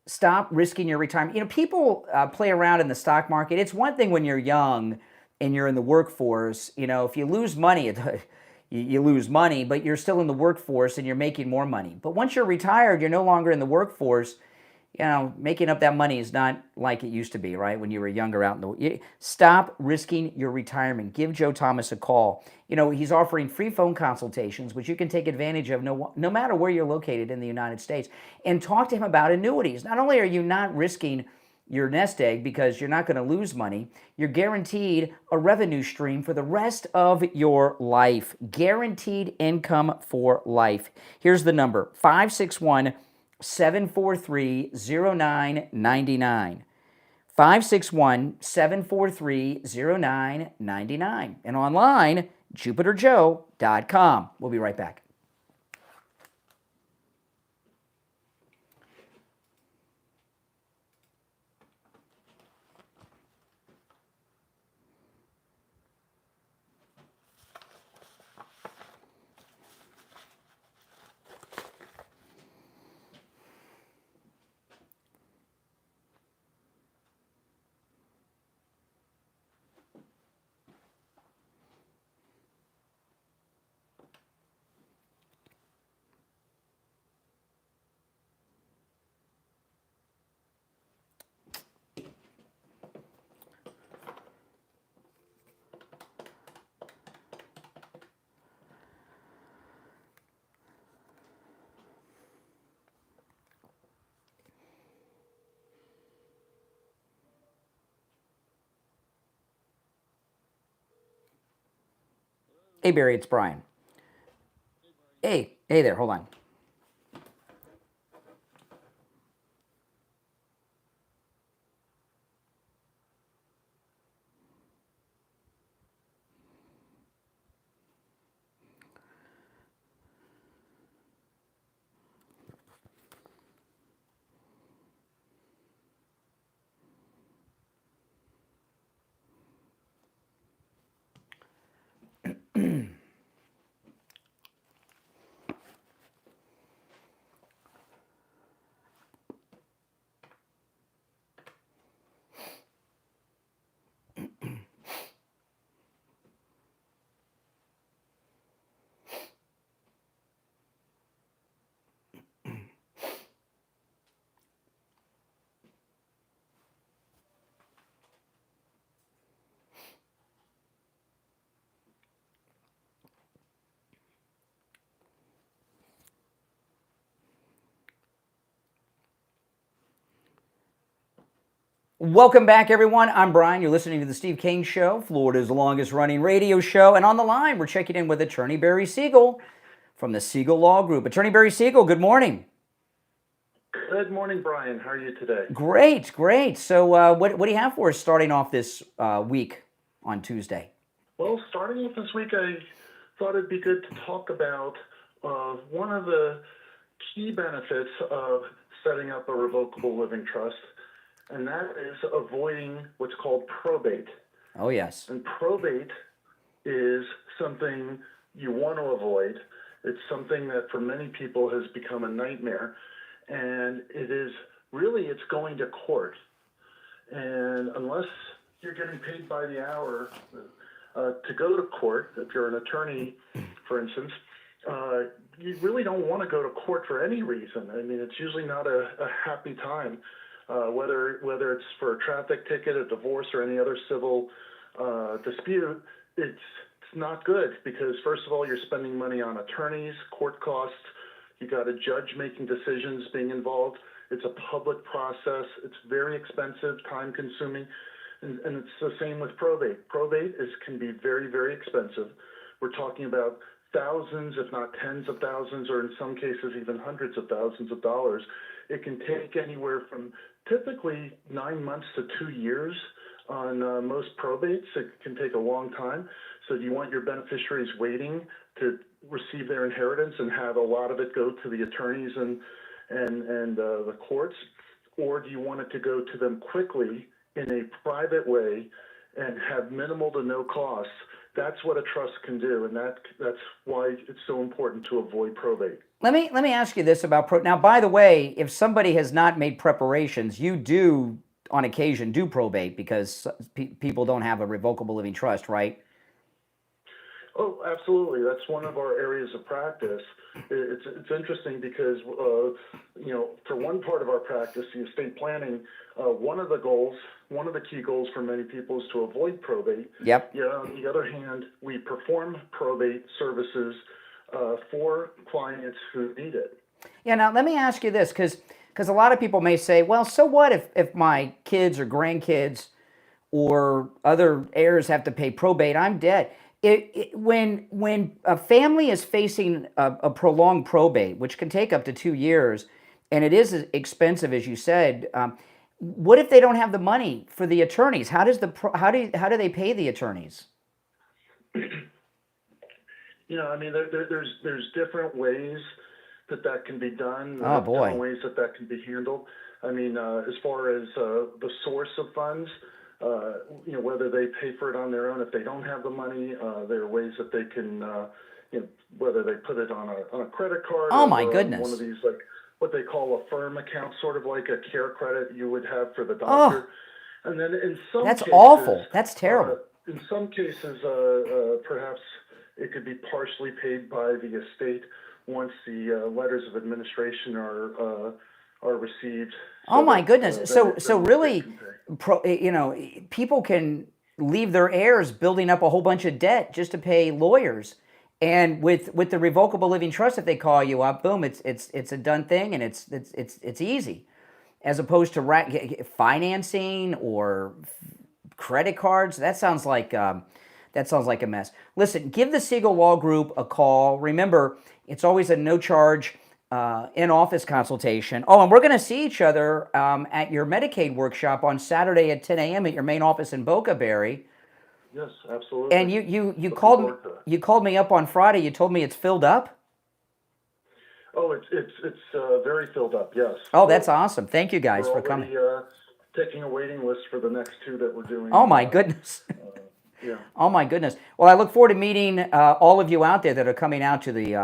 stop risking your retirement. People play around in the stock market. It's one thing when you're young and you're in the workforce. If you lose money, you lose money, but you're still in the workforce and you're making more money. But once you're retired, you're no longer in the workforce. Making up that money is not like it used to be, right? When you were younger out in the... Stop risking your retirement. Give Joe Thomas a call. He's offering free phone consultations, which you can take advantage of no matter where you're located in the United States, and talk to him about annuities. Not only are you not risking your nest egg because you're not going to lose money, you're guaranteed a revenue stream for the rest of your life. Guaranteed income for life. Here's the number, 561-743-0999. 561-743-0999. And online, JupiterJoe.com. We'll be right back. Hey, Barry, it's Brian. Hey there, hold on. Welcome back, everyone. I'm Brian. You're listening to the Steve Kane Show, Florida's longest-running radio show. And on the line, we're checking in with Attorney Barry Siegel from the Siegel Law Group. Attorney Barry Siegel, good morning. Good morning, Brian. How are you today? Great, great. So what do you have for us starting off this week on Tuesday? Well, starting off this week, I thought it'd be good to talk about one of the key benefits of setting up a revocable living trust, and that is avoiding what's called probate. Oh, yes. And probate is something you want to avoid. It's something that for many people has become a nightmare, and it's going to court. And unless you're getting paid by the hour to go to court, if you're an attorney, for instance, you really don't want to go to court for any reason. I mean, it's usually not a happy time, whether it's for a traffic ticket, a divorce, or any other civil dispute. It's not good because, first of all, you're spending money on attorneys, court costs. You got a judge making decisions being involved. It's a public process. It's very expensive, time-consuming, and it's the same with probate. Probate can be very, very expensive. We're talking about thousands, if not tens of thousands, or in some cases even hundreds of thousands of dollars. It can take anywhere from typically 9 months to 2 years on most probates. It can take a long time. So do you want your beneficiaries waiting to receive their inheritance and have a lot of it go to the attorneys and the courts? Or do you want it to go to them quickly in a private way and have minimal to no costs? That's what a trust can do, and that's why it's so important to avoid probate. Let me ask you this about now, by the way, if somebody has not made preparations, you do, on occasion, do probate because people don't have a revocable living trust, right? Oh, absolutely. That's one of our areas of practice. It's interesting because, for one part of our practice, the estate planning, one of the key goals for many people is to avoid probate. Yep. Yeah. On the other hand, we perform probate services for clients who need it. Yeah. Now, let me ask you this, because a lot of people may say, well, so what if my kids or grandkids or other heirs have to pay probate? I'm dead. When a family is facing a prolonged probate, which can take up to 2 years, and it is expensive, as you said, what if they don't have the money for the attorneys? How do they pay the attorneys? There's different ways that can be done. Oh boy. Different ways that can be handled. I mean, as far as the source of funds. Whether they pay for it on their own, if they don't have the money, there are ways that they can, whether they put it on a credit card. Oh my goodness! One of these, like what they call a firm account, sort of like a care credit you would have for the doctor. Oh, and then in some that's cases, awful. That's terrible. In some cases, perhaps it could be partially paid by the estate once the letters of administration are received. Oh my goodness! So really, people can leave their heirs building up a whole bunch of debt just to pay lawyers, and with the revocable living trust, if they call you up, boom, it's a done thing, and it's easy, as opposed to financing or credit cards. That sounds like a mess. Listen, give the Siegel Law Group a call. Remember, it's always a no charge in-office consultation. Oh, and we're going to see each other at your Medicaid workshop on Saturday at 10 a.m. at your main office in Boca, Barry. Yes, absolutely. And you called me up on Friday. You told me it's filled up. Oh, it's very filled up. Yes. Oh, that's awesome. Thank you guys for coming. Taking a waiting list for the next two that we're doing. Oh my goodness. Yeah. Oh my goodness. Well, I look forward to meeting all of you out there that are coming out to the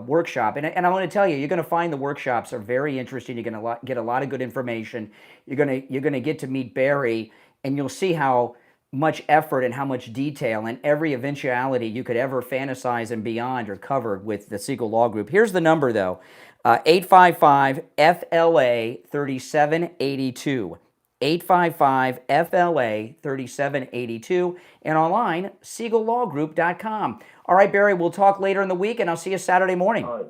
workshop. And I want to tell you, you're going to find the workshops are very interesting. You're going to get a lot of good information. You're going to get to meet Barry, and you'll see how much effort and how much detail and every eventuality you could ever fantasize and beyond are covered with the Siegel Law Group. Here's the number, though, 855-FLA-3782. 855-FLA-3782, and online, SiegelLawGroup.com. All right, Barry, we'll talk later in the week, and I'll see you Saturday morning. All right.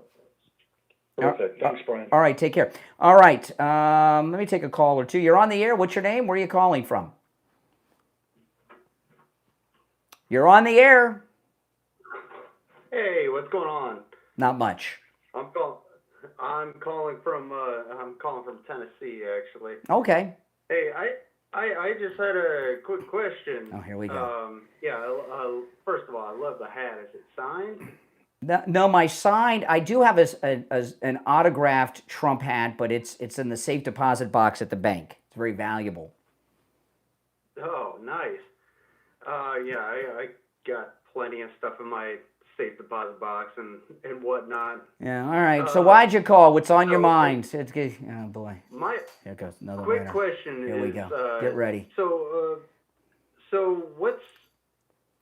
Perfect. Thanks, Brian. All right, take care. All right, let me take a call or two. You're on the air. What's your name? Where are you calling from? You're on the air. Hey, what's going on? Not much. I'm calling from Tennessee, actually. Okay. Hey, I just had a quick question. Oh, here we go. First of all, I love the hat. Is it signed? No, my signed. I do have an autographed Trump hat, but it's in the safe deposit box at the bank. It's very valuable. Oh, nice. I got plenty of stuff in my safe deposit box and whatnot. Yeah, all right. So why'd you call? What's on your mind? It's good. Oh, boy. Here it goes. Another quick winner. question Here we go. Get ready. So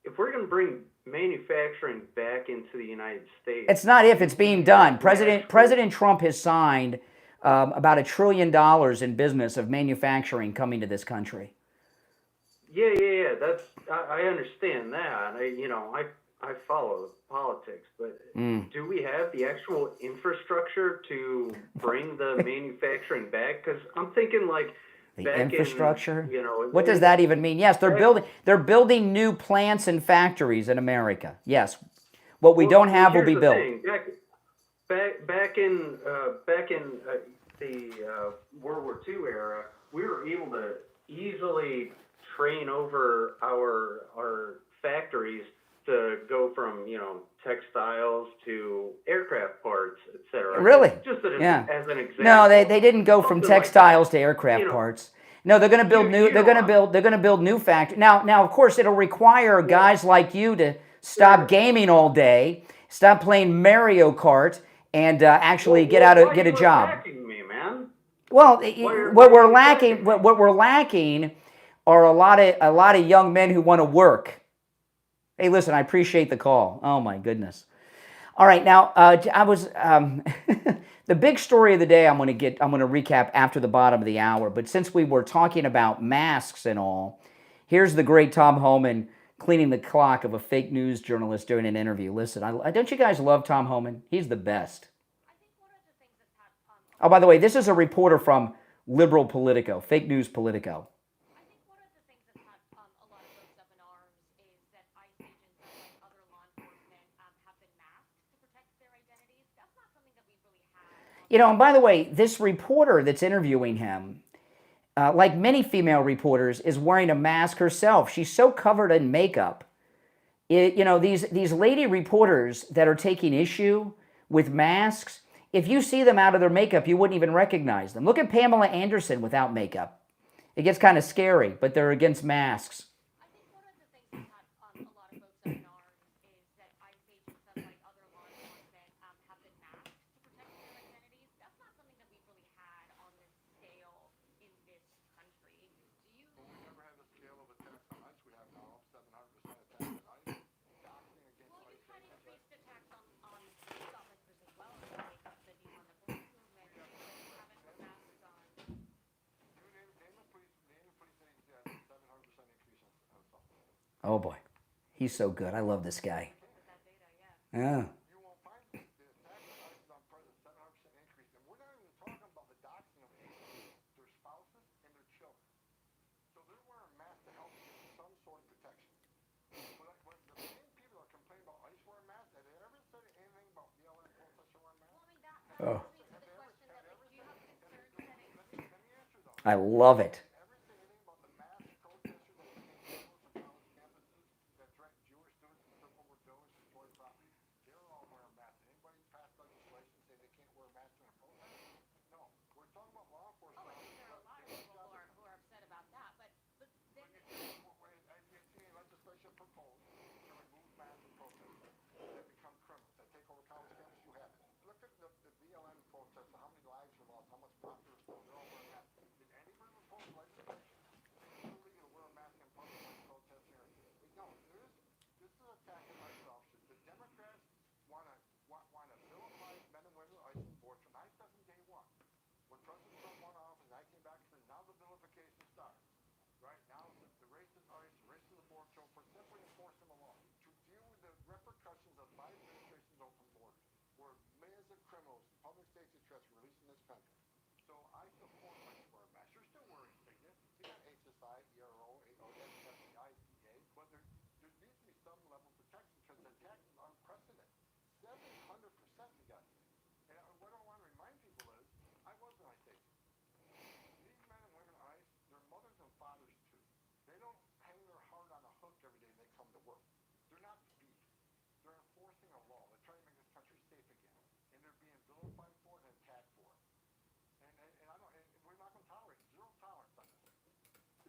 if we're going to bring manufacturing back into the United States? It's not if, it's being done. President Trump has signed about $1 trillion in business of manufacturing coming to this country. Yeah. That's I understand that. I follow politics, but do we have the actual infrastructure to bring the manufacturing back? Because I'm thinking the infrastructure. What does that even mean? Yes, they're building new plants and factories in America. Yes, what we don't have will be built. Back in the World War II era, we were able to easily train over our factories to go from textiles to aircraft parts, etc. Really? Just as an example. No, they didn't go from textiles to aircraft parts. No, they're going to build new. They're going to build new factories. Now, of course, it'll require guys like you to stop gaming all day, stop playing Mario Kart, and actually get a job. Attacking me, man? Well, what we're lacking are a lot of young men who want to work. Hey, listen, I appreciate the call. Oh my goodness. All right, now I was the big story of the day. I'm going to recap after the bottom of the hour. But since we were talking about masks and all, here's the great Tom Homan cleaning the clock of a fake news journalist during an interview. Listen, don't you guys love Tom Homan? He's the best. Oh, by the way, this is a reporter from Liberal Politico, fake news Politico. And by the way, this reporter that's interviewing him, like many female reporters, is wearing a mask herself. She's so covered in makeup. These lady reporters that are taking issue with masks, if you see them out of their makeup, you wouldn't even recognize them. Look at Pamela Anderson without makeup. It gets kind of scary, but they're against masks. Oh boy, he's so good. I love this guy. Yeah. Oh. I love it.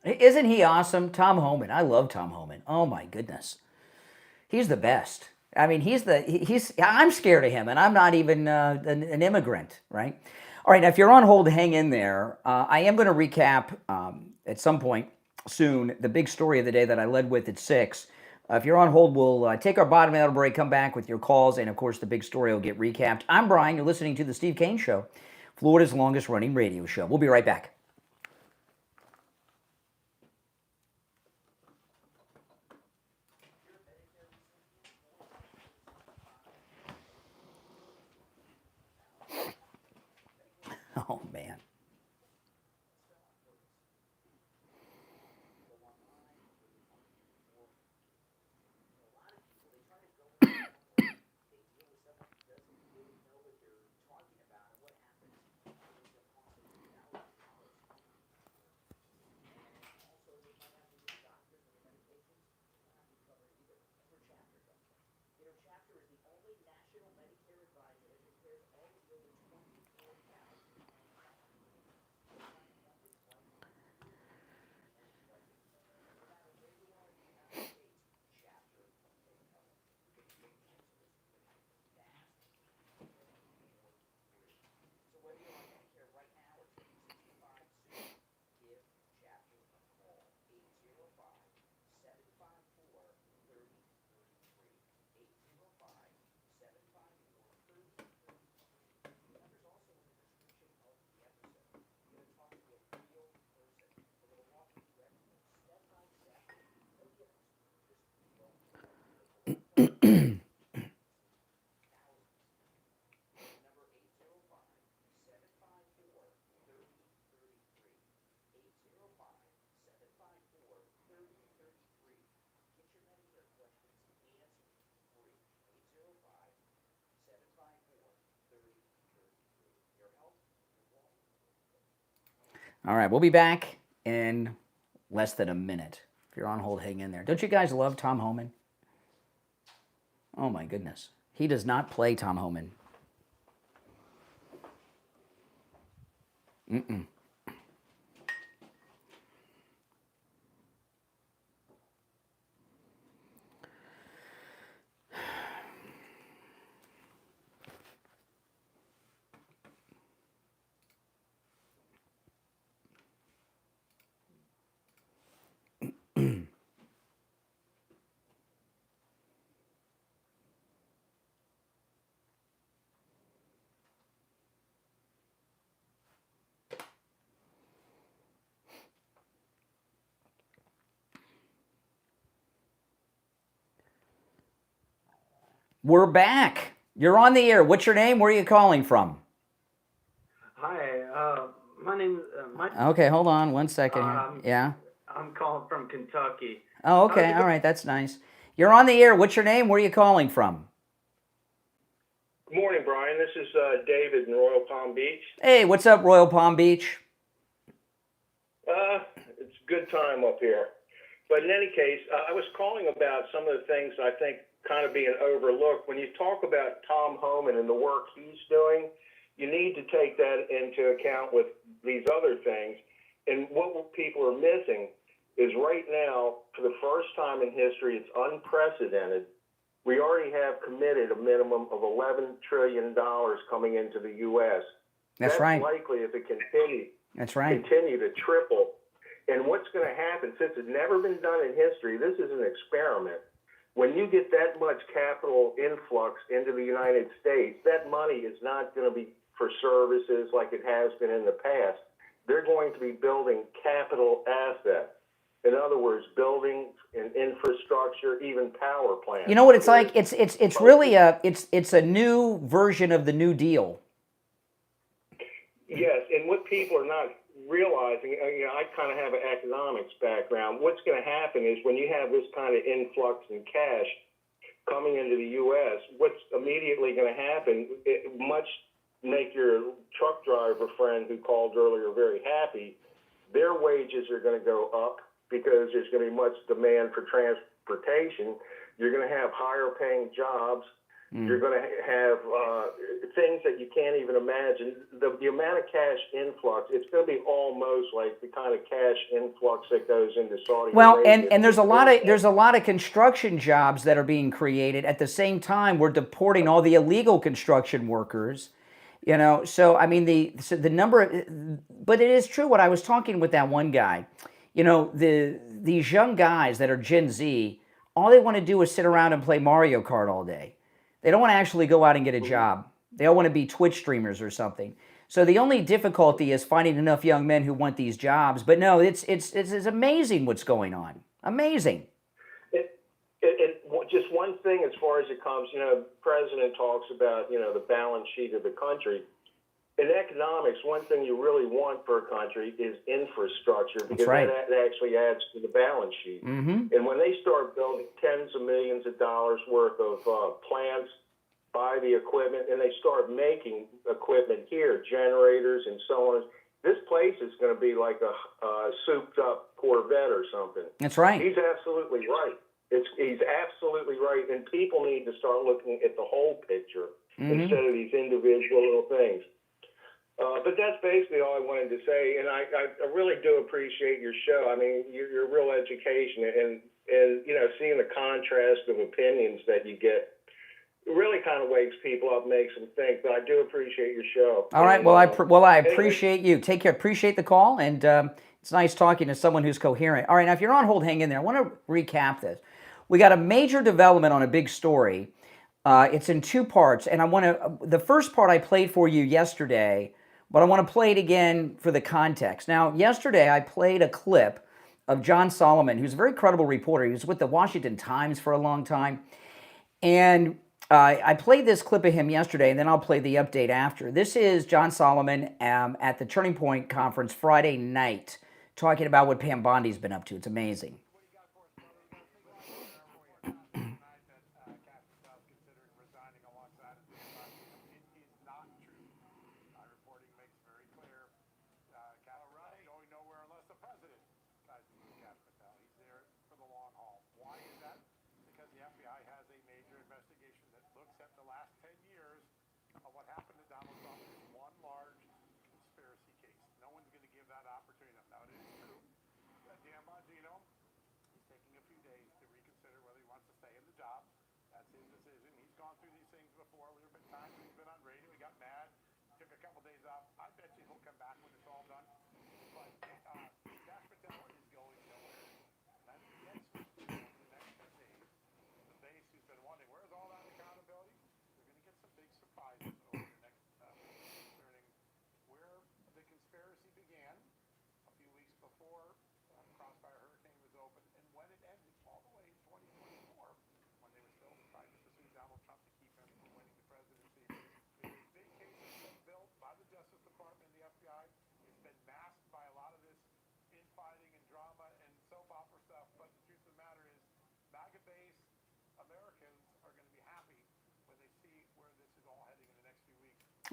Isn't he awesome? Tom Homan. I love Tom Homan. Oh my goodness. He's the best. I mean, I'm scared of him, and I'm not even an immigrant, right? All right, now if you're on hold, hang in there. I am going to recap at some point soon the big story of the day that I led with at 6. If you're on hold, we'll take our bottom out break, come back with your calls, and of course the big story will get recapped. I'm Brian. You're listening to the Steve Kane Show, Florida's longest running radio show. We'll be right back. Oh, man. All right, we'll be back in less than a minute. If you're on hold, hang in there. Don't you guys love Tom Homan? Oh, my goodness. He does not play Tom Homan. Mm-mm. We're back. You're on the air. What's your name? Where are you calling from? Hi, my name. Okay, hold on 1 second here. Yeah. I'm calling from Kentucky. Oh, okay. All right, that's nice. You're on the air. What's your name? Where are you calling from? Good morning, Brian. This is David in Royal Palm Beach. Hey, what's up, Royal Palm Beach? It's a good time up here. But in any case, I was calling about some of the things I think kind of being overlooked. When you talk about Tom Homan and the work he's doing, you need to take that into account with these other things. And what people are missing is right now, for the first time in history, it's unprecedented. We already have committed a minimum of $11 trillion coming into the U.S. That's right. Likely, if it continue to triple. And what's going to happen, since it's never been done in history, this is an experiment. When you get that much capital influx into the United States, that money is not going to be for services like it has been in the past. They're going to be building capital assets. In other words, buildings and infrastructure, even power plants. You know what it's like? It's really a new version of the New Deal. Yes, and what people are not realizing, I kind of have an economics background. What's going to happen is when you have this kind of influx in cash coming into the U.S., what's immediately going to happen, it must make your truck driver friend who called earlier very happy. Their wages are going to go up because there's going to be much demand for transportation. You're going to have higher paying jobs. You're going to have things that you can't even imagine. The amount of cash influx, it's going to be almost like the kind of cash influx that goes into Saudi Arabia. And there's a lot of construction jobs that are being created. At the same time, we're deporting all the illegal construction workers. You know, so I mean the number, but it is true what I was talking with that one guy. You know, these young guys that are Gen Z, all they want to do is sit around and play Mario Kart all day. They don't want to actually go out and get a job. They all want to be Twitch streamers or something. So the only difficulty is finding enough young men who want these jobs. But no, it's amazing what's going on. Amazing. Just one thing as far as it comes, you know, the president talks about, you know, the balance sheet of the country. In economics, one thing you really want for a country is infrastructure, because that actually adds to the balance sheet. And when they start building tens of millions of dollars worth of plants, buy the equipment, and they start making equipment here, generators and so on, this place is going to be like a souped-up Corvette or something. That's right. He's absolutely right. He's absolutely right, and people need to start looking at the whole picture instead of these individual little things. But that's basically all I wanted to say, and I really do appreciate your show. I mean, your real education, and you know, seeing the contrast of opinions that you get really kind of wakes people up, makes them think. But I do appreciate your show. All right. Well, I appreciate you. Take care. Appreciate the call, and it's nice talking to someone who's coherent. All right. Now, if you're on hold, hang in there. I want to recap this. We got a major development on a big story. It's in two parts, and I want to. The first part I played for you yesterday, but I want to play it again for the context. Now, yesterday I played a clip of John Solomon, who's a very credible reporter. He was with the Washington Times for a long time, and I played this clip of him yesterday, and then I'll play the update after. This is John Solomon at the Turning Point Conference Friday night, talking about what Pam Bondi's been up to. It's amazing.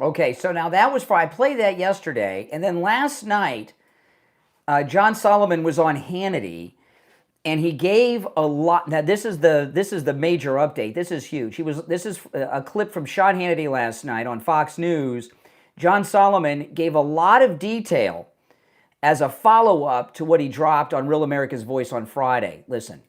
Okay, so now that was I played that yesterday, and then last night, John Solomon was on Hannity, and he gave a lot. Now this is the major update. This is huge. This is a clip from Sean Hannity last night on Fox News. John Solomon gave a lot of detail as a follow-up to what he dropped on Real America's Voice on Friday. Listen.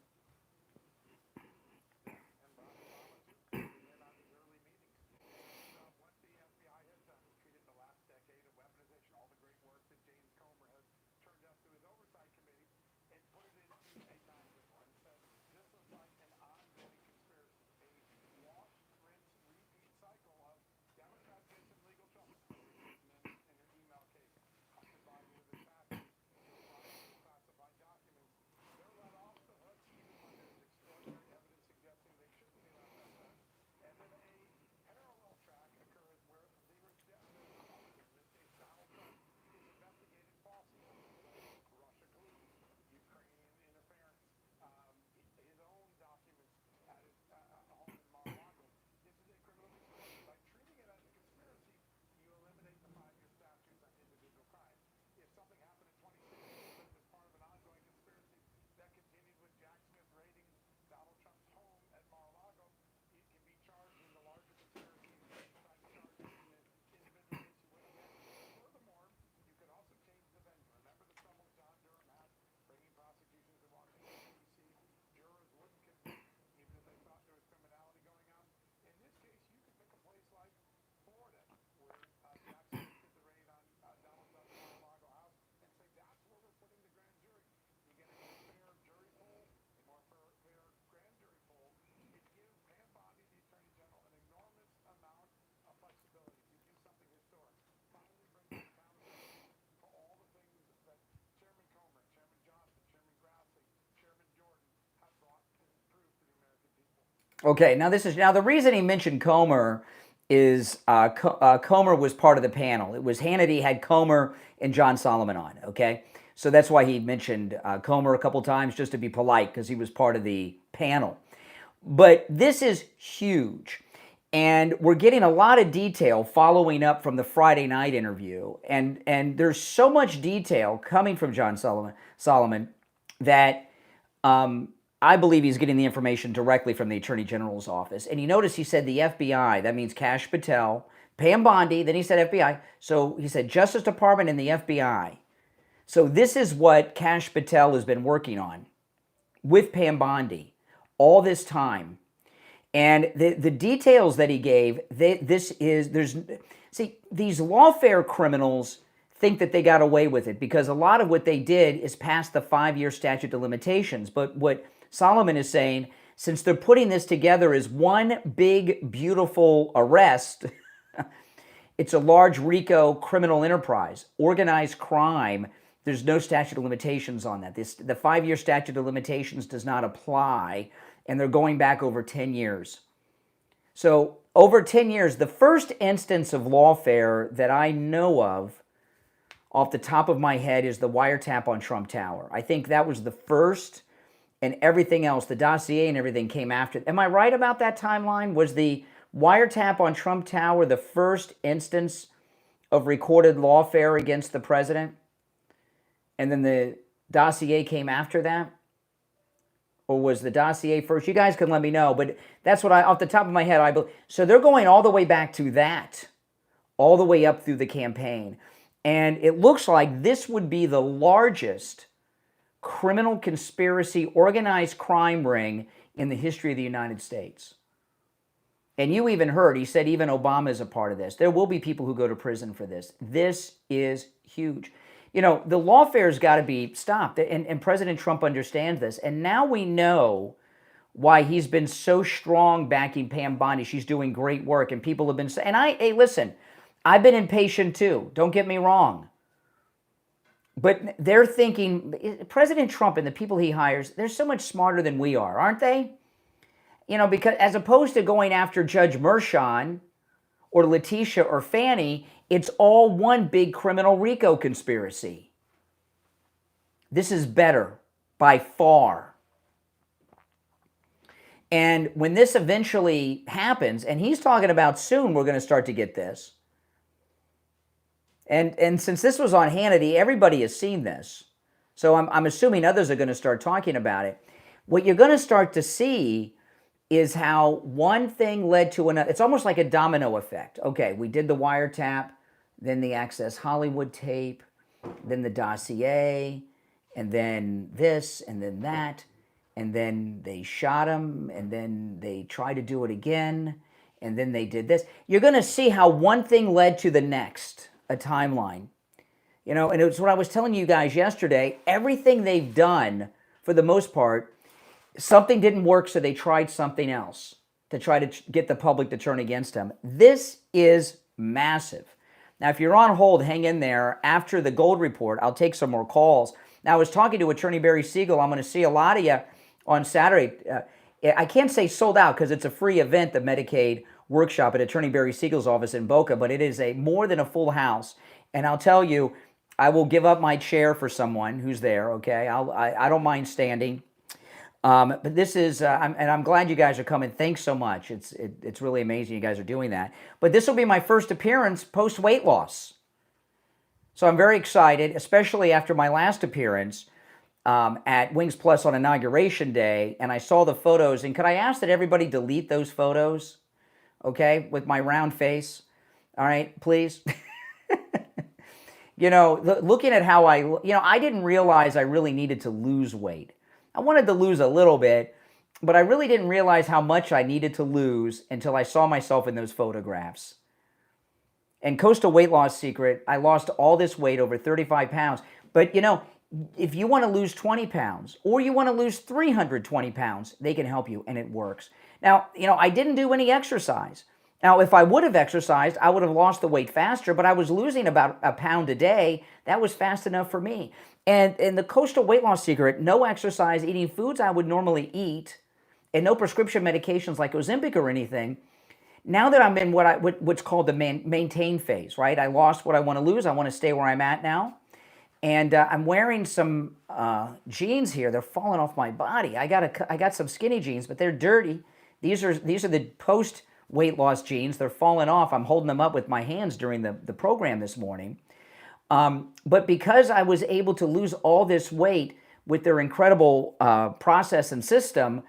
Okay, now the reason he mentioned Comer is Comer was part of the panel. It was Hannity had Comer and John Solomon on, okay? So that's why he mentioned Comer a couple times, just to be polite, because he was part of the panel. But this is huge. And we're getting a lot of detail following up from the Friday night interview. And there's so much detail coming from John Solomon that I believe he's getting the information directly from the Attorney General's office. And you notice he said the FBI, that means Kash Patel, Pam Bondi, then he said FBI. So he said Justice Department and the FBI. So this is what Kash Patel has been working on with Pam Bondi all this time. And the details that he gave, these lawfare criminals think that they got away with it because a lot of what they did is past the 5-year statute of limitations. But what Solomon is saying, since they're putting this together as one big, beautiful arrest, it's a large RICO criminal enterprise, organized crime. There's no statute of limitations on that. The 5-year statute of limitations does not apply, and they're going back over 10 years. So over 10 years, the first instance of lawfare that I know of off the top of my head is the wiretap on Trump Tower. I think that was the first, and everything else, the dossier and everything came after. Am I right about that timeline? Was the wiretap on Trump Tower the first instance of recorded lawfare against the president? And then the dossier came after that? Or was the dossier first? You guys can let me know, but that's what off the top of my head, I believe. So they're going all the way back to that, all the way up through the campaign. And it looks like this would be the largest criminal conspiracy, organized crime ring in the history of the United States. And you even heard, he said even Obama is a part of this. There will be people who go to prison for this. This is huge. You know, the lawfare's got to be stopped, and President Trump understands this. And now we know why he's been so strong backing Pam Bondi. She's doing great work, and people have been saying, and hey, listen, I've been impatient too. Don't get me wrong. But they're thinking, President Trump and the people he hires, they're so much smarter than we are, aren't they? You know, because as opposed to going after Judge Mershon or Letitia or Fannie, it's all one big criminal RICO conspiracy. This is better by far. And when this eventually happens, and he's talking about soon we're going to start to get this. And since this was on Hannity, everybody has seen this. So I'm assuming others are going to start talking about it. What you're going to start to see is how one thing led to another. It's almost like a domino effect. Okay, we did the wiretap, then the Access Hollywood tape, then the dossier, and then this, and then that, and then they shot him, and then they tried to do it again, and then they did this. You're going to see how one thing led to the next, a timeline. You know, and it's what I was telling you guys yesterday. Everything they've done, for the most part, something didn't work, so they tried something else to try to get the public to turn against them. This is massive. Now, if you're on hold, hang in there. After the Gold Report, I'll take some more calls. Now, I was talking to Attorney Barry Siegel. I'm going to see a lot of you on Saturday. I can't say sold out because it's a free event, the Medicaid workshop at Attorney Barry Siegel's office in Boca, but it is more than a full house. And I'll tell you, I will give up my chair for someone who's there, okay? I don't mind standing. But this is, and I'm glad you guys are coming. Thanks so much. It's really amazing you guys are doing that. But this will be my first appearance post-weight loss. So I'm very excited, especially after my last appearance at Wings Plus on Inauguration Day, and I saw the photos. And could I ask that everybody delete those photos, okay, with my round face? All right, please. You know, looking at how I didn't realize I really needed to lose weight. I wanted to lose a little bit, but I really didn't realize how much I needed to lose until I saw myself in those photographs. And Coastal Weight Loss Secret, I lost all this weight, over 35 pounds. But, you know, if you want to lose 20 pounds or you want to lose 320 pounds, they can help you, and it works. Now, you know, I didn't do any exercise. Now, if I would have exercised, I would have lost the weight faster, but I was losing about a pound a day. That was fast enough for me. And in the Coastal Weight Loss Secret, no exercise, eating foods I would normally eat, and no prescription medications like Ozempic or anything. Now that I'm in what's called the maintain phase, right? I lost what I want to lose. I want to stay where I'm at now. And I'm wearing some jeans here. They're falling off my body. I got some skinny jeans, but they're dirty. These are the post weight loss jeans. They're falling off. I'm holding them up with my hands during the program this morning. But because I was able to lose all this weight with their incredible process and system,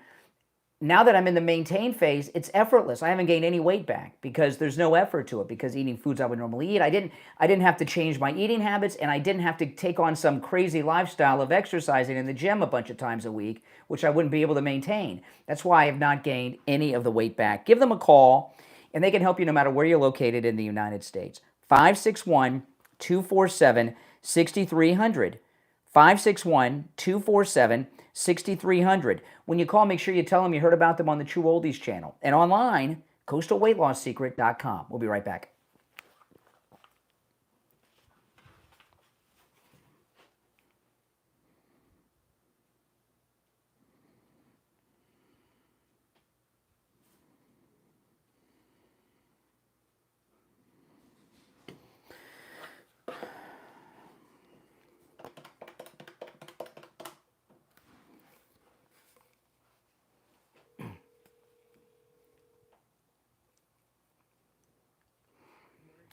now that I'm in the maintain phase, it's effortless. I haven't gained any weight back because there's no effort to it, because eating foods I would normally eat. I didn't have to change my eating habits, and I didn't have to take on some crazy lifestyle of exercising in the gym a bunch of times a week, which I wouldn't be able to maintain. That's why I have not gained any of the weight back. Give them a call, and they can help you no matter where you're located in the United States. 561-247-6300. 561-247-6300. When you call, make sure you tell them you heard about them on the True Oldies channel. And online, coastalweightlossecret.com. We'll be right back.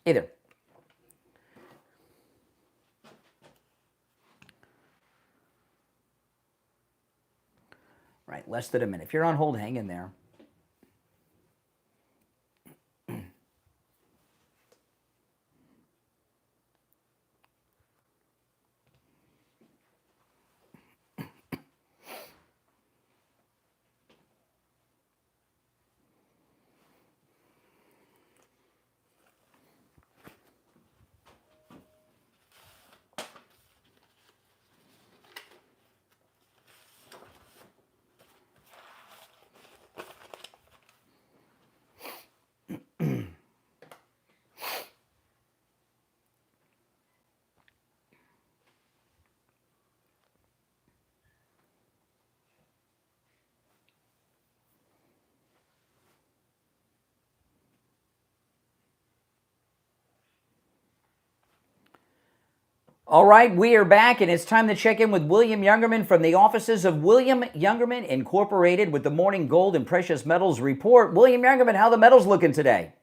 Hey there. Right, less than a minute. If you're on hold, hang in there. All right, we are back, and it's time to check in with William Youngerman from the offices of William Youngerman Incorporated with the Morning Gold and Precious Metals Report. William Youngerman, how the metals looking today?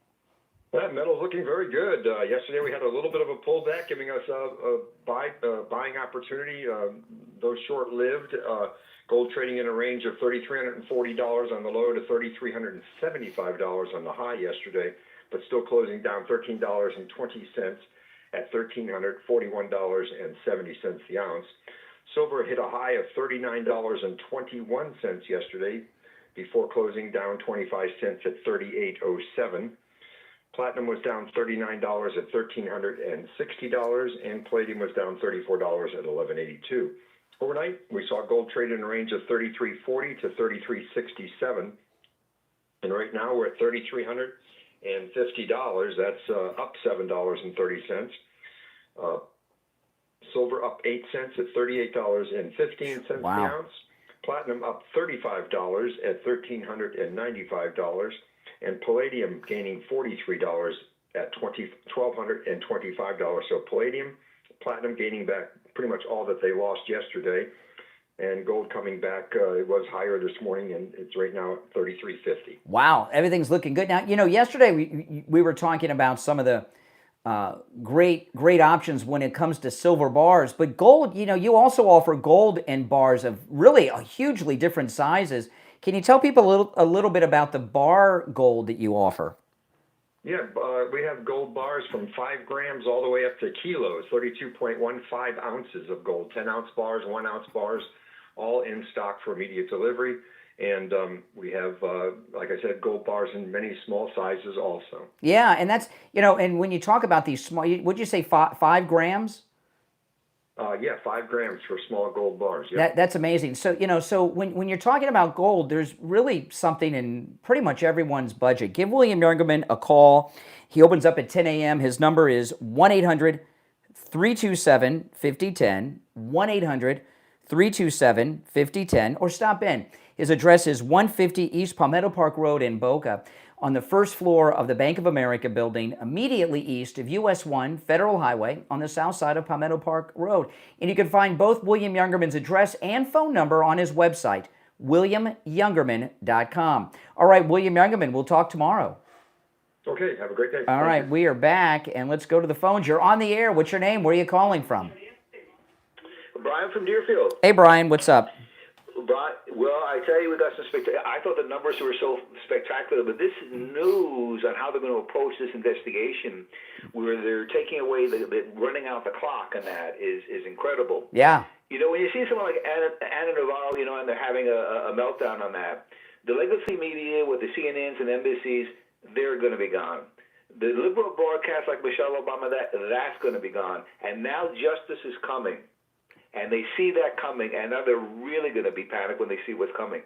That metal's looking very good. Yesterday we had a little bit of a pullback, giving us a buying opportunity, though short-lived. Gold trading in a range of $3,340 on the low to $3,375 on the high yesterday, but still closing down $13.20 at $1,341.70 the ounce. Silver hit a high of $39.21 yesterday, before closing down 25 cents at $38.07. Platinum was down $39 at $1,360, and palladium was down $34 at $11.82. Overnight, we saw gold trade in a range of $33.40 to $33.67, and right now we're at $3,350. That's up $7.30. Silver up 8 cents at $38.15 wow. the ounce. Platinum up $35 at $1,395. And palladium gaining $43 at $1,225. So palladium, platinum gaining back pretty much all that they lost yesterday, and gold coming back. It was higher this morning, and it's right now at $33.50. Wow, everything's looking good. Now, yesterday we were talking about some of the great options when it comes to silver bars, but gold, you also offer gold and bars of really hugely different sizes. Can you tell people a little bit about the bar gold that you offer? Yeah, we have gold bars from 5 grams all the way up to kilos, 32.15 ounces of gold, 10-ounce bars, 1-ounce bars, all in stock for immediate delivery. And we have, like I said, gold bars in many small sizes also. Yeah, and that's, and when you talk about these small, would you say 5 grams? Yeah, 5 grams for small gold bars. Yep. That's amazing. So, so when you're talking about gold, there's really something in pretty much everyone's budget. Give William Youngerman a call. He opens up at 10 a.m. His number is 1-800-327-5010, 1-800-327-5010, or stop in. His address is 150 East Palmetto Park Road in Boca, on the first floor of the Bank of America building, immediately east of US 1 Federal Highway on the south side of Palmetto Park Road. And you can find both William Youngerman's address and phone number on his website, williamyoungerman.com. All right, William Youngerman, we'll talk tomorrow. Okay, have a great day. All right, we are back, and let's go to the phones. You're on the air. What's your name? Where are you calling from? Brian from Deerfield. Hey, Brian, what's up? Well, I tell you, we got some spectacular. I thought the numbers were so spectacular, but this news on how they're going to approach this investigation, where they're taking away running out the clock, and that is incredible. Yeah. You know, when you see someone like Anna Navarro, you know, and they're having a meltdown on that, the legacy media with the CNNs and NBCs, they're going to be gone. The liberal broadcasts like Michelle Obama, that's going to be gone. And now justice is coming. And they see that coming, and now they're really going to be panicked when they see what's coming.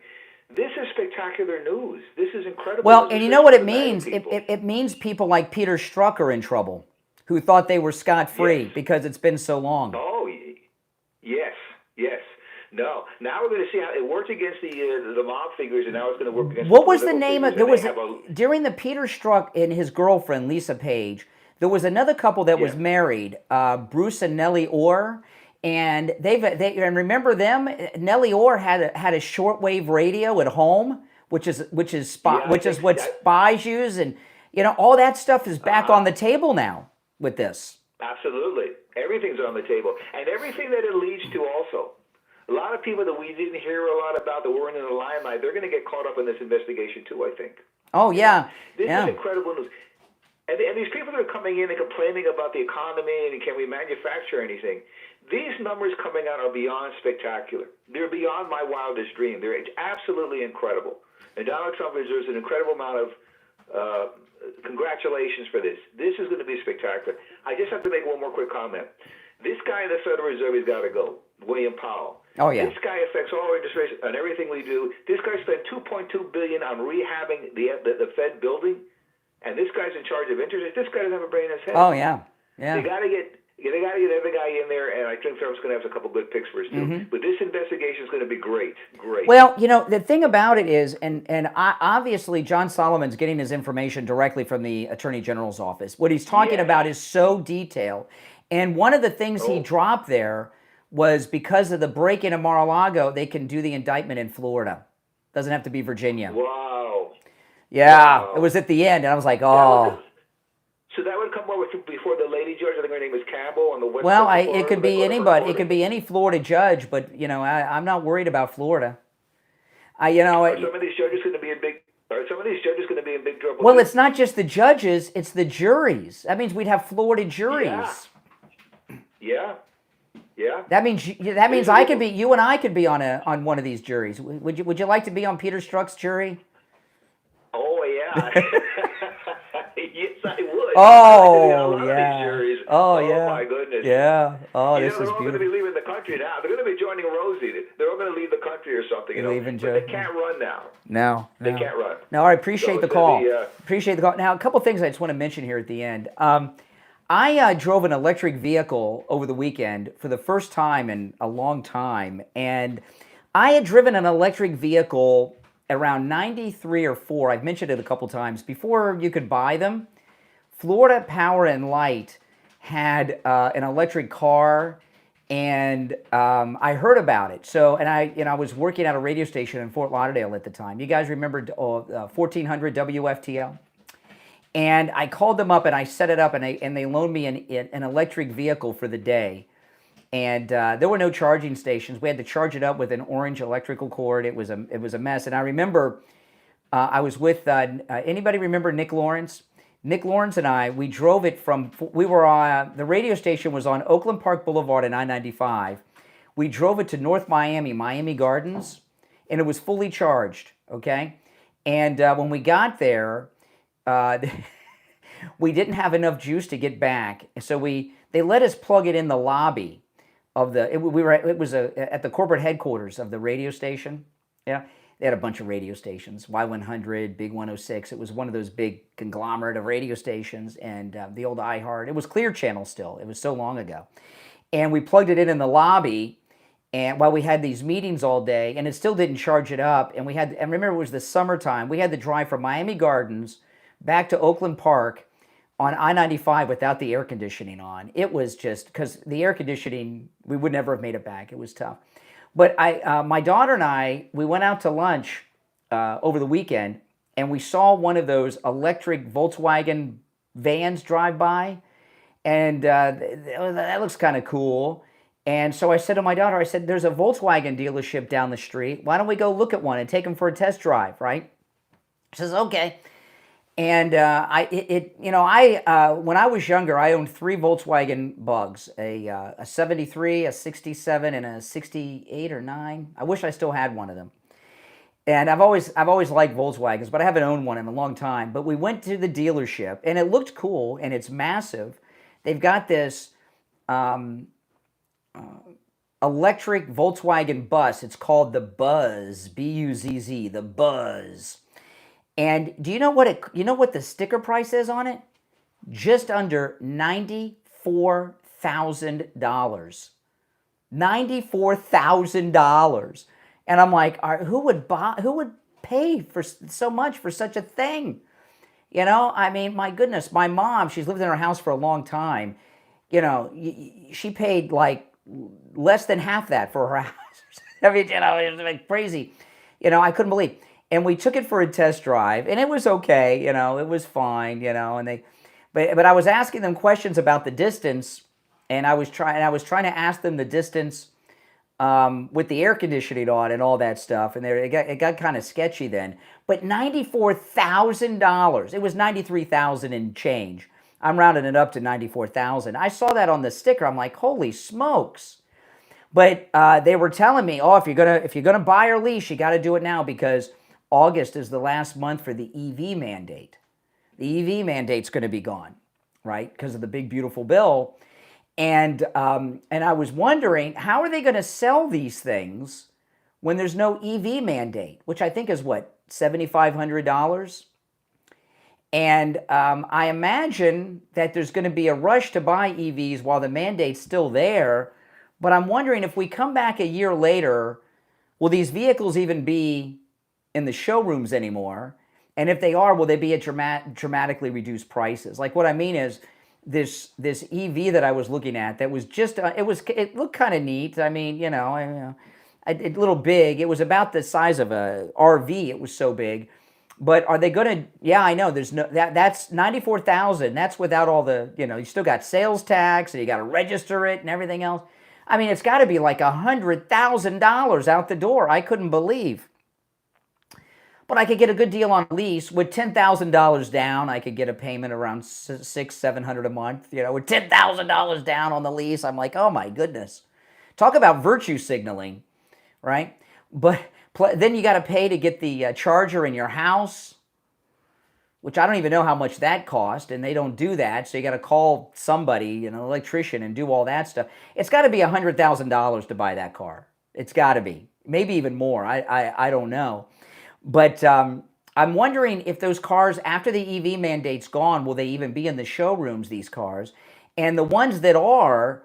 This is spectacular news. This is incredible. Well, and you know what it means? It means people like Peter Strzok are in trouble, who thought they were scot-free because it's been so long. Oh, yes. No. Now we're going to see how it worked against the mob figures, and now it's going to work against. What was the name of? There was during the Peter Strzok and his girlfriend Lisa Page. There was another couple that was married, Bruce and Nellie Orr. And and remember them? Nellie Orr had a shortwave radio at home, which is what spies use, and you know all that stuff is back on the table now with this. Absolutely, everything's on the table, and everything that it leads to also. A lot of people that we didn't hear a lot about that weren't in the limelight, they're going to get caught up in this investigation too, I think. Oh yeah, this is incredible news. And these people that are coming in and complaining about the economy and can we manufacture anything, these numbers coming out are beyond spectacular. They're beyond my wildest dream. They're absolutely incredible. And Donald Trump deserves an incredible amount of congratulations for this. This is going to be spectacular. I just have to make one more quick comment. This guy in the Federal Reserve has got to go, William Powell. Oh, yeah. This guy affects all our interest rates on everything we do. This guy spent $2.2 billion on rehabbing the Fed building. And this guy's in charge of interest. This guy doesn't have a brain in his head. Oh, yeah. They got to get every guy in there, and I think Trump's going to have a couple good picks for us, too. Mm-hmm. But this investigation is going to be great. Well, you know, the thing about it is, and obviously John Solomon's getting his information directly from the Attorney General's office. What he's talking about is so detailed. And one of the things he dropped there was because of the break-in of Mar-a-Lago, they can do the indictment in Florida. Doesn't have to be Virginia. Wow. Yeah, It was at the end, and I was like, oh. So that would come over before the lady judge. I think her name was Campbell on the West. Well, it could be anybody. It could be any Florida judge, but you know, I'm not worried about Florida. Are some of these judges going to be in big? Are some of these judges going to be in big trouble? Well, it's not just the judges; it's the juries. That means we'd have Florida juries. Yeah. That means I could be. You and I could be on one of these juries. Would you like to be on Peter Strzok's jury? Oh yeah. Yes, I would. Oh yeah. Oh my goodness. Yeah. Oh, this is they're all beautiful. going to be leaving the country now. They're going to be joining Rosie. They're all going to leave the country or something. You know, but they can't run now. No. They can't run. No, I appreciate the call. Appreciate the call. Now, a couple things I just want to mention here at the end. I drove an electric vehicle over the weekend for the first time in a long time, and I had driven an electric vehicle around 93 or 4. I've mentioned it a couple times. Before you could buy them, Florida Power and Light had an electric car, and I heard about it. So, and I was working at a radio station in Fort Lauderdale at the time. You guys remember 1400 WFTL? And I called them up and I set it up, and they loaned me an electric vehicle for the day. And there were no charging stations. We had to charge it up with an orange electrical cord. It was a mess. And I remember I was with anybody remember Nick Lawrence? Nick Lawrence and I, we drove it from, the radio station was on Oakland Park Boulevard and I-95. We drove it to North Miami Gardens, and it was fully charged, okay? And when we got there, we didn't have enough juice to get back. So they let us plug it in the lobby of it was at the corporate headquarters of the radio station. Yeah. They had a bunch of radio stations, Y100, Big 106. It was one of those big conglomerate of radio stations, and the old iHeart. It was Clear Channel still. It was so long ago. And we plugged it in the lobby, And while we had these meetings all day, and it still didn't charge it up, and remember it was the summertime, we had to drive from Miami Gardens back to Oakland Park on I-95 without the air conditioning on. It was just, because the air conditioning, we would never have made it back. It was tough. But my daughter and I, we went out to lunch over the weekend, and we saw one of those electric Volkswagen vans drive by, and that looks kind of cool. And so I said to my daughter, I said, there's a Volkswagen dealership down the street. Why don't we go look at one and take them for a test drive, right? She says, okay. And when I was younger, I owned 3 Volkswagen Bugs, a 73, a 67, and a 68 or 9. I wish I still had one of them. And I've always liked Volkswagens, but I haven't owned one in a long time. But we went to the dealership, and it looked cool, and it's massive. They've got this electric Volkswagen bus. It's called the Buzz, B-U-Z-Z, the Buzz. And do you know what the sticker price is on it? Just under $94,000. $94,000. And I'm like, who would pay for so much for such a thing? You know, I mean, my goodness, my mom, she's lived in her house for a long time. You know, she paid like less than half that for her house. I mean, you know, it was like crazy. You know, I couldn't believe. And we took it for a test drive, and it was okay. You know, it was fine. You know, but I was asking them questions about the distance, and I was trying to ask them the distance with the air conditioning on and all that stuff, and it got kind of sketchy then. But $94,000. It was $93,000 and change. I'm rounding it up to $94,000. I saw that on the sticker. I'm like, holy smokes! But they were telling me, oh, if you're gonna buy or lease, you got to do it now because August is the last month for the EV mandate. The EV mandate's going to be gone, right? Because of the big beautiful bill. And I was wondering, how are they going to sell these things when there's no EV mandate, which I think is what, $7,500? And I imagine that there's going to be a rush to buy EVs while the mandate's still there. But I'm wondering if we come back a year later, will these vehicles even be in the showrooms anymore? And if they are, will they be at dramatically reduced prices? Like what I mean is this EV that I was looking at that was just, it looked kind of neat. I mean, you know, a little big. It was about the size of a RV. It was so big. But are they going to, yeah, I know, there's no, that's $94,000. That's without all the, you know, you still got sales tax and you got to register it and everything else. I mean, it's got to be like $100,000 out the door. I couldn't believe. But I could get a good deal on a lease with $10,000 down. I could get a payment around $600-700 a month. You know, with $10,000 down on the lease, I'm like, oh my goodness. Talk about virtue signaling, right? But then you got to pay to get the charger in your house, which I don't even know how much that cost, and they don't do that. So you got to call somebody, you know, an electrician, and do all that stuff. It's got to be $100,000 to buy that car. It's got to be, maybe even more. I don't know. But I'm wondering if those cars, after the EV mandate's gone, will they even be in the showrooms, these cars? And the ones that are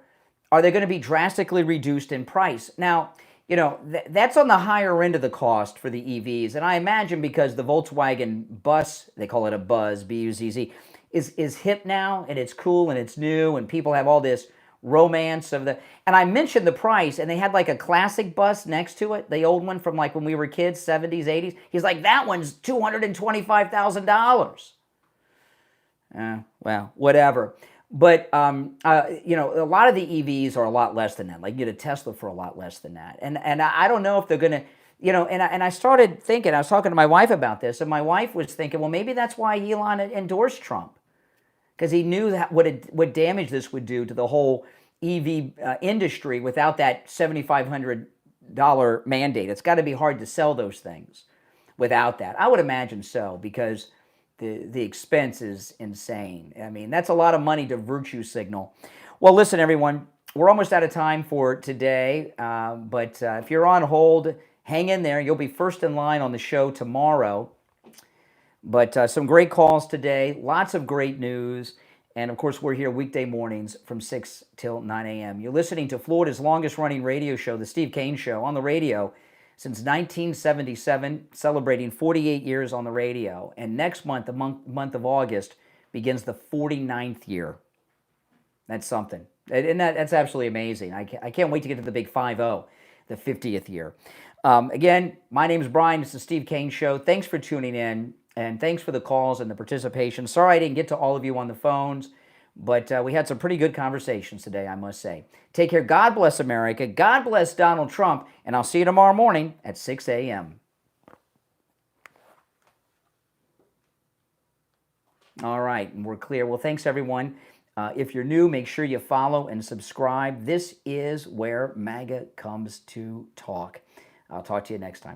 they going to be drastically reduced in price? Now, you know, that's on the higher end of the cost for the EVs. And I imagine because the Volkswagen bus, they call it a Buzz, B-U-Z-Z, is hip now, and it's cool, and it's new, and people have all this romance of the, and I mentioned the price, and they had like a classic bus next to it, the old one from like when we were kids, 70s, 80s. He's like, that one's $225,000. Well, whatever. But, you know, a lot of the EVs are a lot less than that. Like you get a Tesla for a lot less than that. And I don't know if they're going to, you know, and I started thinking, I was talking to my wife about this, and my wife was thinking, well, maybe that's why Elon endorsed Trump. Because he knew that what damage this would do to the whole EV industry without that $7,500 mandate. It's got to be hard to sell those things without that. I would imagine so, because the expense is insane. I mean, that's a lot of money to virtue signal. Well, listen, everyone, we're almost out of time for today. But if you're on hold, hang in there. You'll be first in line on the show tomorrow. But some great calls today, lots of great news. And, of course, we're here weekday mornings from 6 till 9 a.m. You're listening to Florida's longest-running radio show, The Steve Kane Show, on the radio since 1977, celebrating 48 years on the radio. And next month, the month of August, begins the 49th year. That's something. And that's absolutely amazing. I can't wait to get to the big 5-0, the 50th year. Again, my name is Brian. It's the Steve Kane Show. Thanks for tuning in, and thanks for the calls and the participation. Sorry I didn't get to all of you on the phones, but we had some pretty good conversations today, I must say. Take care. God bless America. God bless Donald Trump, and I'll see you tomorrow morning at 6 a.m. All right, and we're clear. Well, thanks, everyone. If you're new, make sure you follow and subscribe. This is where MAGA comes to talk. I'll talk to you next time.